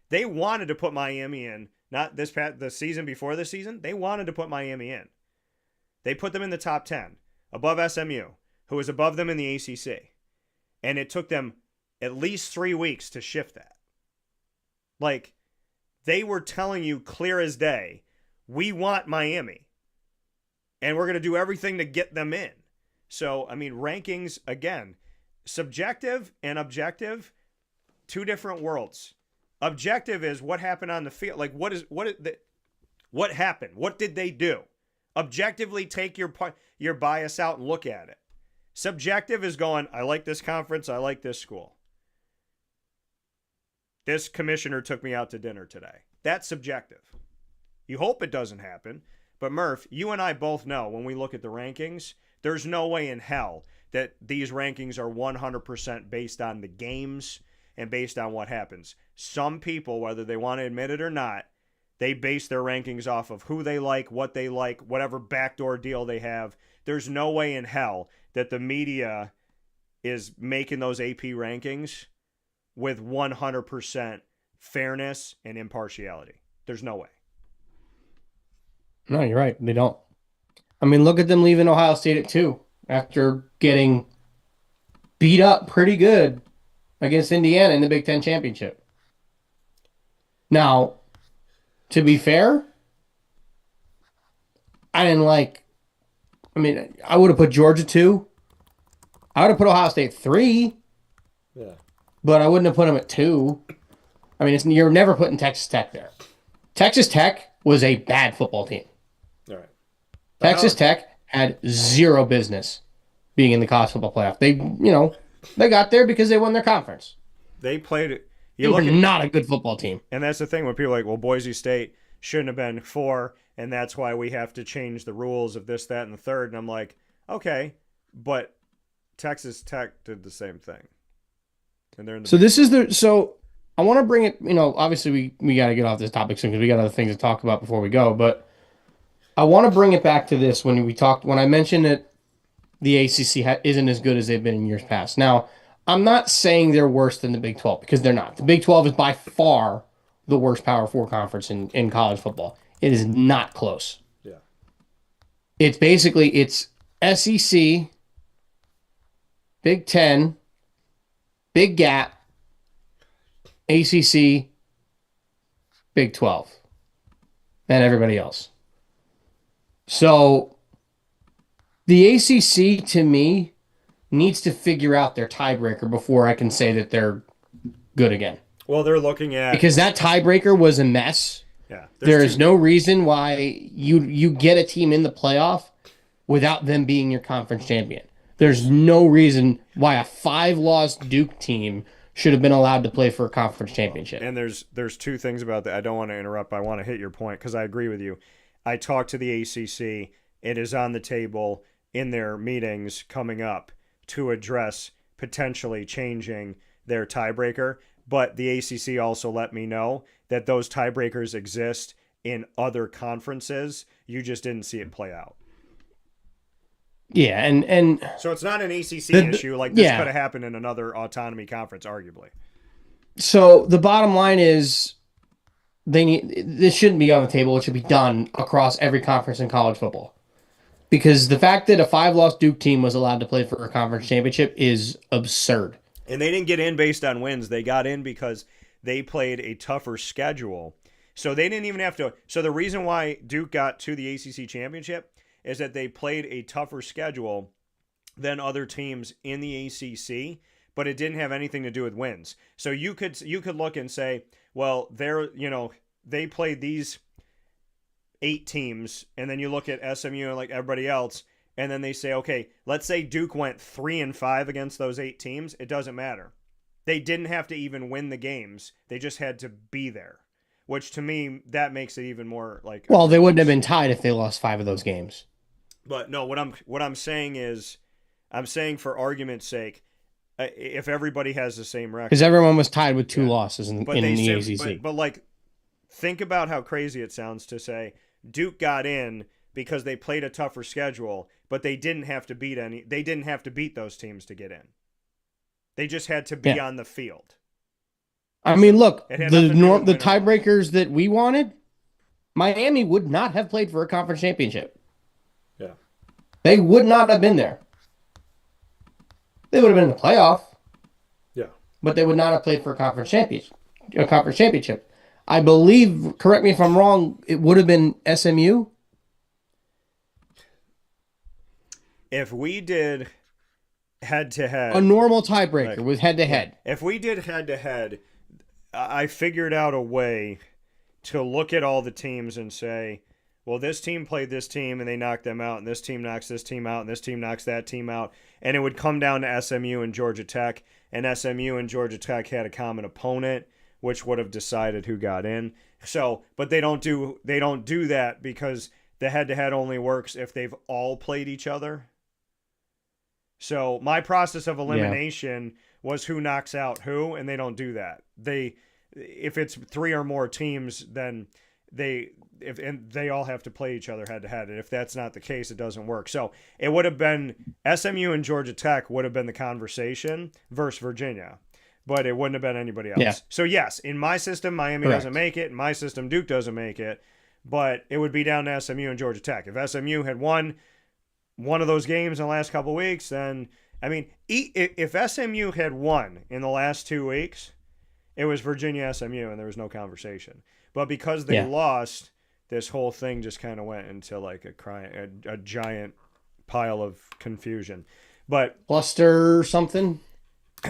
Speaker 1: They wanted to put Miami in, not the season before this season. They wanted to put Miami in. They put them in the top 10, above SMU, who was above them in the ACC. And it took them at least 3 weeks to shift that. Like, they were telling you clear as day, we want Miami. And we're going to do everything to get them in. So, I mean, rankings, again, subjective and objective, two different worlds. Objective is what happened on the field. Like, what happened? What did they do? Objectively, take your bias out and look at it. Subjective is going, I like this conference, I like this school. This commissioner took me out to dinner today. That's subjective. You hope it doesn't happen. But Murph, you and I both know when we look at the rankings, there's no way in hell that these rankings are 100% based on the games and based on what happens. Some people, whether they want to admit it or not, they base their rankings off of who they like, whatever backdoor deal they have. There's no way in hell that the media is making those AP rankings with 100% fairness and impartiality. There's no way.
Speaker 2: No, you're right. They don't. I mean, look at them leaving Ohio State at 2 after getting beat up pretty good against Indiana in the Big Ten Championship. Now, to be fair, I would have put Georgia 2. I would have put Ohio State 3.
Speaker 8: Yeah.
Speaker 2: But I wouldn't have put them at 2. I mean, you're never putting Texas Tech there. Texas Tech was a bad football team.
Speaker 1: All right.
Speaker 2: Texas Tech had zero business being in the college football playoff. They got there because they won their conference.
Speaker 1: They played it.
Speaker 2: They were not a good football team.
Speaker 1: And that's the thing when people are like, well, Boise State shouldn't have been 4, and that's why we have to change the rules of this, that, and the third. And I'm like, okay, but Texas Tech did the same thing. And they're in the
Speaker 2: so I want to bring it, obviously we got to get off this topic soon because we got other things to talk about before we go, but I want to bring it back to this when I mentioned that the ACC isn't as good as they've been in years past. Now, I'm not saying they're worse than the Big 12 because they're not. The Big 12 is by far the worst Power 4 conference in college football. It is not close.
Speaker 8: Yeah.
Speaker 2: It's SEC, Big 10, Big Gap, ACC, Big 12, and everybody else. So the ACC, to me, needs to figure out their tiebreaker before I can say that they're good again.
Speaker 1: Well, they're looking at
Speaker 2: because that tiebreaker was a mess.
Speaker 1: yeah.
Speaker 2: There is no reason why you get a team in the playoff without them being your conference champion. There's no reason why a 5-loss Duke team should have been allowed to play for a conference championship.
Speaker 1: And there's two things about that. I don't want to interrupt, but I want to hit your point because I agree with you. I talked to the ACC. It is on the table in their meetings coming up to address potentially changing their tiebreaker. But the ACC also let me know that those tiebreakers exist in other conferences. You just didn't see it play out.
Speaker 2: Yeah, and
Speaker 1: so it's not an ACC issue. Like this could have happened in another autonomy conference, arguably.
Speaker 2: So the bottom line is, this shouldn't be on the table. It should be done across every conference in college football, because the fact that a 5-loss Duke team was allowed to play for a conference championship is absurd.
Speaker 1: And they didn't get in based on wins. They got in because they played a tougher schedule. So they didn't even have to. So the reason why Duke got to the ACC championship is that they played a tougher schedule than other teams in the ACC, but it didn't have anything to do with wins. So you could look and say, well, they played these 8 teams, and then you look at SMU and like everybody else, and then they say, okay, let's say Duke went 3-5 against those 8 teams. It doesn't matter. They didn't have to even win the games. They just had to be there, which to me, that makes it even more like...
Speaker 2: Well, they wouldn't have been tied if they lost 5 of those games.
Speaker 1: But no, what I'm saying is, I'm saying for argument's sake, if everybody has the same record...
Speaker 2: Because everyone was tied with 2 losses in the ACC.
Speaker 1: But like, think about how crazy it sounds to say Duke got in because they played a tougher schedule, but they didn't have to beat those teams to get in. They just had to be on the field.
Speaker 2: I mean, look, the tiebreakers that we wanted, Miami would not have played for a conference championship.
Speaker 1: Yeah.
Speaker 2: They would not have been there. They would have been in the playoff.
Speaker 1: Yeah.
Speaker 2: But they would not have played for a conference championship. I believe, correct me if I'm wrong, it would have been SMU.
Speaker 1: If we did head-to-head...
Speaker 2: A normal tiebreaker with head-to-head.
Speaker 1: If we did head-to-head, I figured out a way to look at all the teams and say, well, this team played this team and they knocked them out, and this team knocks this team out, and this team knocks that team out. And it would come down to SMU and Georgia Tech, and SMU and Georgia Tech had a common opponent, which would have decided who got in. So, but they don't do that because the head-to-head only works if they've all played each other. So my process of elimination was who knocks out who, and they don't do that. If it's 3 or more teams, then they all have to play each other head-to-head. And if that's not the case, it doesn't work. So it would have been SMU and Georgia Tech would have been the conversation versus Virginia. But it wouldn't have been anybody else. Yeah. So, yes, in my system, Miami doesn't make it. In my system, Duke doesn't make it. But it would be down to SMU and Georgia Tech. If SMU had won one of those games in the last couple of weeks, then, I mean, if SMU had won in the last 2 weeks, it was Virginia-SMU, and there was no conversation. But because they lost, this whole thing just kind of went into like a giant pile of confusion. But
Speaker 2: cluster something?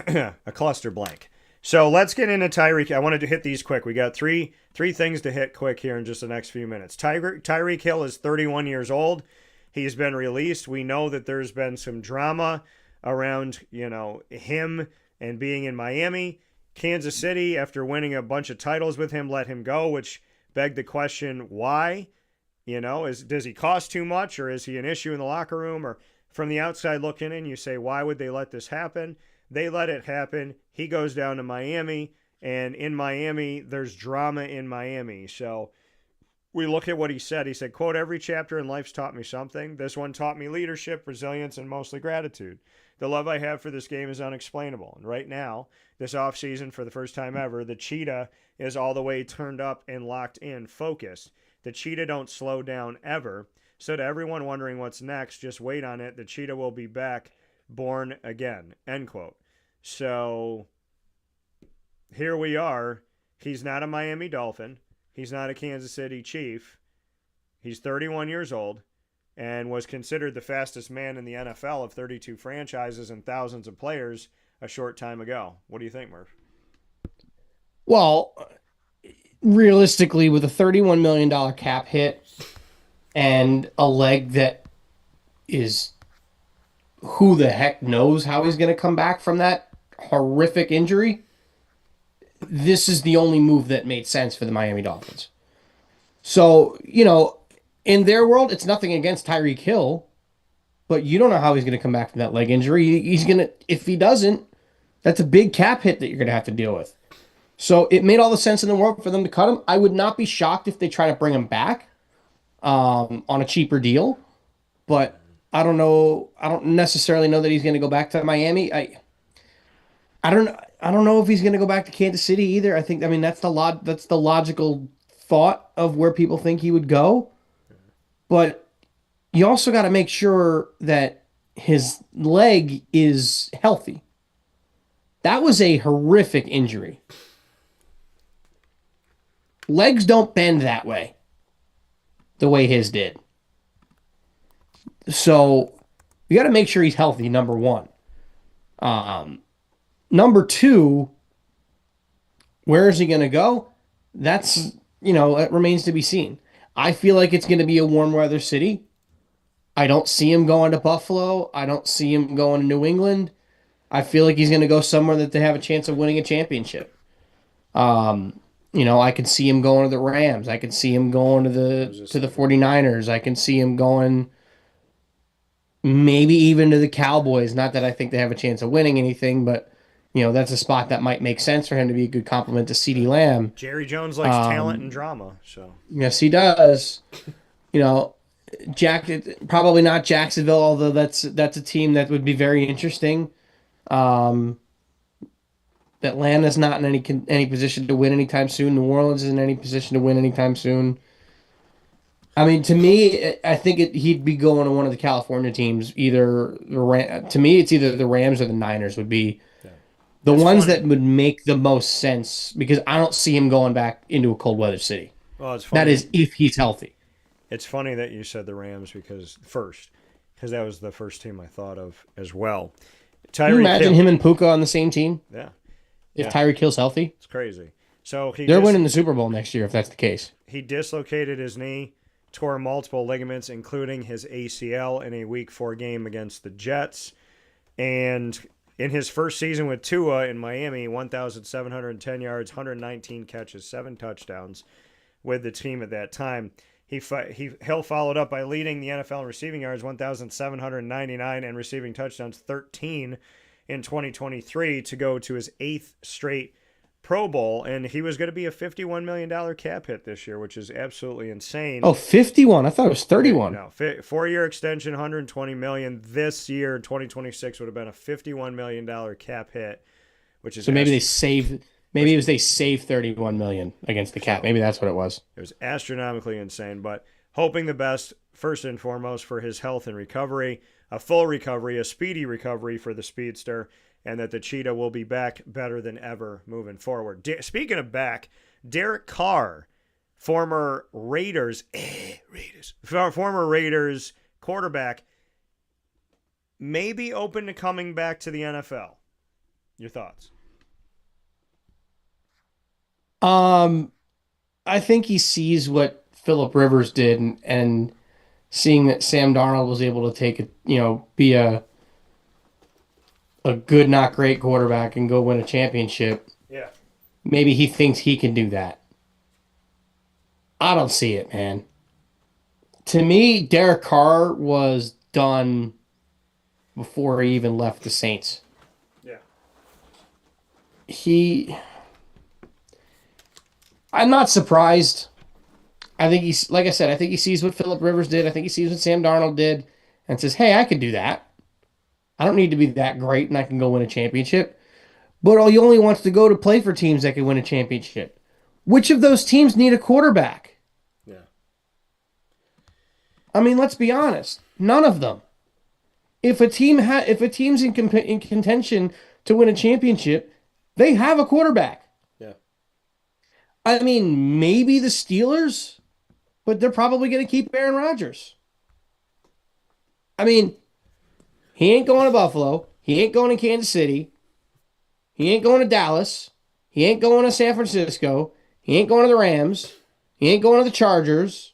Speaker 1: A cluster blank. So let's get into Tyreek. I wanted to hit these quick. We got three things to hit quick here in just the next few minutes. Tyreek Hill is 31 years old. He's been released. We know that there's been some drama around, him and being in Miami. Kansas City, after winning a bunch of titles with him, let him go, which begged the question, why? Does he cost too much, or is he an issue in the locker room? Or from the outside looking in, you say, why would they let this happen? They let it happen. He goes down to Miami, and in Miami, there's drama in Miami. So we look at what he said. He said, quote, "Every chapter in life's taught me something. This one taught me leadership, resilience, and mostly gratitude. The love I have for this game is unexplainable. And right now, this offseason, for the first time ever, the cheetah is all the way turned up and locked in, focused. The cheetah don't slow down ever. So to everyone wondering what's next, just wait on it. The cheetah will be back, born again," end quote. So here we are. He's not a Miami Dolphin. He's not a Kansas City Chief. He's 31 years old and was considered the fastest man in the NFL of 32 franchises and thousands of players a short time ago. What do you think, Murph?
Speaker 2: Well, realistically, with a $31 million cap hit and a leg that is who the heck knows how he's going to come back from that horrific injury, this is the only move that made sense for the Miami Dolphins. So, in their world, it's nothing against Tyreek Hill, but you don't know how he's going to come back from that leg injury. He's going to, if he doesn't, that's a big cap hit that you're going to have to deal with. So it made all the sense in the world for them to cut him. I would not be shocked if they try to bring him back on a cheaper deal, but I don't know. I don't necessarily know that he's going to go back to Miami. I don't know if he's going to go back to Kansas City either. That's the logical thought of where people think he would go. But you also got to make sure that his leg is healthy. That was a horrific injury. Legs don't bend that way, the way his did. So you got to make sure he's healthy, number one. Number two, where is he going to go? That's, it remains to be seen. I feel like it's going to be a warm weather city. I don't see him going to Buffalo. I don't see him going to New England. I feel like he's going to go somewhere that they have a chance of winning a championship. I could see him going to the Rams. I could see him going to the 49ers. I can see him going maybe even to the Cowboys. Not that I think they have a chance of winning anything, but that's a spot that might make sense for him to be a good compliment to CeeDee Lamb.
Speaker 1: Jerry Jones likes talent and drama, so
Speaker 2: yes, he does. Probably not Jacksonville, although that's a team that would be very interesting. Atlanta's not in any position to win anytime soon. New Orleans is in any position to win anytime soon. To me, I think he'd be going to one of the California teams. To me, it's either the Rams or the Niners would be the ones that would make the most sense, because I don't see him going back into a cold weather city.
Speaker 1: Well, it's funny.
Speaker 2: That is if he's healthy.
Speaker 1: It's funny that you said the Rams because that was the first team I thought of as well.
Speaker 2: Can you imagine him and Puka on the same team?
Speaker 1: Yeah.
Speaker 2: If Tyreek Hill's healthy?
Speaker 1: It's crazy. So
Speaker 2: they're winning the Super Bowl next year if that's the case.
Speaker 1: He dislocated his knee, tore multiple ligaments, including his ACL in a Week 4 game against the Jets. And in his first season with Tua in Miami, 1,710 yards, 119 catches, 7 touchdowns with the team at that time. Hill followed up by leading the NFL in receiving yards, 1,799, and receiving touchdowns, 13 in 2023 to go to his 8th straight Pro Bowl, and he was going to be a $51 million cap hit this year, which is absolutely insane.
Speaker 2: Oh, 51? I thought it was 31.
Speaker 1: No, 4-year extension, $120 million. This year, 2026, would have been a $51 million cap hit, which is
Speaker 2: so maybe they saved. Maybe it was they saved $31 million against the cap. Maybe that's what it was.
Speaker 1: It was astronomically insane, but hoping the best first and foremost for his health and recovery, a full recovery, a speedy recovery for the speedster, and that the Cheetah will be back better than ever moving forward. Speaking of back, Derek Carr, former Raiders quarterback, may be open to coming back to the NFL. Your thoughts?
Speaker 2: I think he sees what Phillip Rivers did, and seeing that Sam Darnold was able to be a good, not great quarterback and go win a championship.
Speaker 1: Yeah.
Speaker 2: Maybe he thinks he can do that. I don't see it, man. To me, Derek Carr was done before he even left the Saints.
Speaker 1: Yeah.
Speaker 2: I'm not surprised. I think like I said, I think he sees what Phillip Rivers did. I think he sees what Sam Darnold did and says, hey, I can do that. I don't need to be that great and I can go win a championship. But he only wants to go to play for teams that can win a championship. Which of those teams need a quarterback?
Speaker 1: Yeah.
Speaker 2: Let's be honest. None of them. If a team's in contention to win a championship, they have a quarterback. Maybe the Steelers, but they're probably going to keep Aaron Rodgers. He ain't going to Buffalo. He ain't going to Kansas City. He ain't going to Dallas. He ain't going to San Francisco. He ain't going to the Rams. He ain't going to the Chargers.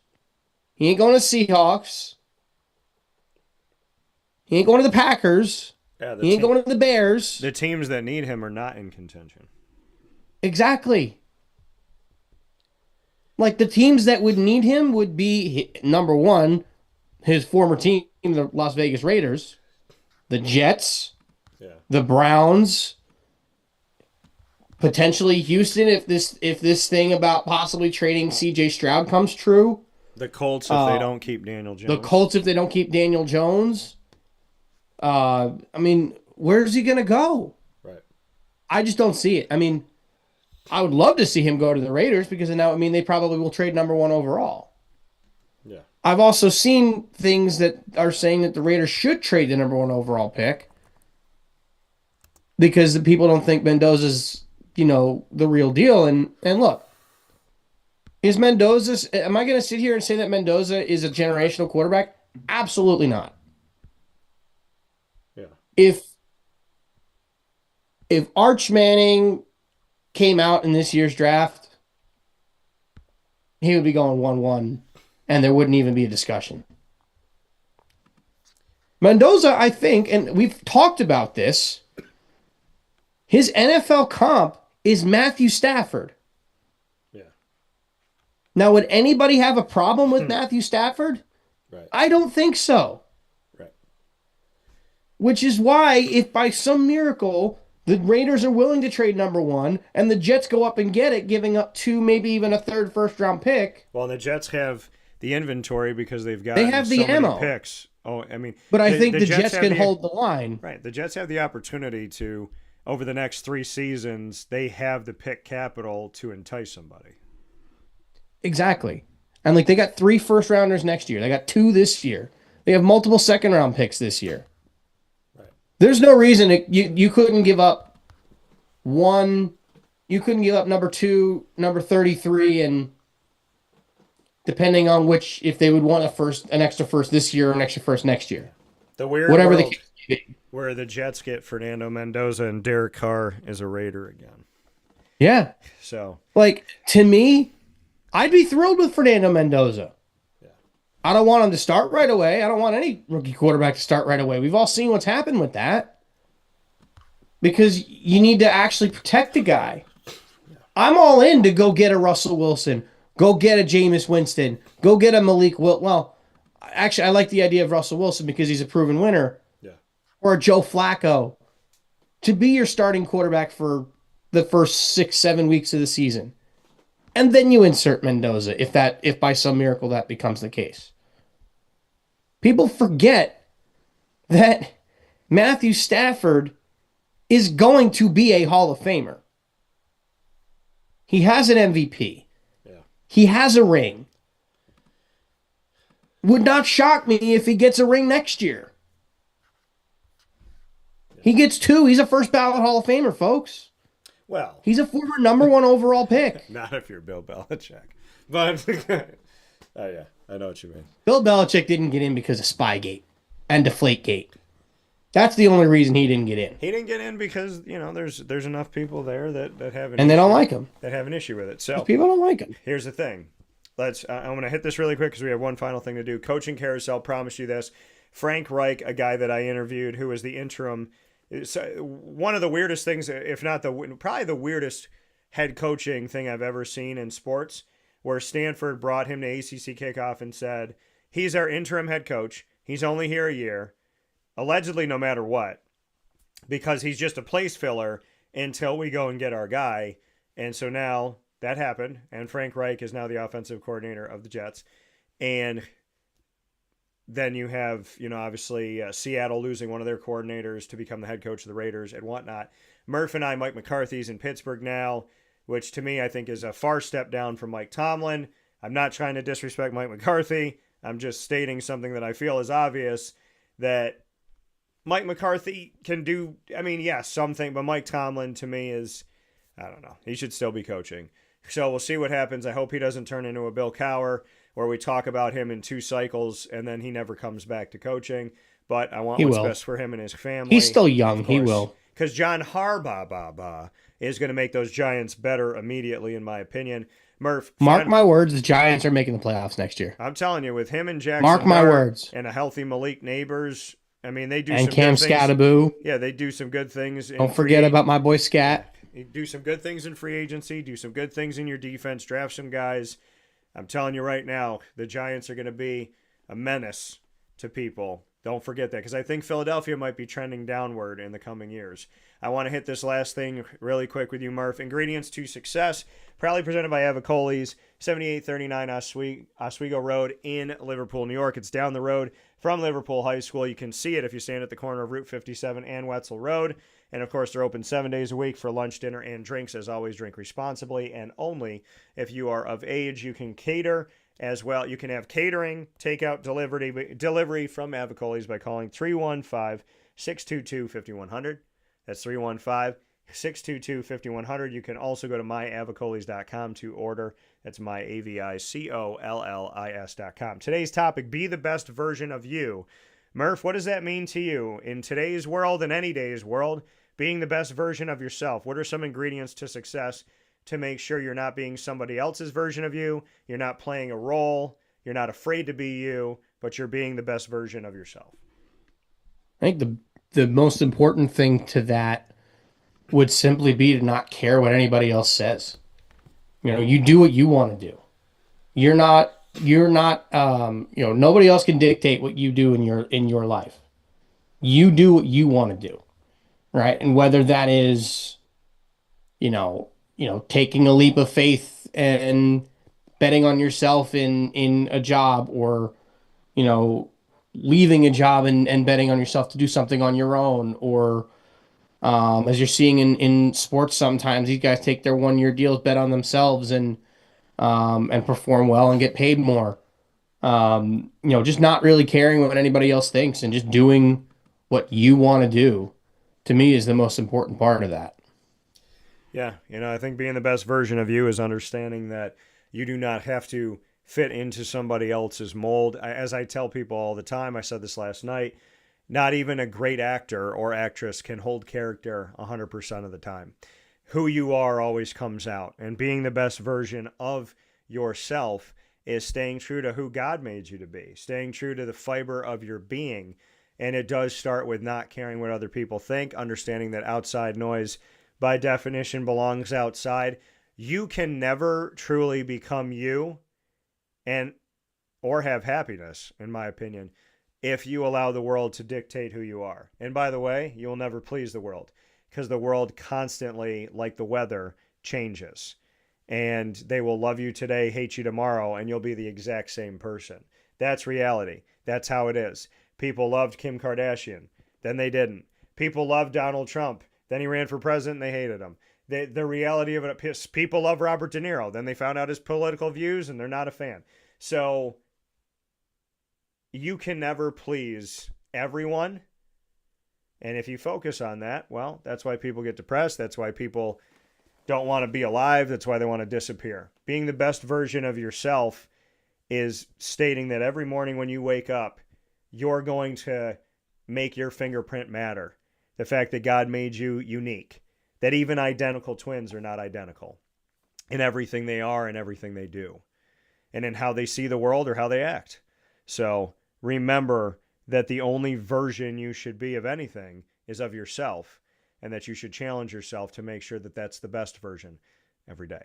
Speaker 2: He ain't going to the Seahawks. He ain't going to the Packers.
Speaker 1: Yeah,
Speaker 2: He ain't going to the Bears.
Speaker 1: The teams that need him are not in contention.
Speaker 2: Exactly. Like, the teams that would need him would be, number one, his former team, the Las Vegas Raiders, the Jets, the Browns, potentially Houston if this thing about possibly trading C.J. Stroud comes true.
Speaker 1: The Colts if they don't keep Daniel Jones.
Speaker 2: The Colts if they don't keep Daniel Jones. I mean, where's he going to go?
Speaker 1: Right.
Speaker 2: I just don't see it. I mean, I would love to see him go to the Raiders because then that would mean they probably will trade number 1 overall.
Speaker 1: Yeah.
Speaker 2: I've also seen things that are saying that the Raiders should trade the number 1 overall pick because the people don't think Mendoza's, the real deal. And look, is Mendoza, am I going to sit here and say that Mendoza is a generational quarterback? Absolutely not.
Speaker 1: Yeah.
Speaker 2: If Arch Manning came out in this year's draft, he would be going 1-1, and there wouldn't even be a discussion. Mendoza, I think, and we've talked about this, his NFL comp is Matthew Stafford.
Speaker 1: Yeah.
Speaker 2: Now, would anybody have a problem with Matthew Stafford?
Speaker 1: Right.
Speaker 2: I don't think so.
Speaker 1: Right.
Speaker 2: Which is why, if by some miracle the Raiders are willing to trade number 1 and the Jets go up and get it, giving up 2, maybe even a third first-round pick.
Speaker 1: Well, the Jets have the inventory because they've got
Speaker 2: the
Speaker 1: so
Speaker 2: ammo.
Speaker 1: many picks. Oh, I mean,
Speaker 2: but I think the Jets can hold the line.
Speaker 1: Right. The Jets have the opportunity to, over the next 3 seasons, they have the pick capital to entice somebody.
Speaker 2: Exactly. And they got 3 first-rounders next year. They got 2 this year. They have multiple second-round picks this year. There's no reason you couldn't give up 1. You couldn't give up number 2, number 33, and depending on which, if they would want an extra first this year or an extra first next year.
Speaker 1: The weird
Speaker 2: whatever
Speaker 1: world
Speaker 2: the case
Speaker 1: where the Jets get Fernando Mendoza and Derek Carr is a Raider again.
Speaker 2: Yeah.
Speaker 1: So,
Speaker 2: to me, I'd be thrilled with Fernando Mendoza. I don't want him to start right away. I don't want any rookie quarterback to start right away. We've all seen what's happened with that. Because you need to actually protect the guy. I'm all in to go get a Russell Wilson. Go get a Jameis Winston. Go get a Malik Wilson. Well, actually, I like the idea of Russell Wilson because he's a proven winner.
Speaker 1: Yeah.
Speaker 2: Or a Joe Flacco. To be your starting quarterback for the first 6-7 weeks of the season. And then you insert Mendoza if by some miracle that becomes the case. People forget that Matthew Stafford is going to be a Hall of Famer. He has an MVP.
Speaker 1: Yeah.
Speaker 2: He has a ring. Would not shock me if he gets a ring next year. Yeah. He gets 2. He's a first ballot Hall of Famer, folks.
Speaker 1: Well,
Speaker 2: he's a former number 1 overall pick.
Speaker 1: Not if you're Bill Belichick. But, oh yeah, I know what you mean.
Speaker 2: Bill Belichick didn't get in because of Spygate and Deflategate. That's the only reason he didn't get in.
Speaker 1: He didn't get in because, there's enough people there that have
Speaker 2: they don't like him.
Speaker 1: That have an issue with it. So
Speaker 2: people don't like him.
Speaker 1: Here's the thing. I'm going to hit this really quick because we have one final thing to do. Coaching carousel, promise you this. Frank Reich, a guy that I interviewed who was the interim, one of the weirdest things, if not probably the weirdest head coaching thing I've ever seen in sports, where Stanford brought him to ACC kickoff and said, he's our interim head coach. He's only here a year, allegedly no matter what, because he's just a place filler until we go and get our guy. And so now that happened, and Frank Reich is now the offensive coordinator of the Jets. And then you have, obviously Seattle losing one of their coordinators to become the head coach of the Raiders and whatnot. Murph and Mike McCarthy's in Pittsburgh now, which to me I think is a far step down from Mike Tomlin. I'm not trying to disrespect Mike McCarthy. I'm just stating something that I feel is obvious, that Mike McCarthy can do, something, but Mike Tomlin to me is, I don't know. He should still be coaching. So we'll see what happens. I hope he doesn't turn into a Bill Cowher where we talk about him in 2 cycles and then he never comes back to coaching. But I want what's best for him and his family.
Speaker 2: He's still young. He will.
Speaker 1: because John Harbaugh is going to make those Giants better immediately, in my opinion. Murph,
Speaker 2: Mark my words, the Giants are making the playoffs next year.
Speaker 1: I'm telling you, with him and Jackson
Speaker 2: Mark my
Speaker 1: Dart
Speaker 2: words.
Speaker 1: and a healthy Malik Neighbors, I mean, they do
Speaker 2: And
Speaker 1: some
Speaker 2: Cam
Speaker 1: good things.
Speaker 2: Scattaboo.
Speaker 1: Yeah, they do some good things.
Speaker 2: Don't forget about my boy Scat.
Speaker 1: Do some good things in free agency. Do some good things in your defense. Draft some guys. I'm telling you right now, the Giants are going to be a menace to people. Don't forget that, because I think Philadelphia might be trending downward in the coming years. I want to hit this last thing really quick with you, Murph. Ingredients to Success, proudly presented by Avicolli's, 7839 Oswego Road in Liverpool, New York. It's down the road from Liverpool High School. You can see it if you stand at the corner of Route 57 and Wetzel Road. And, of course, they're open 7 days a week for lunch, dinner, and drinks. As always, drink responsibly, and only if you are of age. You can cater as well. You can have catering, takeout, delivery from Avicolli's by calling 315-622-5100. That's 315-622-5100. You can also go to myavicollis.com to order. That's myavicollis.com. Today's topic, be the best version of you. Murph, what does that mean to you in today's world and any day's world? Being the best version of yourself. What are some ingredients to success to make sure you're not being somebody else's version of you, you're not playing a role, you're not afraid to be you, but you're being the best version of yourself?
Speaker 2: I think the most important thing to that would simply be to not care what anybody else says. You know, you do what you want to do. You're not nobody else can dictate what you do in your life. You do what you want to do, right? And whether that is, taking a leap of faith and betting on yourself in a job, or, leaving a job and betting on yourself to do something on your own, or as you're seeing in sports sometimes, these guys take their 1-year deals, bet on themselves, and perform well and get paid more. Just not really caring what anybody else thinks and just doing what you want to do, to me, is the most important part of that.
Speaker 1: Yeah, I think being the best version of you is understanding that you do not have to fit into somebody else's mold. As I tell people all the time, I said this last night, not even a great actor or actress can hold character 100% of the time. Who you are always comes out, and being the best version of yourself is staying true to who God made you to be, staying true to the fiber of your being. And it does start with not caring what other people think, understanding that outside noise, by definition, belongs outside. You can never truly become you or have happiness, in my opinion, if you allow the world to dictate who you are. And by the way, you will never please the world, because the world constantly, like the weather, changes. And they will love you today, hate you tomorrow, and you'll be the exact same person. That's reality. That's how it is. People loved Kim Kardashian, then they didn't. People loved Donald Trump, then he ran for president and they hated him. The reality of it, people love Robert De Niro, then they found out his political views and they're not a fan. So you can never please everyone. And if you focus on that, well, that's why people get depressed. That's why people don't want to be alive. That's why they want to disappear. Being the best version of yourself is stating that every morning when you wake up, you're going to make your fingerprint matter. The fact that God made you unique, that even identical twins are not identical in everything they are and everything they do, and in how they see the world or how they act. So remember that the only version you should be of anything is of yourself, and that you should challenge yourself to make sure that that's the best version every day.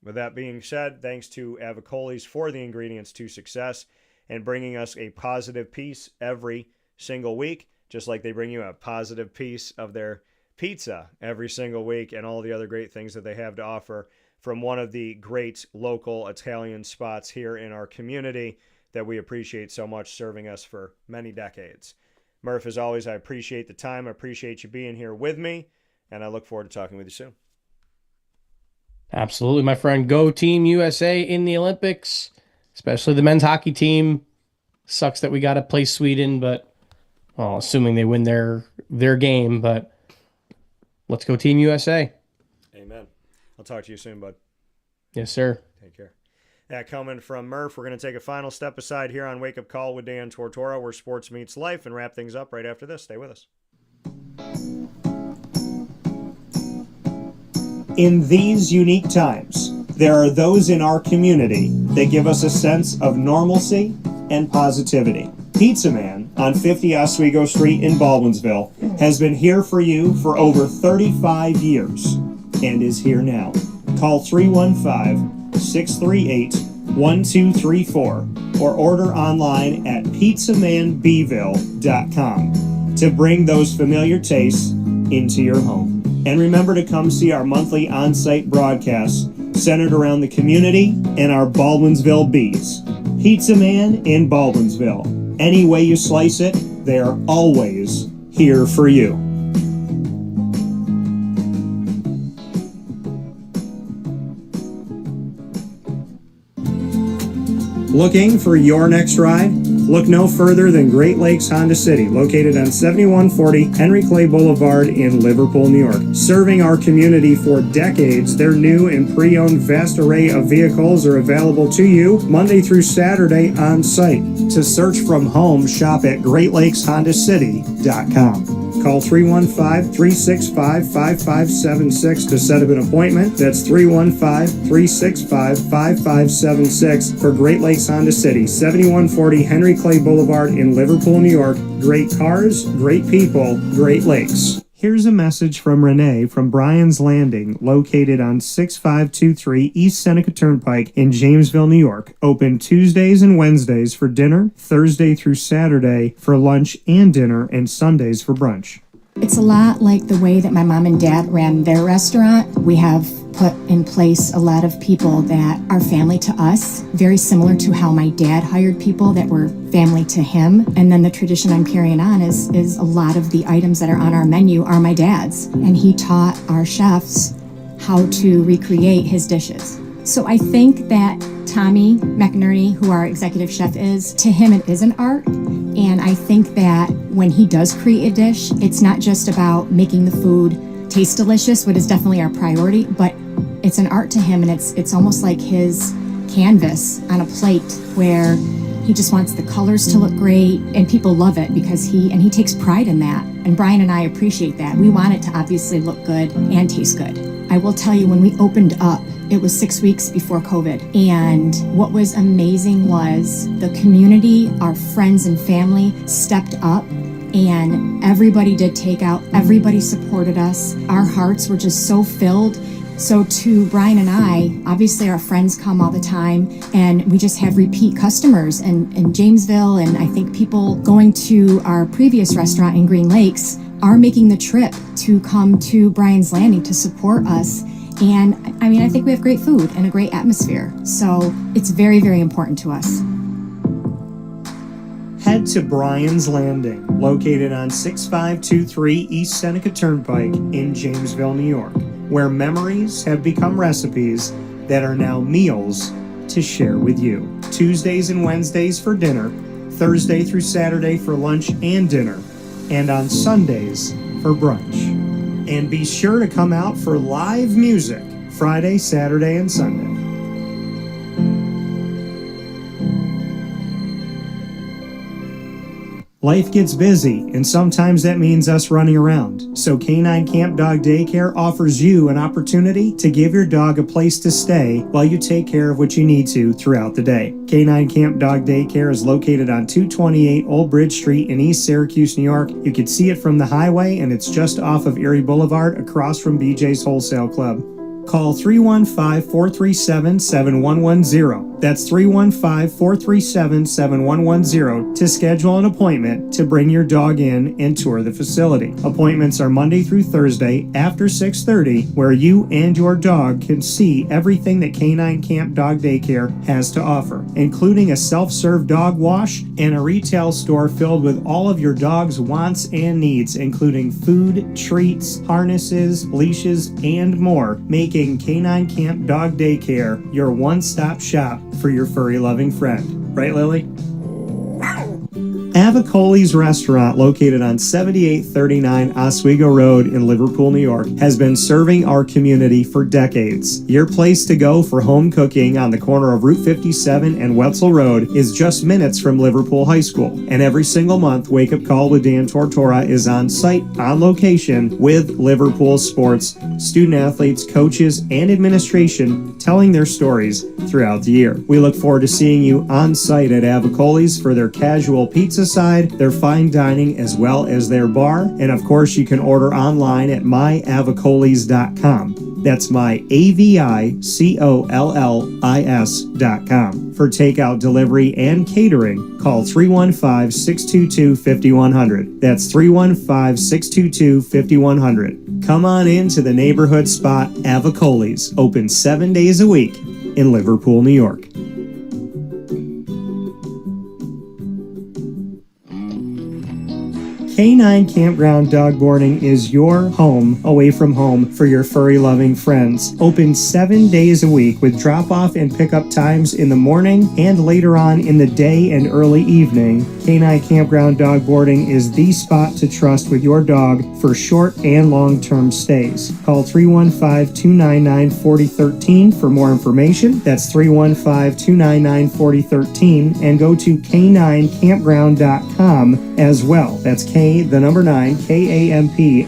Speaker 1: With that being said, thanks to Avicolli's for the ingredients to success and bringing us a positive piece every single week, just like they bring you a positive piece of their pizza every single week and all the other great things that they have to offer from one of the great local Italian spots here in our community that we appreciate so much, serving us for many decades. Murph, as always, I appreciate the time. I appreciate you being here with me, and I look forward to talking with you soon.
Speaker 2: Absolutely, my friend. Go Team USA in the Olympics, especially the men's hockey team. Sucks that we got to play Sweden, but assuming they win their game, but let's go Team USA.
Speaker 1: Amen. I'll talk to you soon, bud.
Speaker 2: Yes, sir.
Speaker 1: Take care. That coming from Murph. We're going to take a final step aside here on Wake Up Call with Dan Tortora, where sports meets life, and wrap things up right after this. Stay with us.
Speaker 4: In these unique times, there are those in our community that give us a sense of normalcy and positivity. Pizza Man on 50 Oswego Street in Baldwinsville has been here for you for over 35 years and is here now. Call 315-638-1234 or order online at pizzamanbville.com to bring those familiar tastes into your home. And remember to come see our monthly on-site broadcasts centered around the community and our Baldwinsville Bees. Pizza Man in Baldwinsville. Any way you slice it, they are always here for you. Looking for your next ride? Look no further than Great Lakes Honda City, located on 7140 Henry Clay Boulevard in Liverpool, New York. Serving our community for decades, their new and pre-owned vast array of vehicles are available to you Monday through Saturday on site. To search from home, shop at GreatLakesHondaCity.com. Call 315-365-5576 to set up an appointment. That's 315-365-5576 for Great Lakes Honda City, 7140 Henry Clay Boulevard in Liverpool, New York. Great cars, great people, Great Lakes. Here's a message from Renee from Bryan's Landing, located on 6523 East Seneca Turnpike in Jamesville, New York. Open Tuesdays and Wednesdays for dinner, Thursday through Saturday for lunch and dinner, and Sundays for brunch.
Speaker 9: It's a lot like the way that my mom and dad ran their restaurant. We have put in place a lot of people that are family to us, very similar to how my dad hired people that were family to him. And then the tradition I'm carrying on is a lot of the items that are on our menu are my dad's. And he taught our chefs how to recreate his dishes. So I think that Tommy McInerney, who our executive chef is, to him it is an art. And I think that when he does create a dish, it's not just about making the food taste delicious, which is definitely our priority, but it's an art to him, and it's almost like his canvas on a plate where he just wants the colors to look great, and people love it because he takes pride in that. And Bryan and I appreciate that. We want it to obviously look good and taste good. I will tell you, when we opened up, it was 6 weeks before COVID. And what was amazing was the community, our friends and family stepped up, and everybody did takeout. Everybody supported us. Our hearts were just so filled. So to Bryan and I, obviously our friends come all the time, and we just have repeat customers in Jamesville, and I think people going to our previous restaurant in Green Lakes are making the trip to come to Bryan's Landing to support us. And I mean, I think we have great food and a great atmosphere. So it's very, very important to us.
Speaker 4: Head to Bryan's Landing, located on 6523 East Seneca Turnpike in Jamesville, New York, where memories have become recipes that are now meals to share with you. Tuesdays and Wednesdays for dinner, Thursday through Saturday for lunch and dinner, and on Sundays for brunch. And be sure to come out for live music Friday, Saturday, and Sunday. Life gets busy, and sometimes that means us running around. So Canine Camp Dog Daycare offers you an opportunity to give your dog a place to stay while you take care of what you need to throughout the day. Canine Camp Dog Daycare is located on 228 Old Bridge Street in East Syracuse, New York. You can see it from the highway, and it's just off of Erie Boulevard across from BJ's Wholesale Club. Call 315-437-7110. That's 315-437-7110 to schedule an appointment to bring your dog in and tour the facility. Appointments are Monday through Thursday after 6:30, where you and your dog can see everything that Canine Camp Dog Daycare has to offer, including a self-serve dog wash and a retail store filled with all of your dog's wants and needs, including food, treats, harnesses, leashes, and more, making Canine Camp Dog Daycare your one-stop shop for your furry loving friend. Right, Lily? Avicolli's restaurant, located on 7839 Oswego Road in Liverpool, New York, has been serving our community for decades. Your place to go for home cooking on the corner of Route 57 and Wetzel Road is just minutes from Liverpool High School. And every single month, Wake Up Call with Dan Tortora is on site, on location, with Liverpool sports, student athletes, coaches, and administration telling their stories throughout the year. We look forward to seeing you on site at Avicolli's for their casual pizza side, their fine dining, as well as their bar. And of course, you can order online at myavicollis.com. That's myavicollis.com. For takeout, delivery, and catering, call 315-622-5100. That's 315-622-5100. Come on in to the neighborhood spot Avicolli's, open 7 days a week in Liverpool, New York. K9 Campground Dog Boarding is your home away from home for your furry-loving friends. Open 7 days a week with drop-off and pickup times in the morning and later on in the day and early evening. K9 Campground Dog Boarding is the spot to trust with your dog for short and long-term stays. Call 315-299-4013 for more information. That's 315-299-4013, and go to k9campground.com as well. That's KAMP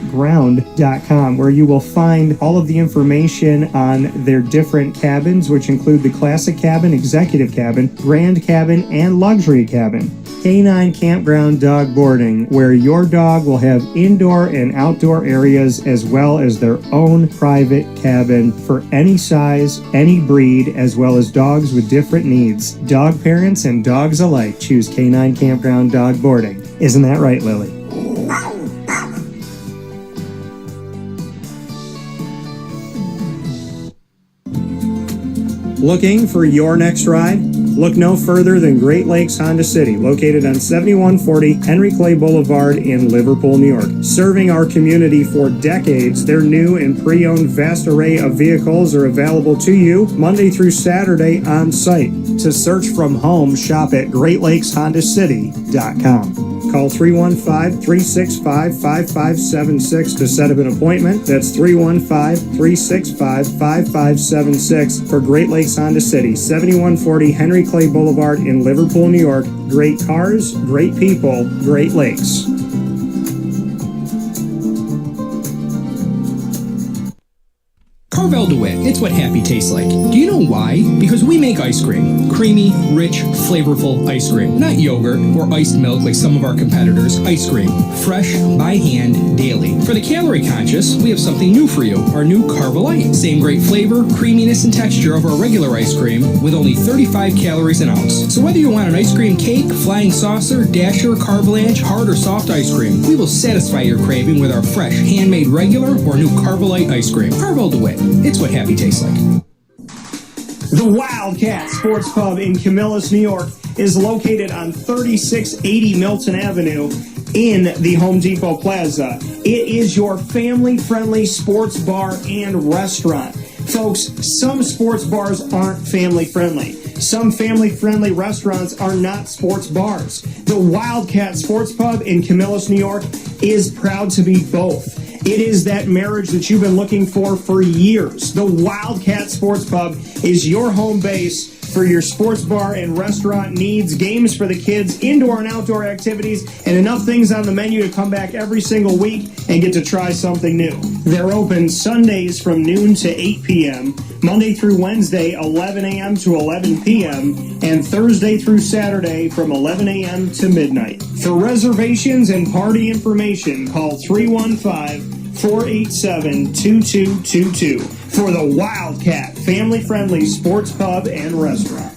Speaker 4: ground.com, where you will find all of the information on their different cabins, which include the classic cabin, executive cabin, grand cabin, and luxury cabin. K9 Campground Dog Boarding, where your dog will have indoor and outdoor areas as well as their own private cabin for any size, any breed, as well as dogs with different needs. Dog parents and dogs alike choose K9 Campground Dog Boarding. Isn't that right, Lily? Looking for your next ride? Look no further than Great Lakes Honda City, located on 7140 Henry Clay Boulevard in Liverpool, New York. Serving our community for decades, their new and pre-owned vast array of vehicles are available to you Monday through Saturday on site. To search from home, shop at GreatLakesHondaCity.com. Call 315-365-5576 to set up an appointment. That's 315-365-5576 for Great Lakes Honda City, 7140 Henry Clay Boulevard in Liverpool, New York. Great cars, great people, Great Lakes.
Speaker 10: Carvel DeWitt, it's what happy tastes like. Do you know why? Because we make ice cream. Creamy, rich, flavorful ice cream. Not yogurt or iced milk like some of our competitors. Ice cream. Fresh, by hand, daily. For the calorie conscious, we have something new for you. Our new Carvelite. Same great flavor, creaminess, and texture of our regular ice cream with only 35 calories an ounce. So whether you want an ice cream cake, flying saucer, dasher, carvalanche, hard or soft ice cream, we will satisfy your craving with our fresh, handmade regular or new Carvelite ice cream. Carvel DeWitt. It's what happy tastes like.
Speaker 4: The Wildcat Sports Pub in Camillus, New York is located on 3680 Milton Avenue in the Home Depot Plaza. It is your family-friendly sports bar and restaurant. Folks, some sports bars aren't family-friendly. Some family-friendly restaurants are not sports bars. The Wildcat Sports Pub in Camillus, New York is proud to be both. It is that marriage that you've been looking for years. The Wildcat Sports Pub is your home base for your sports bar and restaurant needs, games for the kids, indoor and outdoor activities, and enough things on the menu to come back every single week and get to try something new. They're open Sundays from noon to 8 p.m., Monday through Wednesday, 11 a.m. to 11 p.m., and Thursday through Saturday from 11 a.m. to midnight. For reservations and party information, call 315-487-2222 for the Wildcat family-friendly sports pub and restaurant.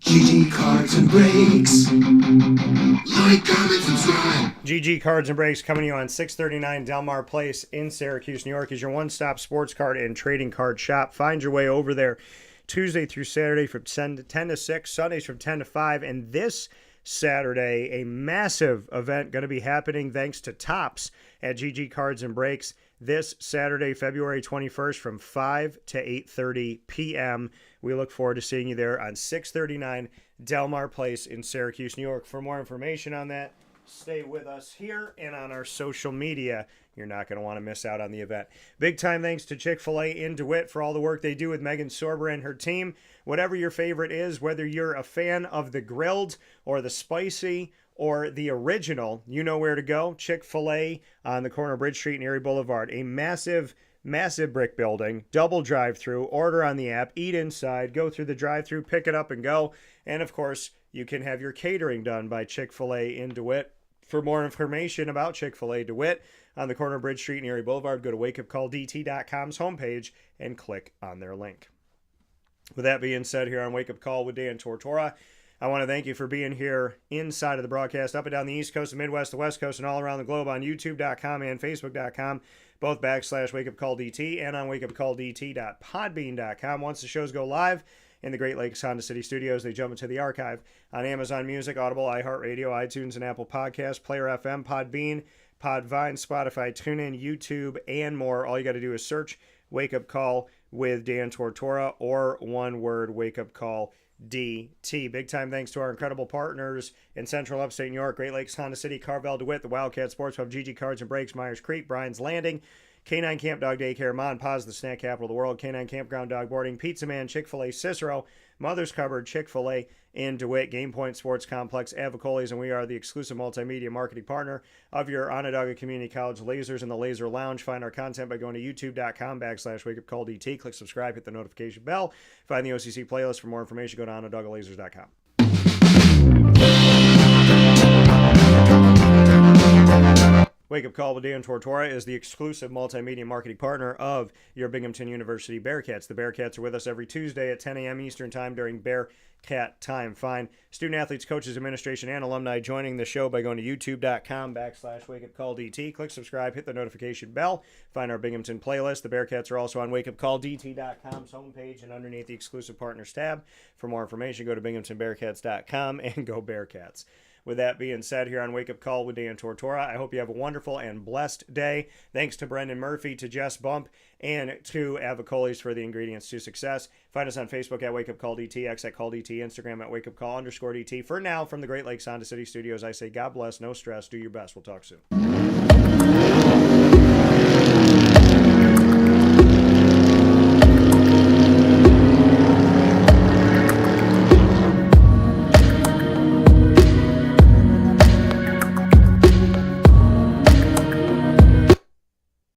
Speaker 11: GG Cards and Breaks. Like, comment, subscribe.
Speaker 1: GG Cards and Breaks coming to you on 639 Delmar Place in Syracuse, New York is your one-stop sports card and trading card shop. Find your way over there Tuesday through Saturday from 10 to 6, Sundays from 10 to 5, and this Saturday. A massive event going to be happening thanks to Tops at GG Cards and Breaks this Saturday, February 21st from 5 to 8:30 p.m. We look forward to seeing you there on 639 Delmar Place in Syracuse, New York. For more information on that, stay with us here and on our social media. You're not going to want to miss out on the event. Big time thanks to Chick-fil-A in DeWitt for all the work they do with Megan Sorber and her team. Whatever your favorite is, whether you're a fan of the grilled or the spicy or the original, you know where to go. Chick-fil-A on the corner of Bridge Street and Erie Boulevard. A massive brick building, double drive-through, order on the app, eat inside, go through the drive-through, pick it up and go. And of course, you can have your catering done by Chick-fil-A in DeWitt. For more information about Chick-fil-A DeWitt on the corner of Bridge Street and Erie Boulevard, go to wakeupcalldt.com's homepage and click on their link. With that being said, here on Wake Up Call with Dan Tortora, I want to thank you for being here inside of the broadcast, up and down the East Coast, the Midwest, the West Coast, and all around the globe on YouTube.com and Facebook.com, both / WakeUpCallDT, and on WakeUpCallDT.podbean.com. Once the shows go live in the Great Lakes Honda City Studios, they jump into the archive on Amazon Music, Audible, iHeartRadio, iTunes, and Apple Podcasts, Player FM, Podbean, Podvine, Spotify, TuneIn, YouTube, and more. All you got to do is search Wake Up Call with Dan Tortora, or one word, Wake Up Call DT. Big time thanks to our incredible partners in Central Upstate New York, Great Lakes Honda City, Carvel, DeWitt, the Wildcat Sports Pub, GG Cards and Breaks, Myers Creek, Bryan's Landing, K9 Camp Dog Daycare, Mon Paz, the snack capital of the world, K9 Campground Dog Boarding, Pizza Man, Chick-fil-A, Cicero, Mother's Cupboard, Chick-fil-A in DeWitt, Game Point Sports Complex, Avicolli's, and we are the exclusive multimedia marketing partner of your Onondaga Community College Lasers and the Laser Lounge. Find our content by going to youtube.com / WakeUpCallDT. Click subscribe, hit the notification bell. Find the OCC playlist. For more information, go to OnondagaLasers.com. Wake Up Call with Dan Tortora is the exclusive multimedia marketing partner of your Binghamton University Bearcats. The Bearcats are with us every Tuesday at 10 a.m. Eastern Time during Bearcat Time. Find student athletes, coaches, administration, and alumni joining the show by going to youtube.com / WakeUpCallDT. Click subscribe, hit the notification bell. Find our Binghamton playlist. The Bearcats are also on WakeUpCallDT.com's homepage and underneath the exclusive partners tab. For more information, go to BinghamtonBearcats.com and go Bearcats. With that being said, here on Wake Up Call with Dan Tortora, I hope you have a wonderful and blessed day. Thanks to Brendan Murphy, to Jess Bump, and to Avicolli's for the ingredients to success. Find us on Facebook at Wake Up Call DT, X at Call DT, Instagram at Wake Up Call _DT. For now, from the Great Lakes Honda City Studios, I say God bless, no stress, do your best. We'll talk soon.